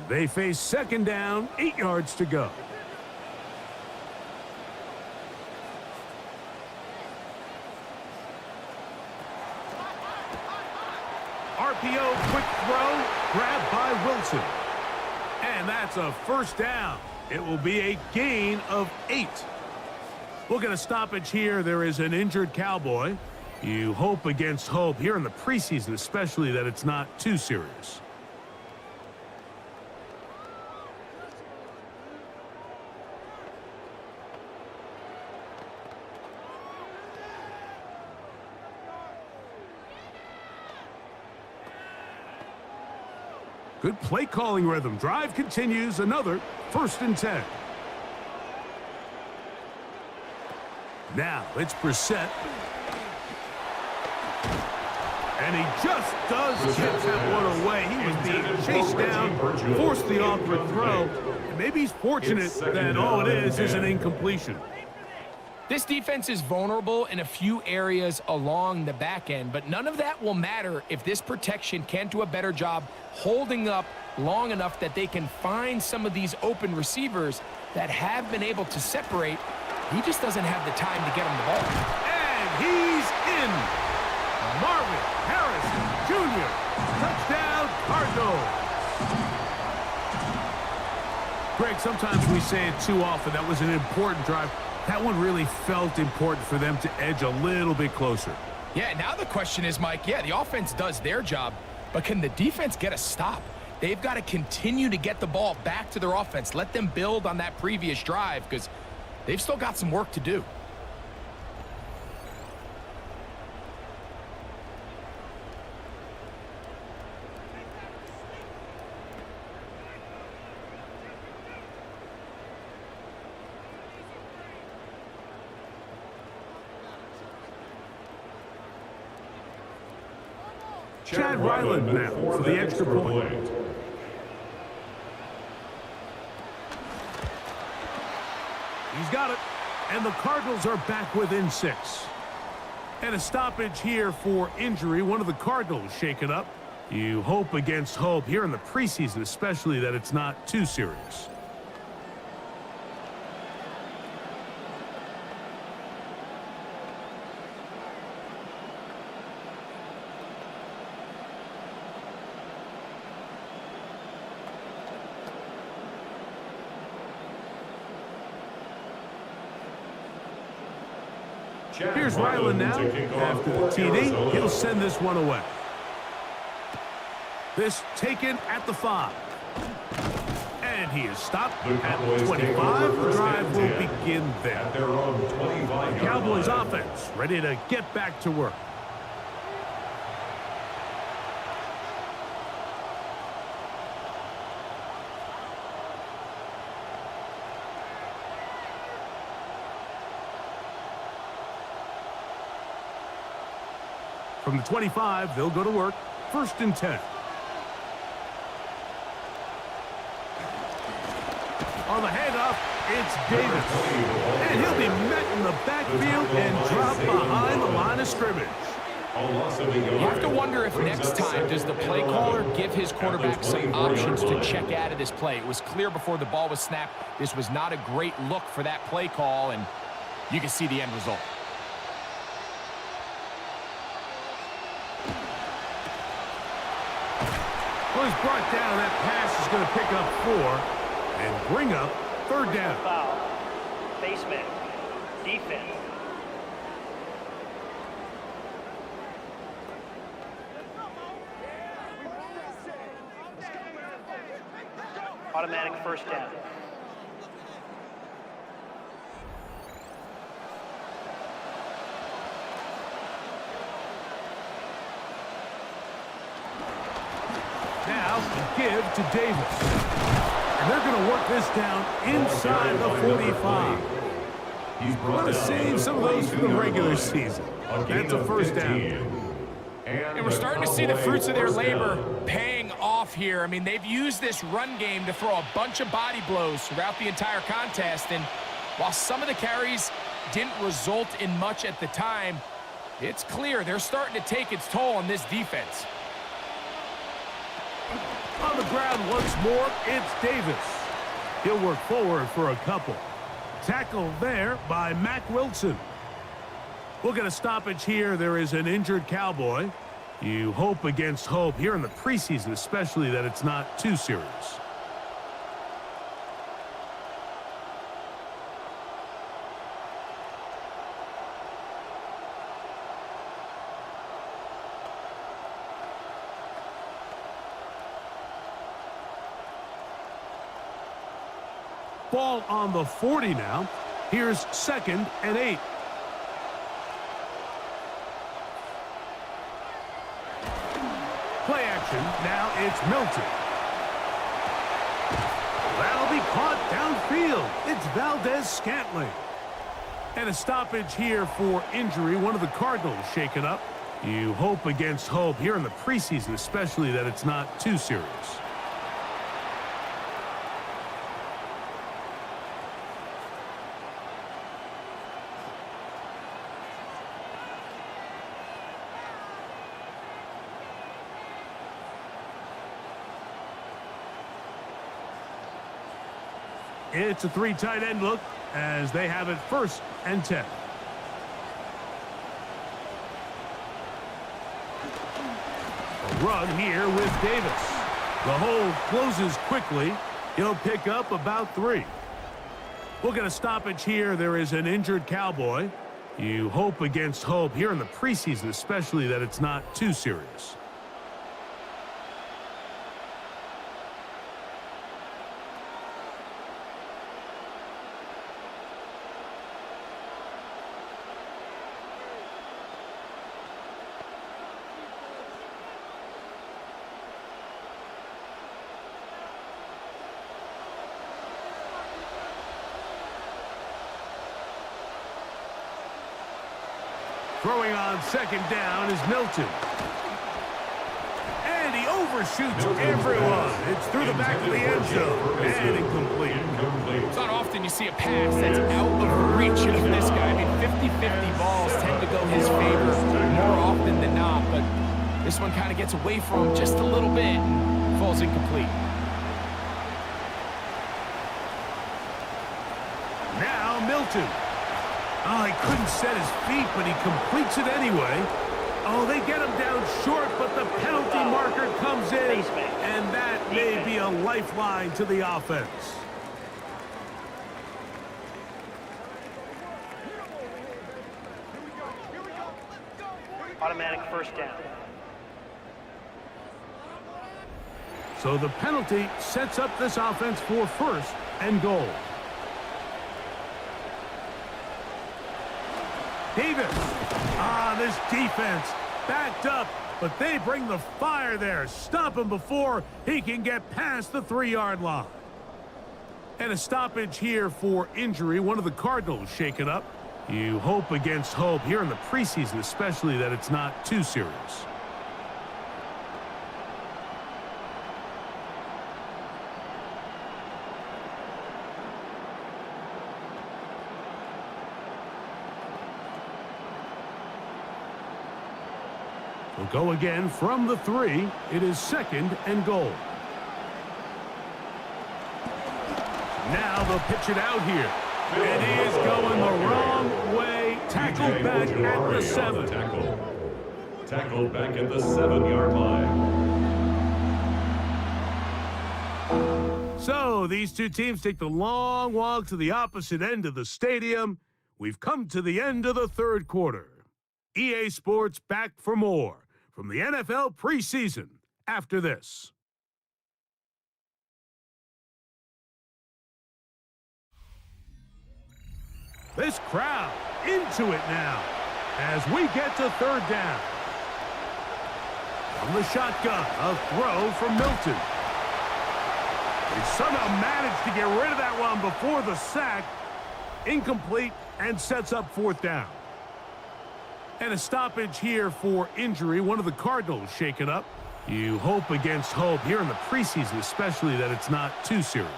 They face second down, 8 yards to go. RPO, quick throw, grabbed by Wilson. And that's a first down. It will be a gain of 8. We'll get a stoppage here. There is an injured Cowboy. You hope against hope here in the preseason, especially that it's not too serious. Good play calling rhythm. Drive continues. Another 1st and 10. Now it's Brissett. And he just does get that one away. He was being chased down, forced the awkward throw. And maybe he's fortunate that all it is an incompletion. This defense is vulnerable in a few areas along the back end, but none of that will matter if this protection can't do a better job holding up long enough that they can find some of these open receivers that have been able to separate. He just doesn't have the time to get him the ball. And he's in. Marvin Harrison Jr. Touchdown, Cardinals. Greg, sometimes we say it too often. That was an important drive. That one really felt important for them to edge a little bit closer. Yeah, now the question is, Mike, yeah, the offense does their job, but can the defense get a stop? They've got to continue to get the ball back to their offense. Let them build on that previous drive because they've still got some work to do. Chad Ryland now for the extra point. He's got it. And the Cardinals are back within 6. And a stoppage here for injury. One of the Cardinals shaken up. You hope against hope here in the preseason, especially that it's not too serious. Here's Ryland now. After the TD, he'll send this one away. This taken at the 5. And he is stopped at the 25. The drive will begin there. The Cowboys offense ready to get back to work. From the 25, they'll go to work. 1st and 10. On the handoff, it's Davis. And he'll be met in the backfield and dropped behind the line of scrimmage. You have to wonder if next time does the play caller give his quarterback some options to check out of this play. It was clear before the ball was snapped. This was not a great look for that play call, and you can see the end result. Well, he's brought down. That pass is going to pick up 4 and bring up 3rd down. Foul. Baseman. Defense. Automatic 1st down. Now give to Davis. And they're going to work this down inside the 45. He's brought Want to down save some of those for the regular season. That's a first down. And we're starting to see the fruits of their labor paying off here. I mean, they've used this run game to throw a bunch of body blows throughout the entire contest. And while some of the carries didn't result in much at the time, it's clear they're starting to take its toll on this defense. On the ground once more, it's Davis. He'll work forward for a couple. Tackle there by Mack Wilson. We'll get a stoppage here. There is an injured Cowboy. You hope against hope here in the preseason, especially that it's not too serious. Ball on the 40 now. Here's 2nd and 8. Play action. Now it's Milton. That'll be caught downfield. It's Valdez-Scantling. And a stoppage here for injury. One of the Cardinals shaken up. You hope against hope here in the preseason, especially that it's not too serious. It's a 3 tight end look as they have it 1st and 10. A run here with Davis. The hole closes quickly. He'll pick up about 3. We'll get a stoppage here. There is an injured Cowboy. You hope against hope here in the preseason, especially that it's not too serious. Throwing on 2nd down is Milton. And he overshoots everyone. It's through the back of the end zone. And incomplete. It's not often you see a pass that's out of reach of this guy. I mean, 50-50 balls tend to go his favor more often than not. But this one kind of gets away from him just a little bit and falls incomplete. Now Milton. Oh, he couldn't set his feet, but he completes it anyway. Oh, they get him down short, but the penalty marker comes in, and that may be a lifeline to the offense. Automatic first down. So the penalty sets up this offense for 1st and goal. Davis. This defense backed up, but they bring the fire there. Stop him before he can get past the 3-yard line. And a stoppage here for injury. One of the Cardinals shaken up. You hope against hope here in the preseason, especially that it's not too serious. We'll go again from the 3. It is 2nd and goal. Now they'll pitch it out here. And he is going the wrong way. Tackled back at the 7. Tackled back at the 7-yard line. So these two teams take the long walk to the opposite end of the stadium. We've come to the end of the 3rd quarter. EA Sports back for more from the NFL preseason after this. This crowd into it now as we get to 3rd down. From the shotgun, a throw from Milton. He somehow managed to get rid of that one before the sack. Incomplete, and sets up fourth down. And a stoppage here for injury. One of the Cardinals shaken up. You hope against hope here in the preseason, especially, that it's not too serious.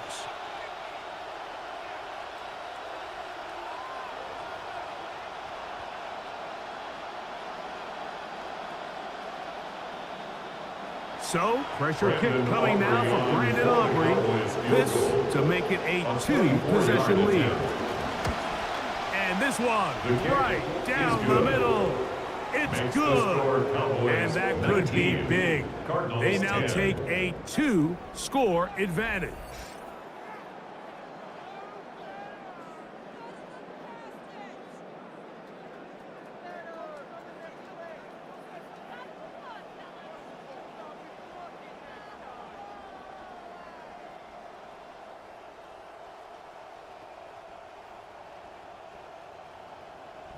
So, pressure kick coming now for Brandon Aubrey. This to make it a two-possession lead. And this one, right down the middle. It's good. And that could be big. They now take a 2-score advantage.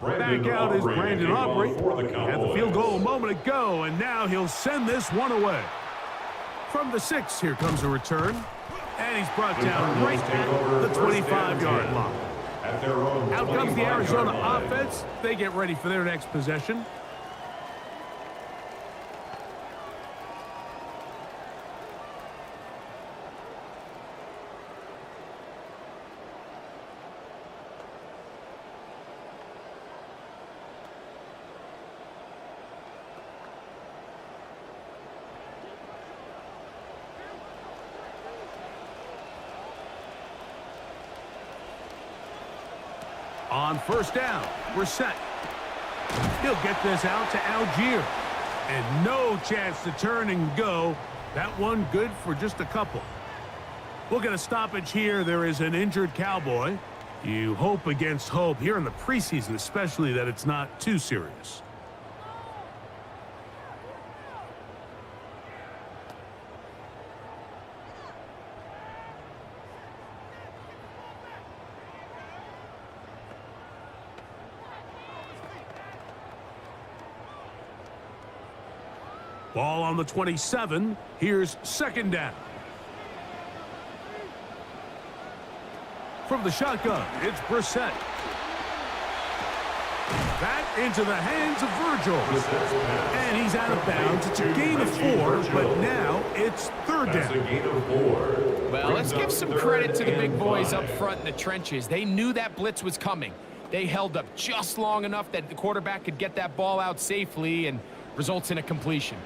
Back out is Brandon Aubrey. Had the field goal a moment ago, and now he'll send this one away. From the 6, here comes a return. And he's brought down right at the 25-yard line. Out comes the Arizona offense. They get ready for their next possession. On first down, we're set. He'll get this out to Algier. And no chance to turn and go. That one good for just a couple. We'll get a stoppage here. There is an injured Cowboy. You hope against hope here in the preseason, especially, that it's not too serious. Ball on the 27. Here's second down. From the shotgun, it's Brissett. That into the hands of Virgil. And he's out of bounds. It's a gain of 4, but now it's third down. Well, let's give some credit to the big boys up front in the trenches. They knew that blitz was coming. They held up just long enough that the quarterback could get that ball out safely and results in a completion.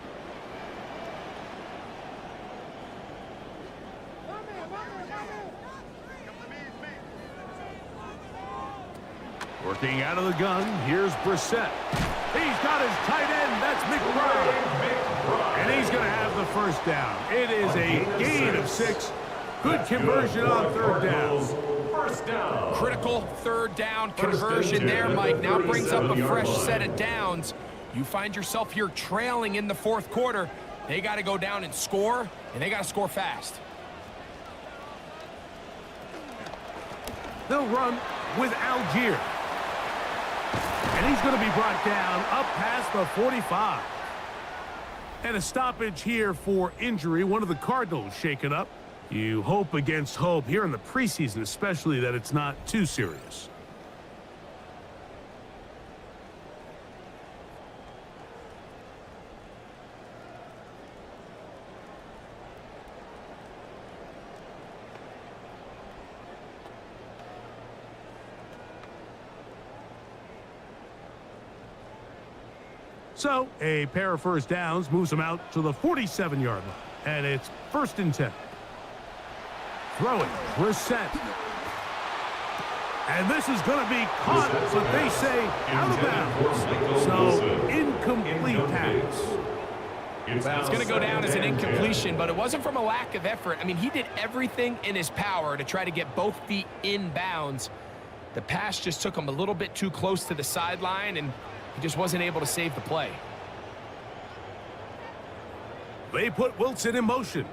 Working out of the gun, here's Brissett. He's got his tight end, that's McBride. And he's going to have the first down. It is a gain of 6. Good conversion on third down. First down. Critical third down conversion there, Mike. Now brings up a fresh set of downs. You find yourself here trailing in the fourth quarter. They got to go down and score, and they got to score fast. They'll run with Algier. And he's going to be brought down up past the 45. And a stoppage here for injury. One of the Cardinals shaken up. You hope against hope here in the preseason, especially, that it's not too serious. So, a pair of first downs moves them out to the 47-yard line. And it's first and 10. Throwing, Brissett. And this is going to be caught, but they say out of bounds. So, incomplete pass. Well, it's going to go down as an incompletion, but it wasn't from a lack of effort. I mean, he did everything in his power to try to get both feet in bounds. The pass just took him a little bit too close to the sideline, and he just wasn't able to save the play. They put Wilson in motion.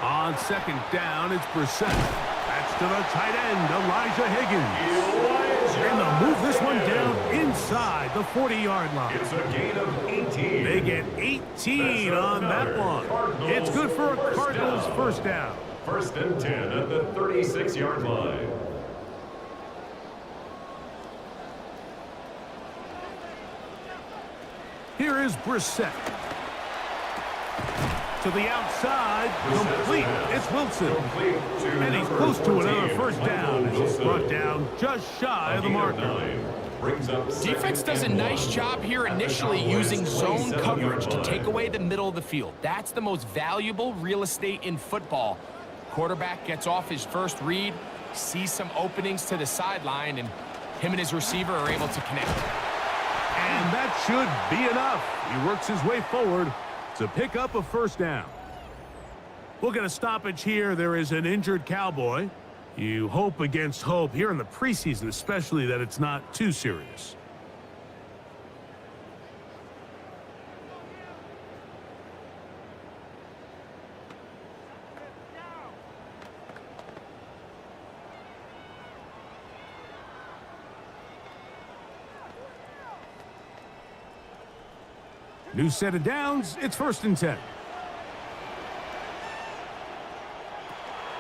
On second down, it's Brissett. That's to the tight end, Elijah Higgins. And they'll move this one down inside the 40-yard line. It's a gain of 18. They get 18 on that one. It's good for a Cardinals first down. First and 10 at the 36-yard line. Here is Brissett. To the outside, complete. It's Wilson. And he's close to another first down. He's brought down just shy of the marker. Defense does a nice job here initially using zone coverage to take away the middle of the field. That's the most valuable real estate in football. Quarterback gets off his first read, sees some openings to the sideline, and him and his receiver are able to connect. And that should be enough. He works his way forward to pick up a first down. We'll get a stoppage here. There is an injured Cowboy. You hope against hope here in the preseason, especially that it's not too serious. New set of downs. It's 1st and 10.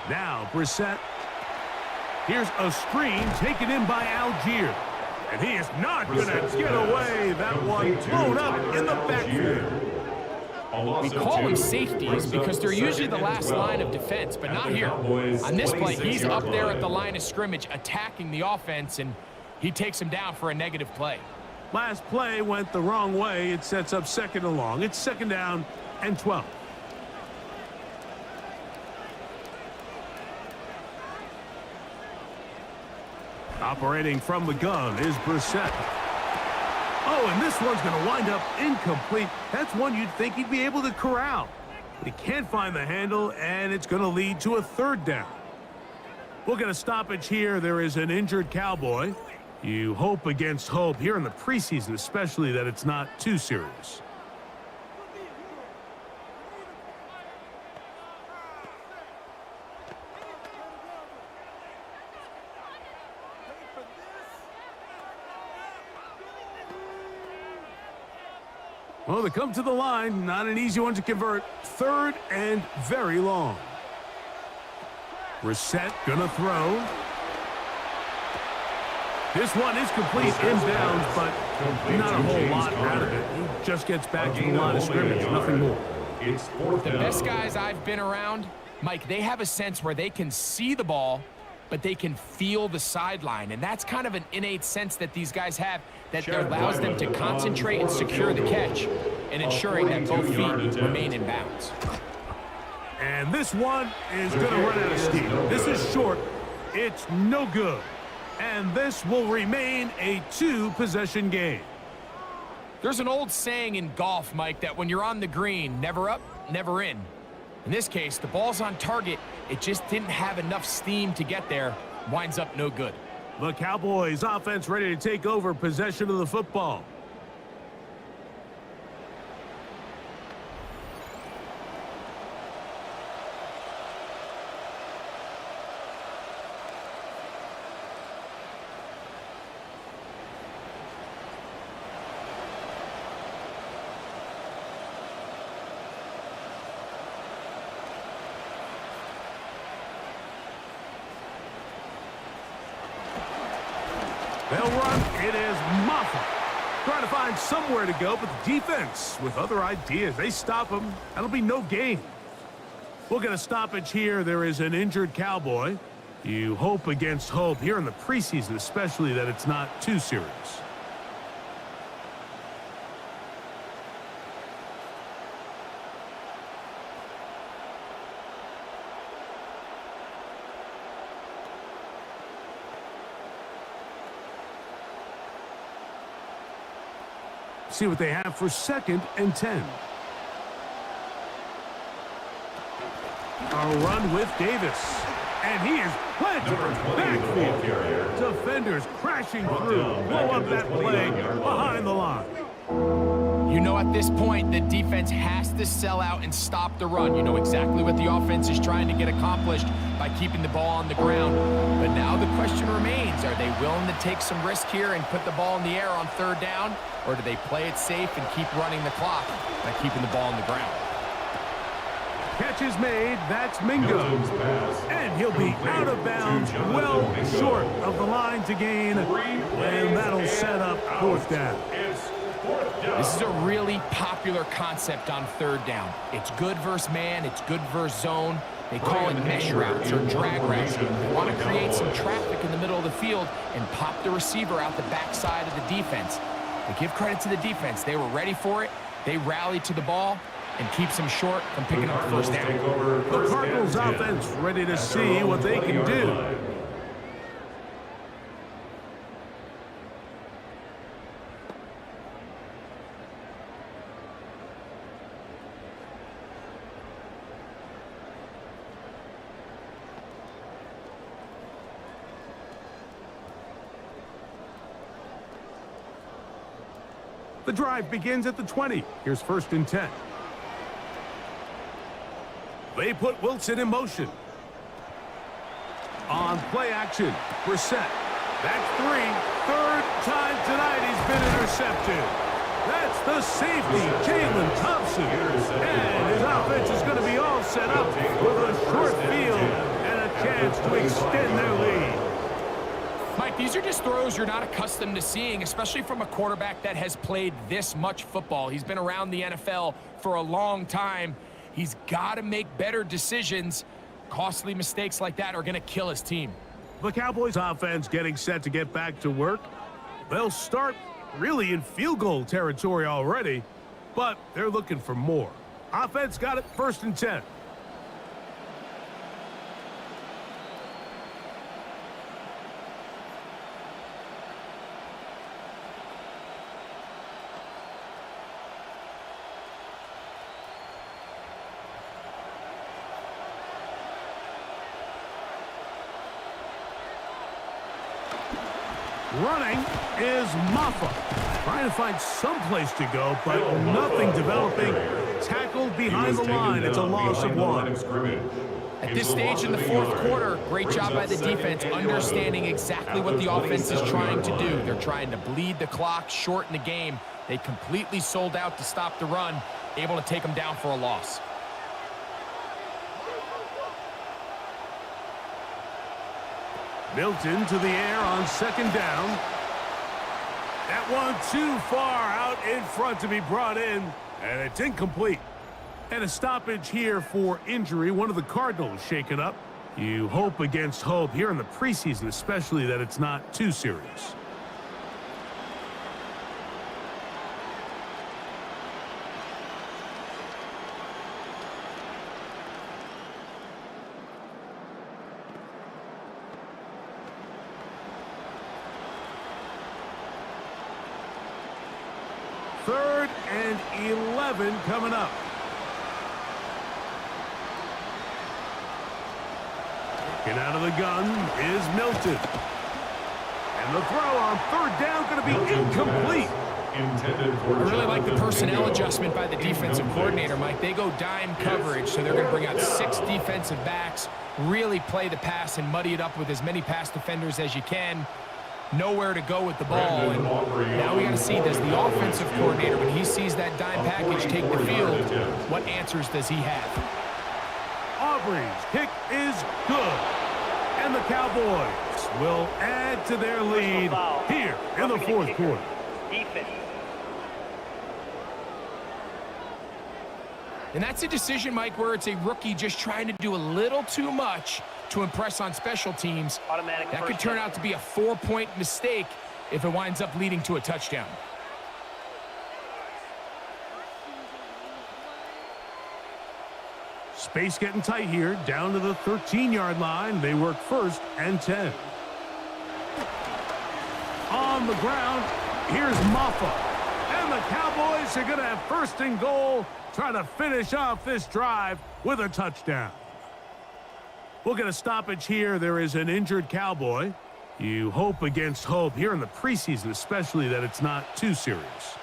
Now Brissett. Here's a screen taken in by Algier. And he is not going to get away. That one blown up in the backfield. We call them safeties because they're usually the last line of defense, but not here. On this play, he's up there at the line of scrimmage attacking the offense, and he takes him down for a negative play. Last play went the wrong way. It sets up 2nd and long. It's 2nd down and 12. Operating from the gun is Brissett. Oh, and this one's going to wind up incomplete. That's one you'd think he'd be able to corral. But he can't find the handle, and it's going to lead to a 3rd down. We'll get a stoppage here. There is an injured Cowboy. You hope against hope here in the preseason, especially that it's not too serious. Well, they come to the line. Not an easy one to convert. 3rd and very long. Brissett gonna throw. This one is complete inbounds, but not a whole lot out of it. He just gets back to the line of scrimmage, nothing more. The best guys I've been around, Mike, they have a sense where they can see the ball, but they can feel the sideline. And that's kind of an innate sense that these guys have that allows them to concentrate and secure the catch and ensuring that both feet remain in bounds. And this one is going to run out of steam. This is short. It's no good. And this will remain a 2-possession game. There's an old saying in golf, Mike, that when you're on the green, never up, never in. In this case, the ball's on target. It just didn't have enough steam to get there. Winds up no good. The Cowboys offense ready to take over possession of the football. They'll run. It is Moffitt. Trying to find somewhere to go, but the defense with other ideas. They stop him. That'll be no gain. We'll get a stoppage here. There is an injured Cowboy. You hope against hope here in the preseason, especially that it's not too serious. See what they have for 2nd and 10. A run with Davis. And he is planted backfield. Defenders crashing through. Blow up that play behind the line. You know, at this point, the defense has to sell out and stop the run. You know exactly what the offense is trying to get accomplished by keeping the ball on the ground. But now the question remains, are they willing to take some risk here and put the ball in the air on 3rd down? Or do they play it safe and keep running the clock by keeping the ball on the ground? Catch is made. That's Mingo. And he'll be out of bounds, well short of the line to gain. And that'll set up 4th down. This is a really popular concept on third down. It's good versus man. It's good versus zone. They call it mesh routes or drag routes. They want to create some traffic in the middle of the field and pop the receiver out the backside of the defense. They give credit to the defense. They were ready for it. They rallied to the ball and keeps them short from picking up the first down. The Cardinals offense ready to see what they can do. The drive begins at the 20. Here's 1st and 10. They put Wilson in motion. On play action, Brissett. That's 3. Third time tonight he's been intercepted. That's the safety, Jalen Thompson. And his offense is going to be all set up with a short field and a chance to extend their lead. Mike, these are just throws you're not accustomed to seeing, especially from a quarterback that has played this much football. He's been around the NFL for a long time. He's got to make better decisions. Costly mistakes like that are going to kill his team. The Cowboys offense getting set to get back to work. They'll start really in field goal territory already, but they're looking for more. Offense got it, 1st and 10. Running is Maffa. Trying to find some place to go, but nothing developing. Tackled behind the line. It's a loss of 1. At this stage in the 4th quarter, great job by the defense, understanding exactly what the offense is trying to do. They're trying to bleed the clock, shorten the game. They completely sold out to stop the run, able to take them down for a loss. Milton to the air on 2nd down. That one too far out in front to be brought in, and it's incomplete. And a stoppage here for injury. One of the Cardinals shaken up. You hope against hope here in the preseason, especially that it's not too serious. Third and 11 coming up. Get out of the gun is Milton. And the throw on 3rd down going to be incomplete. I really like the personnel adjustment by the defensive coordinator, Mike. They go dime coverage, so they're going to bring out 6 defensive backs, really play the pass and muddy it up with as many pass defenders as you can. Nowhere to go with the ball. And now we got to see, does the offensive coordinator, when he sees that dime package take the field, what answers does he have? Aubrey's kick is good. And the Cowboys will add to their lead here in the 4th quarter. Defense. And that's a decision, Mike, where it's a rookie just trying to do a little too much to impress on special teams. That could turn out to be a 4-point mistake if it winds up leading to a touchdown. Space getting tight here, down to the 13-yard line. They work 1st and 10. On the ground, here's Maffa. And the Cowboys are going to have 1st and goal, trying to finish off this drive with a touchdown. We'll get a stoppage here. There is an injured Cowboy. You hope against hope here in the preseason, especially that it's not too serious.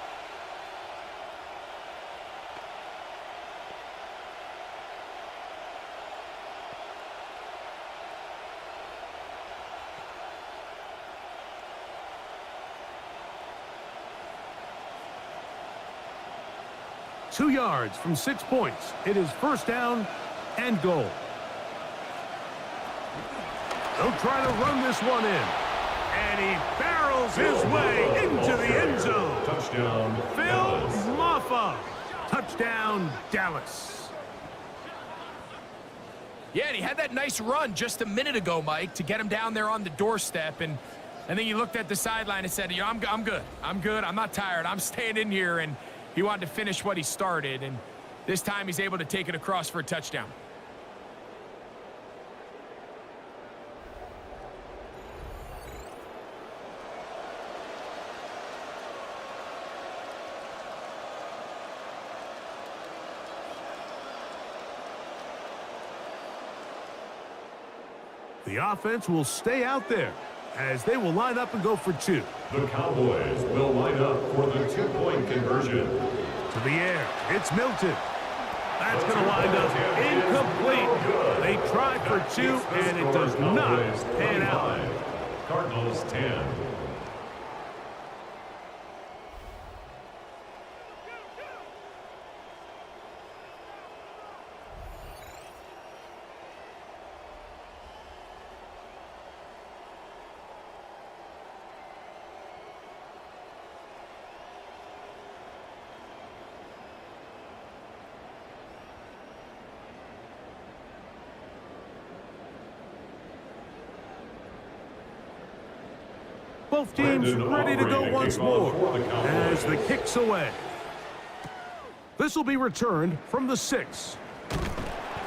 Two yards from 6 points. It is 1st down and goal. They'll try to run this one in. And he barrels his way into the end zone. Touchdown, Phil Dallas. Maffa. Touchdown, Dallas. Yeah, and he had that nice run just a minute ago, Mike, to get him down there on the doorstep. And then he looked at the sideline and said, I'm good. I'm good. I'm not tired. I'm staying in here. And he wanted to finish what he started. And this time he's able to take it across for a touchdown. The offense will stay out there as they will line up and go for two. The Cowboys will line up for the two-point conversion. To the air, it's Milton. That's going to wind up incomplete. They tried for two, and it does not pan out. Cardinals 10. Both teams ready to go once more as the kick's away. This will be returned from the 6.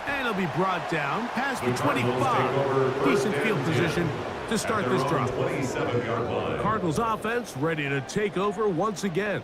And it'll be brought down past the 25. Decent field position to start this drive. The Cardinals offense ready to take over once again.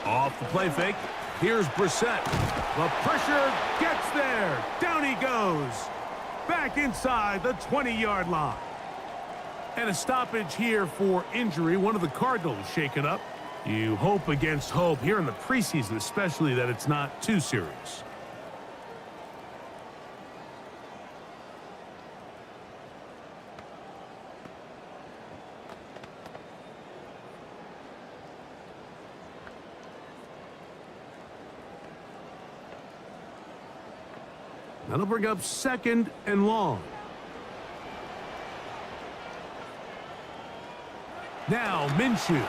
Off the play fake. Here's Brissett. The pressure gets there. Down he goes. Back inside the 20-yard line. And a stoppage here for injury. One of the Cardinals shaken up. You hope against hope here in the preseason, especially that it's not too serious. That'll bring up 2nd and long. Now Minshew.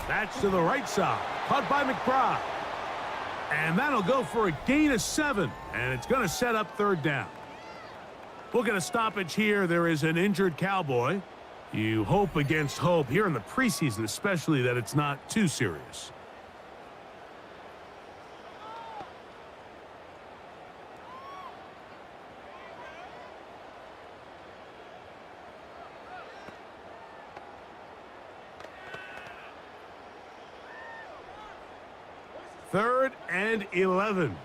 That's to the right side. Caught by McBride. And that'll go for a gain of 7. And it's going to set up 3rd down. We'll get a stoppage here. There is an injured Cowboy. You hope against hope here in the preseason, especially that it's not too serious. Third and 11.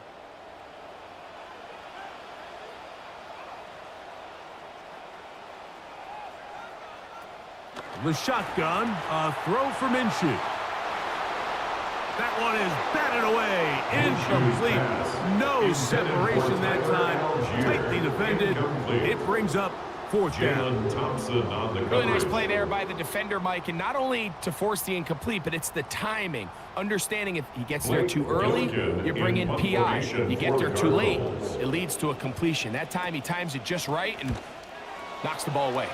The shotgun, a throw for Minshew. That one is batted away, incomplete. No separation that time, tightly defended. It brings up 4th down. Thompson on the Really nice play there by the defender, Mike, and not only to force the incomplete, but it's the timing. Understanding if he gets there too early, you bring in PI. You get there too late, it leads to a completion. That time he times it just right and knocks the ball away.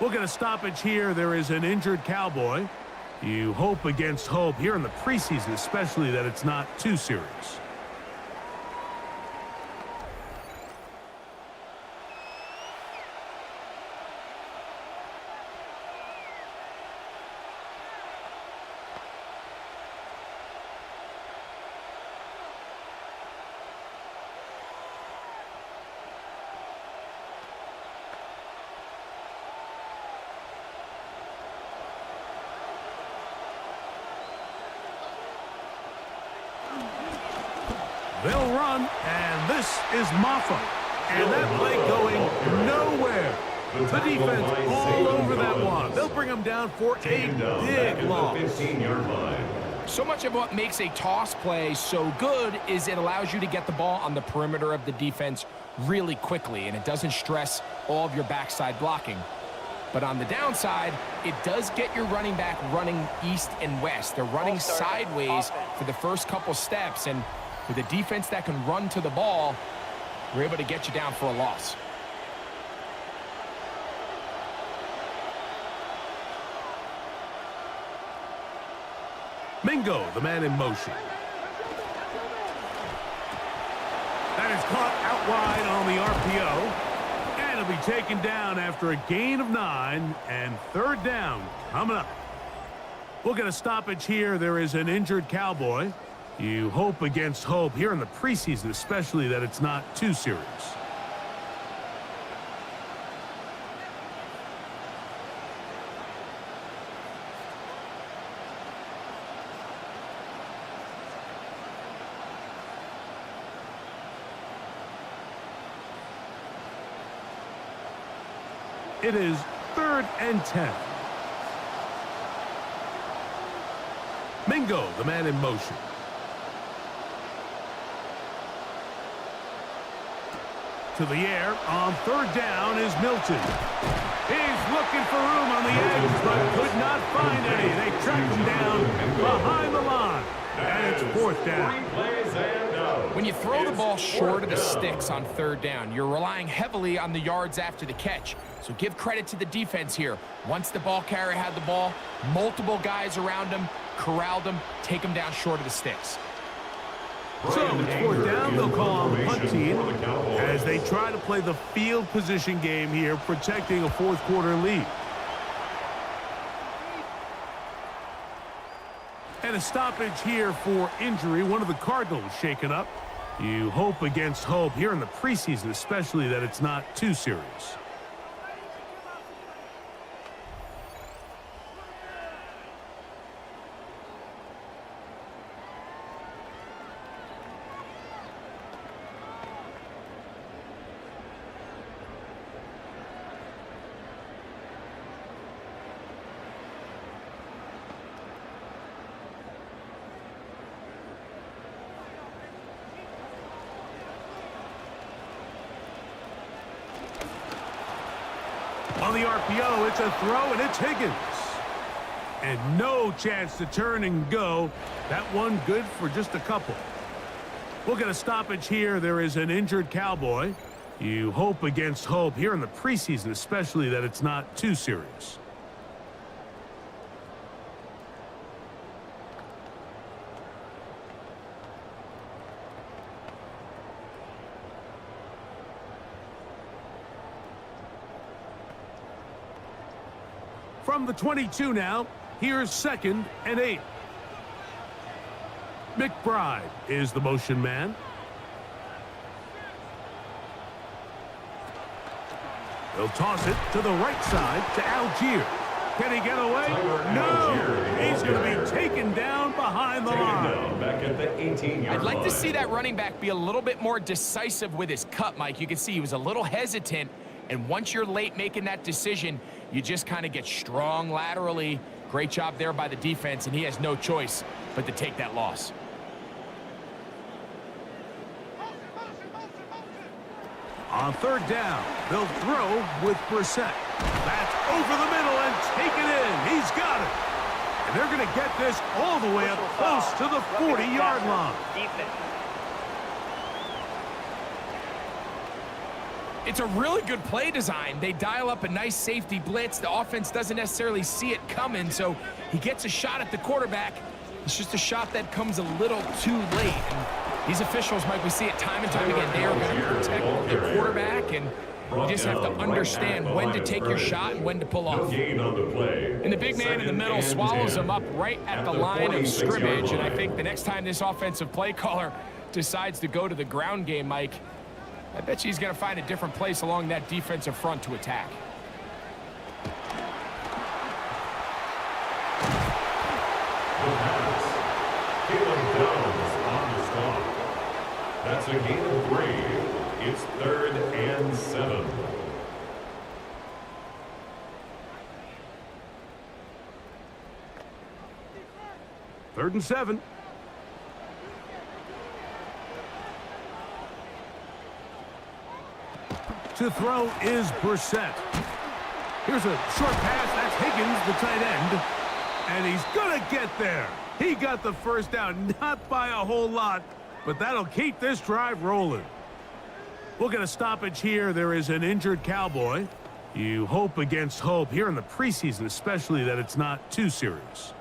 We'll get a stoppage here. There is an injured Cowboy. You hope against hope here in the preseason, especially that it's not too serious. They'll run, and this is Maffa. And that play going nowhere. The defense all over that one. They'll bring him down for a big loss. 15-yard line. So much of what makes a toss play so good is it allows you to get the ball on the perimeter of the defense really quickly, and it doesn't stress all of your backside blocking. But on the downside, it does get your running back running east and west. They're running sideways for the first couple steps, and with a defense that can run to the ball, we're able to get you down for a loss. Mingo, the man in motion. That is caught out wide on the RPO. And it'll be taken down after a gain of 9, and third down coming up. We'll get a stoppage here. There is an injured Cowboy. You hope against hope here in the preseason, especially, that it's not too serious. It is 3rd and 10. Mingo, the man in motion. To the air on 3rd down is Milton. He's looking for room on the edge, but could not find any. They tracked him down behind the line. And it's 4th down. When you throw the ball short of the sticks on 3rd down, you're relying heavily on the yards after the catch. So give credit to the defense here. Once the ball carrier had the ball, multiple guys around him, corralled him, take him down short of the sticks. So it's 4th down. They'll call on the punt team as they try to play the field position game here, protecting a 4th quarter lead. And a stoppage here for injury. One of the Cardinals shaken up. You hope against hope here in the preseason, especially, that it's not too serious. On the RPO, it's a throw, and it's Higgins. And no chance to turn and go. That one good for just a couple. We'll get a stoppage here. There is an injured Cowboy. You hope against hope here in the preseason, especially, that it's not too serious. From the 22 now, here's 2nd and 8. McBride is the motion man. He'll toss it to the right side to Algier. Can he get away? No! He's going to be taken down behind the line. Back at the 18-yard line. I'd like to see that running back be a little bit more decisive with his cut, Mike. You can see he was a little hesitant, and once you're late making that decision, you just kind of get strong laterally. Great job there by the defense, and he has no choice but to take that loss. On 3rd down, they'll throw with Brissett. That's over the middle and taken in. He's got it. And they're going to get this all the way up close to the 40-yard line. It's a really good play design. They dial up a nice safety blitz. The offense doesn't necessarily see it coming, so he gets a shot at the quarterback. It's just a shot that comes a little too late. And these officials, Mike, we see it time and time again. They are going to protect the quarterback, and you just have to understand when to take your shot and when to pull off. And the big man in the middle swallows him up right at the line of scrimmage, and I think the next time this offensive play caller decides to go to the ground game, Mike, I bet you he's going to find a different place along that defensive front to attack. That's a gain of 3. It's 3rd and 7. 3rd and 7. To throw is Brissett. Here's a short pass. That's Higgins, the tight end. And he's going to get there. He got the first down, not by a whole lot, but that'll keep this drive rolling. We'll get a stoppage here. There is an injured Cowboy. You hope against hope here in the preseason, especially that it's not too serious.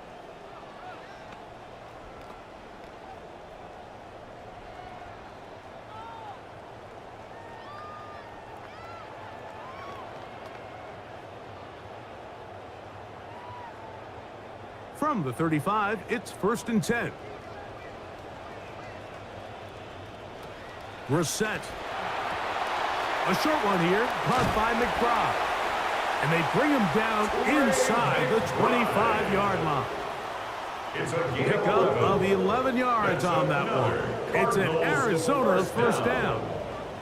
From the 35, it's 1st and 10. Brissett. A short one here, caught by McBride. And they bring him down inside the 25-yard line. It's a gain Pick up of 11 yards on that one. It's an Arizona first down.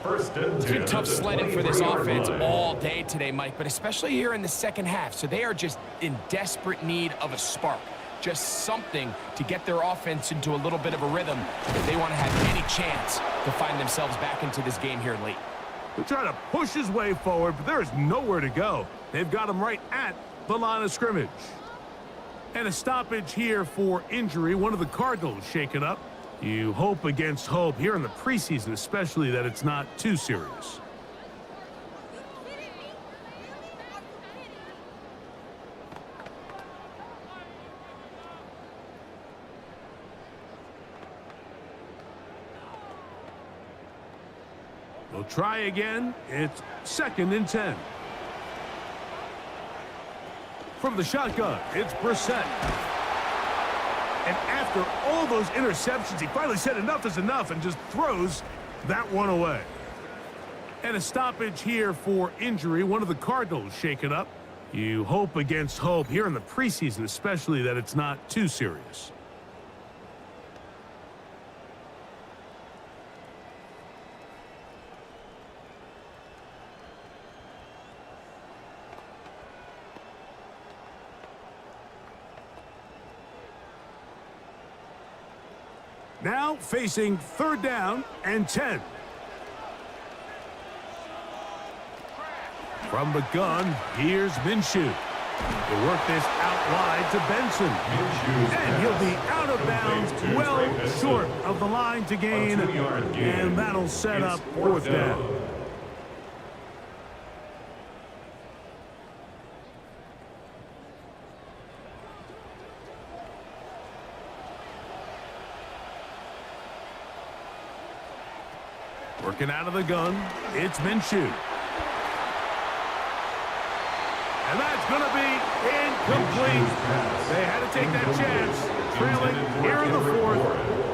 It's been tough sledding for this offense all day today, Mike, but especially here in the second half. So they are just in desperate need of a spark, just something to get their offense into a little bit of a rhythm if they want to have any chance to find themselves back into this game here late. They're trying to push his way forward, but there's nowhere to go. They've got him right at the line of scrimmage. And a stoppage here for injury. One of the Cardinals shaken up. You hope against hope here in the preseason, especially that it's not too serious. They'll try again. It's 2nd and 10. From the shotgun, it's Brissett. And after all those interceptions, he finally said enough is enough and just throws that one away. And a stoppage here for injury. One of the Cardinals shaken up. You hope against hope here in the preseason, especially that it's not too serious. Now facing 3rd down and 10. From the gun, here's Minshew. He'll work this out wide to Benson. And he'll be out of bounds, well short of the line to gain. And that'll set up 4th down. Working out of the gun, it's Minshew. And that's going to be incomplete. They had to take that chance, trailing here in the 4th,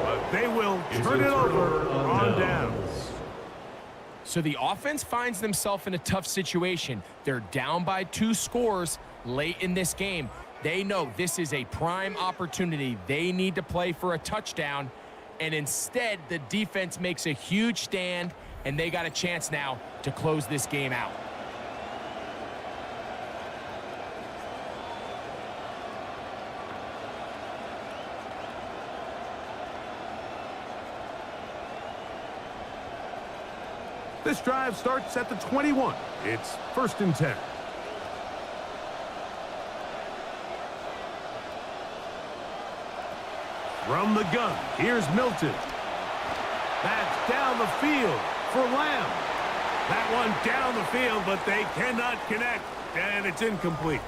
but they will turn it over on downs. So the offense finds themselves in a tough situation. They're down by 2 scores late in this game. They know this is a prime opportunity. They need to play for a touchdown. And instead, the defense makes a huge stand, and they got a chance now to close this game out. This drive starts at the 21. It's 1st and 10. From the gun, here's Milton. That's down the field for Lamb. That one down the field, but they cannot connect, and it's incomplete.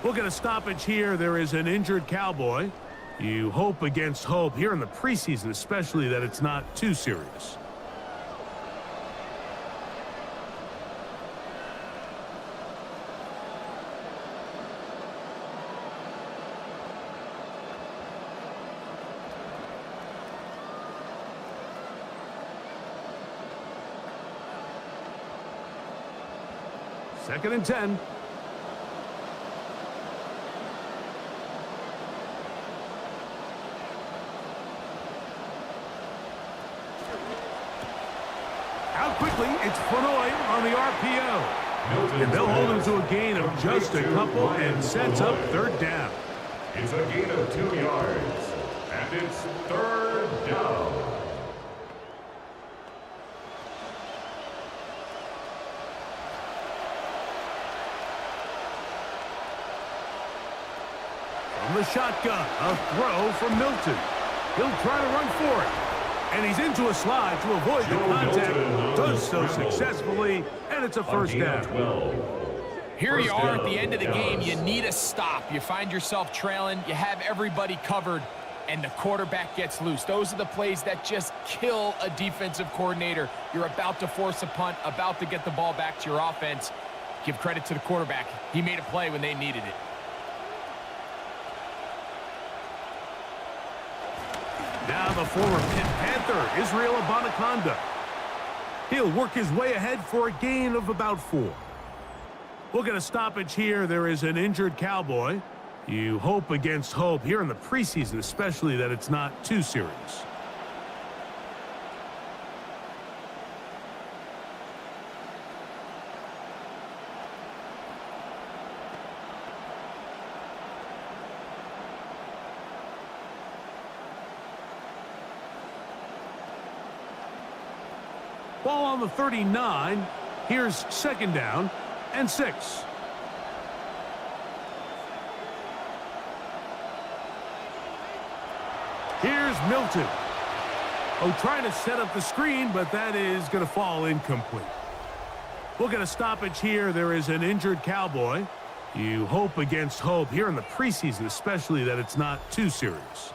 We'll get a stoppage here. There is an injured Cowboy. You hope against hope here in the preseason, especially that it's not too serious. Second and 10. Out quickly, it's Flournoy on the RPO. And they'll hold him to a gain of just a couple and sets up 3rd down. It's a gain of 2 yards. it's third down. From the shotgun, a throw from Milton. He'll try to run for it. And he's into a slide to avoid the contact. Does so successfully, and it's a first down. Here you are at the end of the game. You need a stop. You find yourself trailing. You have everybody covered, and the quarterback gets loose. Those are the plays that just kill a defensive coordinator. You're about to force a punt, about to get the ball back to your offense. Give credit to the quarterback. He made a play when they needed it. Now the former Pitt Panther, Israel Abanaconda. He'll work his way ahead for a gain of about 4. We'll get a stoppage here. There is an injured Cowboy. You hope against hope here in the preseason, especially that it's not too serious. Ball on the 39. Here's second down and 6. Here's Milton. Oh, trying to set up the screen, but that is going to fall incomplete. We'll get a stoppage here. There is an injured Cowboy. You hope against hope here in the preseason, especially that it's not too serious.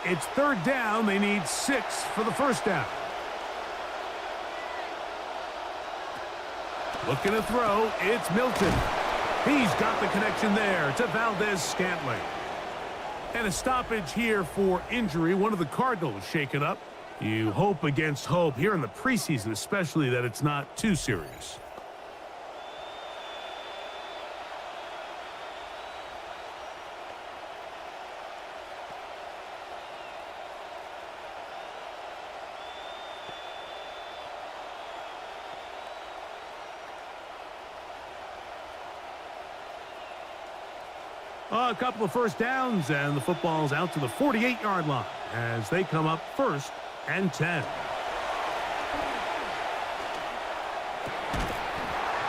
It's third down. They need 6 for the first down. Looking to throw. It's Milton. He's got the connection there to Valdez-Scantling. And a stoppage here for injury. One of the Cardinals shaken up. You hope against hope here in the preseason, especially that it's not too serious. A couple of first downs, and the football's out to the 48-yard line as they come up first and 10.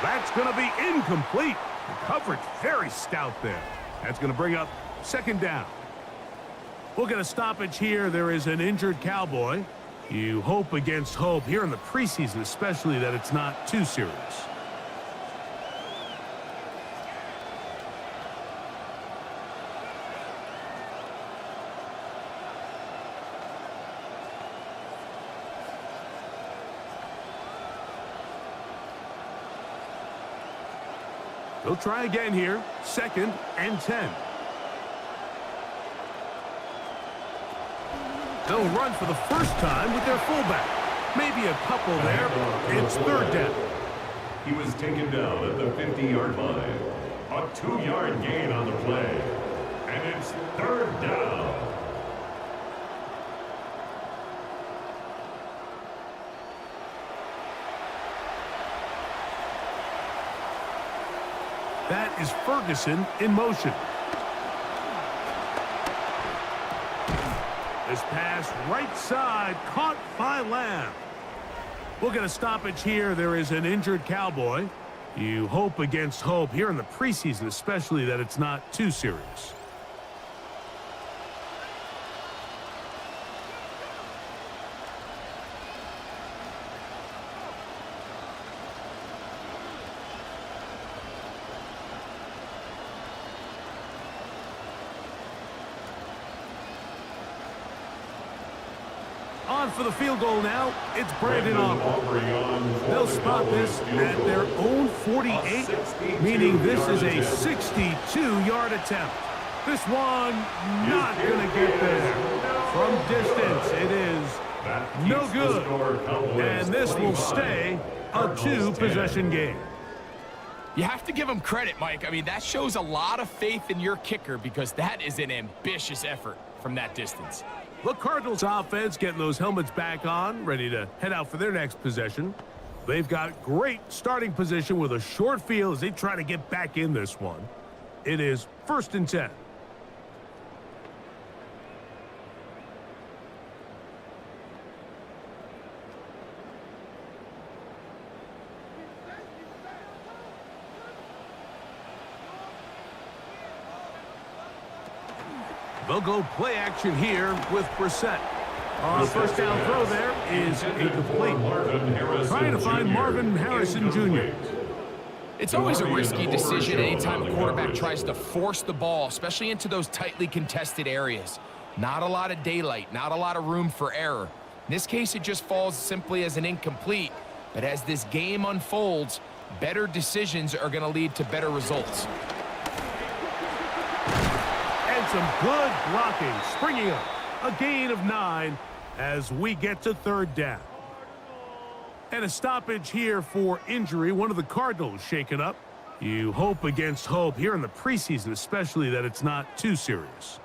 That's going to be incomplete. The coverage very stout there. That's going to bring up second down. We'll get a stoppage here. There is an injured Cowboy. You hope against hope here in the preseason, especially that it's not too serious. They'll try again here. Second and 10. They'll run for the first time with their fullback. Maybe a couple there. It's third down. He was taken down at the 50-yard line. A 2-yard gain on the play. And it's third down. That is Ferguson in motion. This pass right side caught by Lamb. We'll get a stoppage here. There is an injured Cowboy. You hope against hope here in the preseason, especially that it's not too serious. On for the field goal now. It's Brandon Aubrey. They'll spot this at their own 48, meaning this is a 62-yard attempt. This one not going to get there. From distance, it is no good. And this will stay a 2-possession game. You have to give him credit, Mike. I mean, that shows a lot of faith in your kicker because that is an ambitious effort from that distance. The Cardinals offense getting those helmets back on, ready to head out for their next possession. They've got great starting position with a short field as they try to get back in this one. It is 1st and 10. They'll go play action here with Brissett. On the first down throw there is incomplete. Trying to find Marvin Harrison Jr. It's always a risky decision anytime a quarterback tries to force the ball, especially into those tightly contested areas. Not a lot of daylight, not a lot of room for error. In this case, it just falls simply as an incomplete. But as this game unfolds, better decisions are going to lead to better results. And some good blocking, springing up. A gain of 9 as we get to 3rd down. And a stoppage here for injury. One of the Cardinals shaken up. You hope against hope here in the preseason, especially that it's not too serious.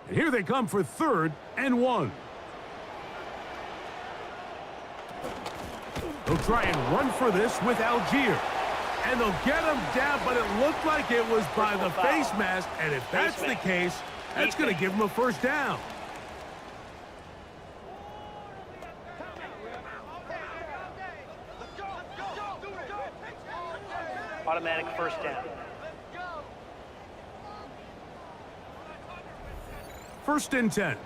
And here they come for 3rd and 1. They'll try and run for this with Algier. And they'll get him down, but it looked like it was by the face mask. And if that's the case, that's going to give him a 1st down. Automatic 1st down. 1st and 10.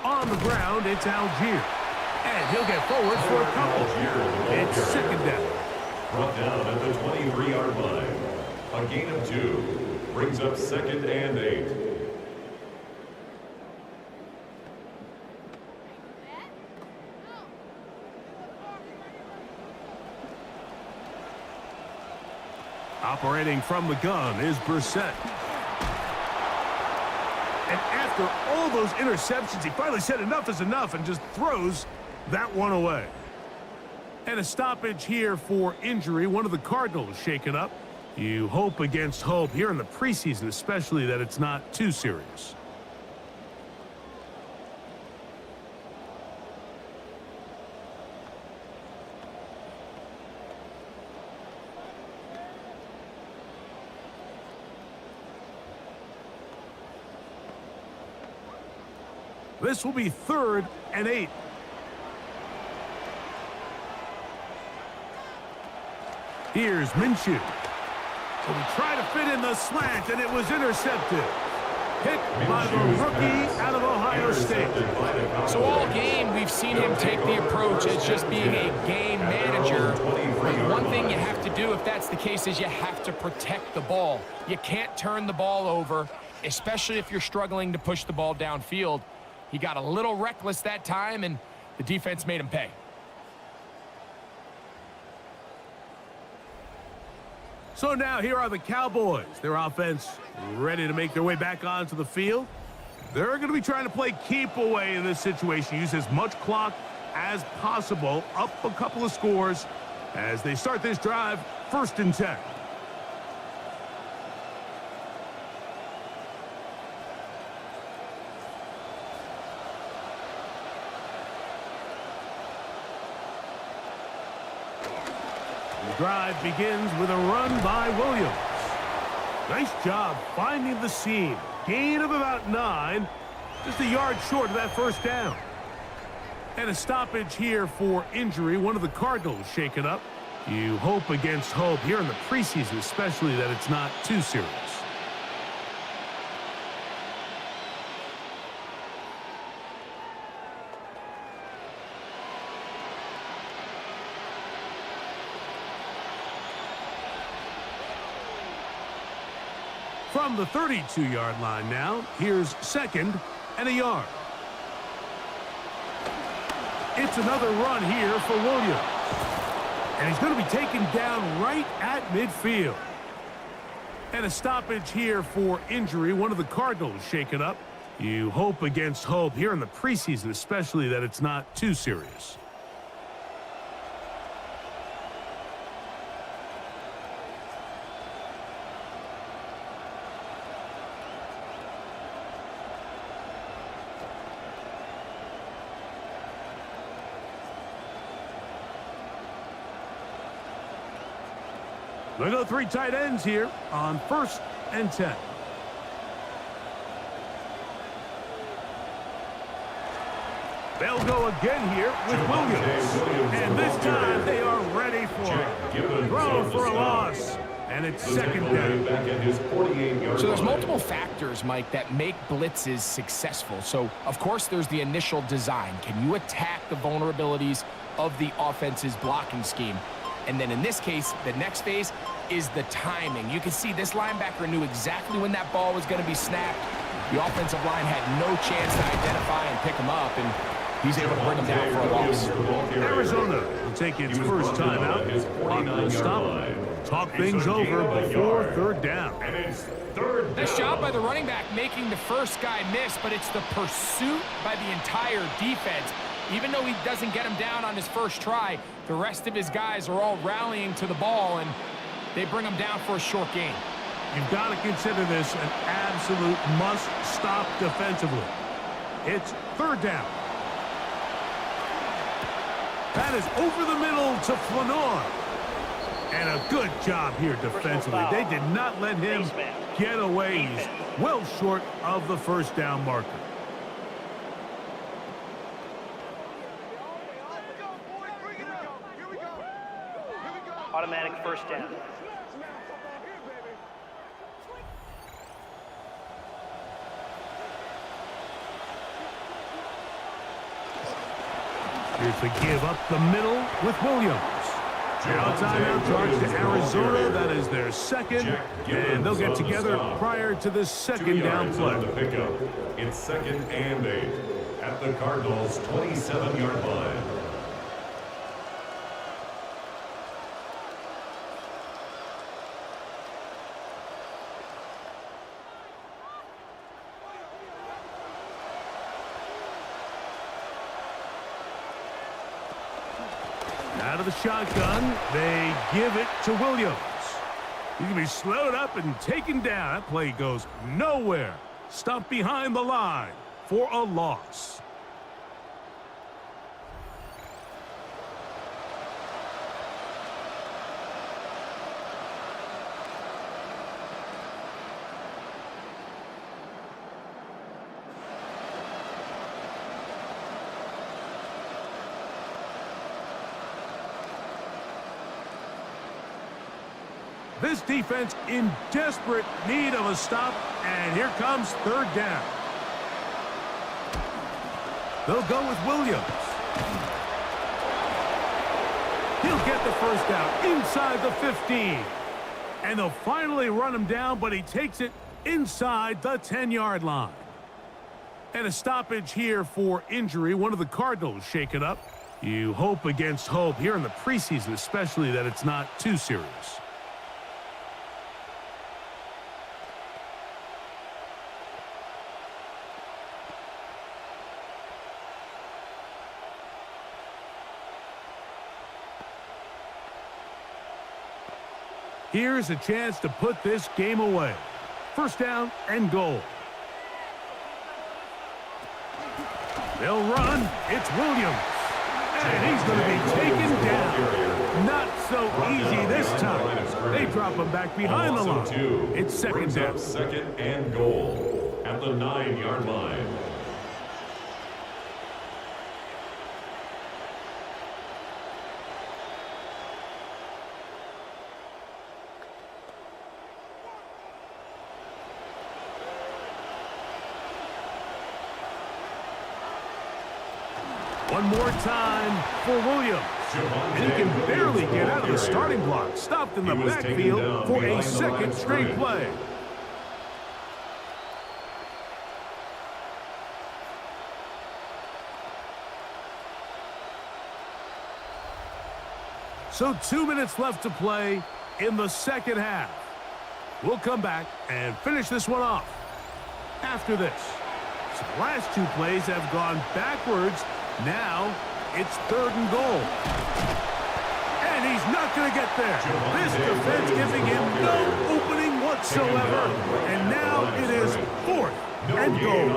On the ground, it's Algier. And he'll get forward for a couple. It's 2nd down. Brought down at the 23-yard line. A gain of 2. Brings up 2nd and 8. Operating from the gun is Brissett. And after all those interceptions, he finally said enough is enough and just throws that one away. And a stoppage here for injury. One of the Cardinals shaken up. You hope against hope here in the preseason, especially that it's not too serious. This will be 3rd and 8. Here's Minshew. So we try to fit in the slant, and it was intercepted. Hit by the rookie out of Ohio State. So all game, we've seen him take the approach as just being a game manager. But one thing you have to do if that's the case is you have to protect the ball. You can't turn the ball over, especially if you're struggling to push the ball downfield. He got a little reckless that time, and the defense made him pay. So now here are the Cowboys. Their offense ready to make their way back onto the field. They're going to be trying to play keep away in this situation. Use as much clock as possible. Up a couple of scores as they start this drive. 1st and 10. Drive begins with a run by Williams. Nice job finding the seam. Gain of about 9. Just a yard short of that 1st down. And a stoppage here for injury. One of the Cardinals shaken up. You hope against hope here in the preseason, especially that it's not too serious. From the 32-yard line now, here's 2nd and a yard. It's another run here for Williams. And he's going to be taken down right at midfield. And a stoppage here for injury. One of the Cardinals shaken up. You hope against hope here in the preseason, especially that it's not too serious. They go 3 tight ends here on 1st and 10. They'll go again here with Williams. And this time they are ready for it. Throw for a loss. And it's second down. So there's multiple factors, Mike, that make blitzes successful. So, of course, there's the initial design. Can you attack the vulnerabilities of the offense's blocking scheme? And then in this case, the next phase is the timing. You can see this linebacker knew exactly when that ball was going to be snapped. The offensive line had no chance to identify and pick him up, and he's able to bring him down for a loss. Arizona will take its first time out. Will stop. Talk things over before third down. Nice job by the running back making the first guy miss, but it's the pursuit by the entire defense. Even though he doesn't get him down on his first try, the rest of his guys are all rallying to the ball, and they bring him down for a short gain. You've got to consider this an absolute must-stop defensively. It's third down. That is over the middle to Flanor. And a good job here defensively. They did not let him get away. He's well short of the first down marker. Automatic first down. Here's the give up the middle with Williams. Now timeout charge to Arizona. That is their second, and they'll get together prior to the second down play. The pickup. It's 2nd and 8 at the Cardinals' 27-yard line. Out of the shotgun, they give it to Williams. He can be slowed up and taken down. That play goes nowhere. Stumped behind the line for a loss. This defense in desperate need of a stop, and here comes third down. They'll go with Williams. He'll get the first down inside the 15. And they'll finally run him down, but he takes it inside the 10-yard line. And a stoppage here for injury. One of the Cardinals shaken up. You hope against hope here in the preseason, especially that it's not too serious. Here's a chance to put this game away. First down and goal. They'll run. It's Williams. And he's going to be taken down. Not so easy this time. They drop him back behind the line. It's second down. 2nd and goal at the 9-yard line. One more time for Williams. And he can barely get out of the starting block. Stopped in the backfield for a second straight play. So 2 minutes left to play in the second half. We'll come back and finish this one off after this. So the last 2 plays have gone backwards. Now it's 3rd and goal. And he's not going to get there. This defense giving him no opening whatsoever. And now it is 4th and goal.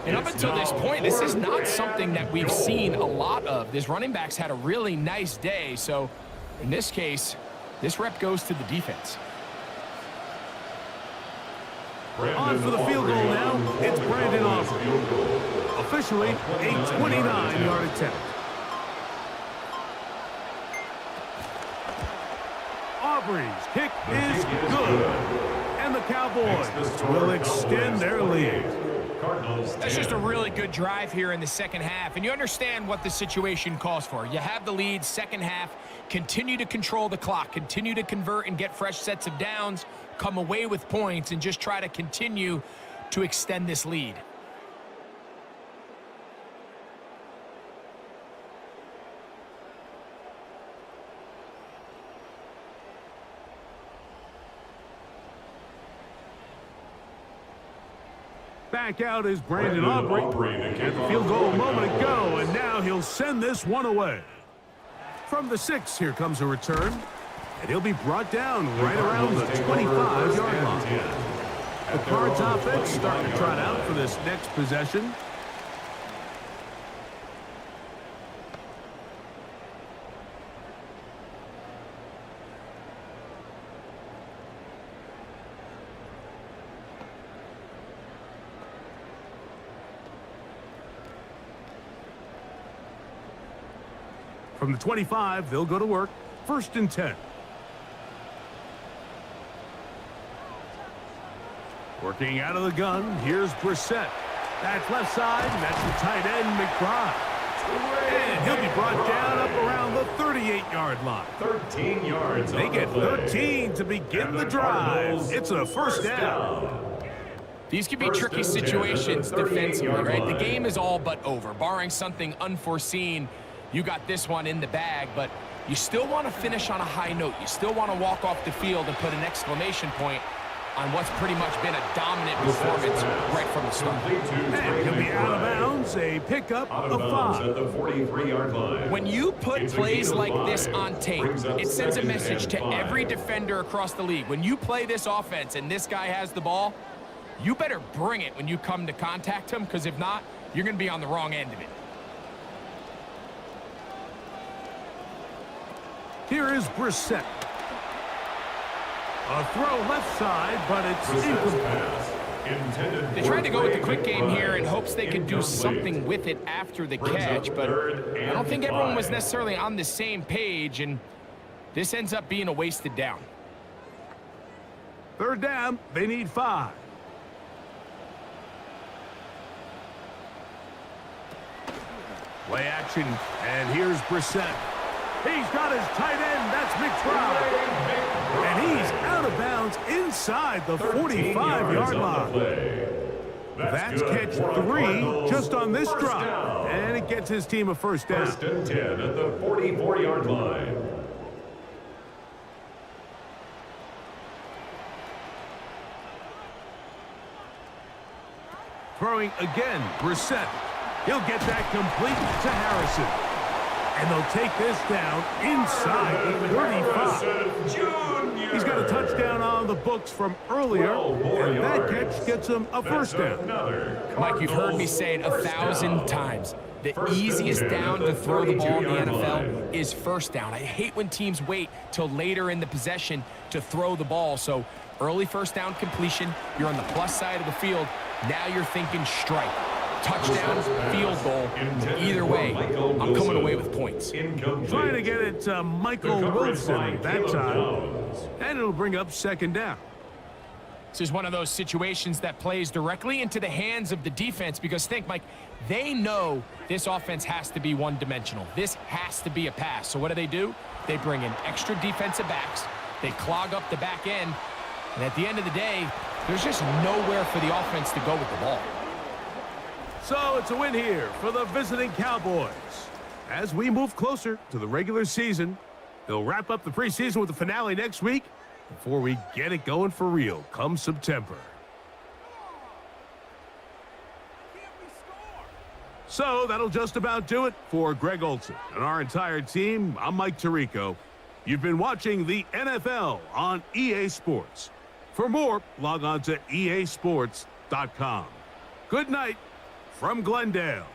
And up until this point, this is not something that we've seen a lot of. This running back's had a really nice day. So in this case, this rep goes to the defense. On for the field goal now, it's Brandon Aubrey. Officially a 29-yard attempt. Aubrey's kick is good. And the Cowboys will extend their lead. That's just a really good drive here in the second half, and you understand what the situation calls for. You have the lead, second half, continue to control the clock, continue to convert and get fresh sets of downs, come away with points, and just try to continue to extend this lead. Back out is Brandon Aubrey. At the field goal a moment ago, and now he'll send this one away. From the 6, here comes a return, and he'll be brought down right around the 25-yard line. The Cards offense starting to trot out for this next possession. From the 25, they'll go to work. 1st and 10. Working out of the gun, here's Brissett. That's left side, and that's the tight end, McBride. And he'll be brought down up around the 38-yard line. 13 yards. They get 13 to begin the drive. It's a 1st down. These can be tricky situations defensively, right? The game is all but over. Barring something unforeseen, you got this one in the bag, but you still want to finish on a high note. You still want to walk off the field and put an exclamation point on what's pretty much been a dominant performance right from the start. And he'll be out of bounds, a pickup of 5. At the 43-yard line. When you put plays like this on tape, it sends a message to every defender across the league. When you play this offense and this guy has the ball, you better bring it when you come to contact him, because if not, you're going to be on the wrong end of it. Here is Brissett. A throw left side, but it's incomplete. They tried to go with the quick game here in hopes they could do something with it after the catch, but I don't think everyone was necessarily on the same page, and this ends up being a wasted down. 3rd down, they need 5. Play action, and here's Brissett. He's got his tight end, that's McBride. And he's out of bounds inside the 45-yard line. That's catch 3 just on this drop. And it gets his team a 1st down. 1st and 10 at the 44-yard line. Throwing again, Brissett. He'll get that complete to Harrison. And they'll take this down inside the 35. He's got a touchdown on the books from earlier, and that catch gets him a 1st down. Mike, you've heard me say it 1,000 times. The easiest down to throw the ball in the NFL is 1st down. I hate when teams wait till later in the possession to throw the ball. So early 1st down completion, you're on the plus side of the field. Now you're thinking strike. Touchdown, field goal, either way, I'm coming away with points. Trying to get it to Michael Wilson that time, and it'll bring up 2nd down. This is one of those situations that plays directly into the hands of the defense, because think, Mike, they know this offense has to be one-dimensional. This has to be a pass. So what do? They bring in extra defensive backs. They clog up the back end, and at the end of the day, there's just nowhere for the offense to go with the ball. So it's a win here for the visiting Cowboys. as we move closer to the regular season. They'll wrap up the preseason with the finale next week before we get it going for real come September. So that'll just about do it for Greg Olson and our entire team. I'm Mike Tirico. You've been watching the NFL on EA Sports. For more, log on to easports.com. Good night from Glendale.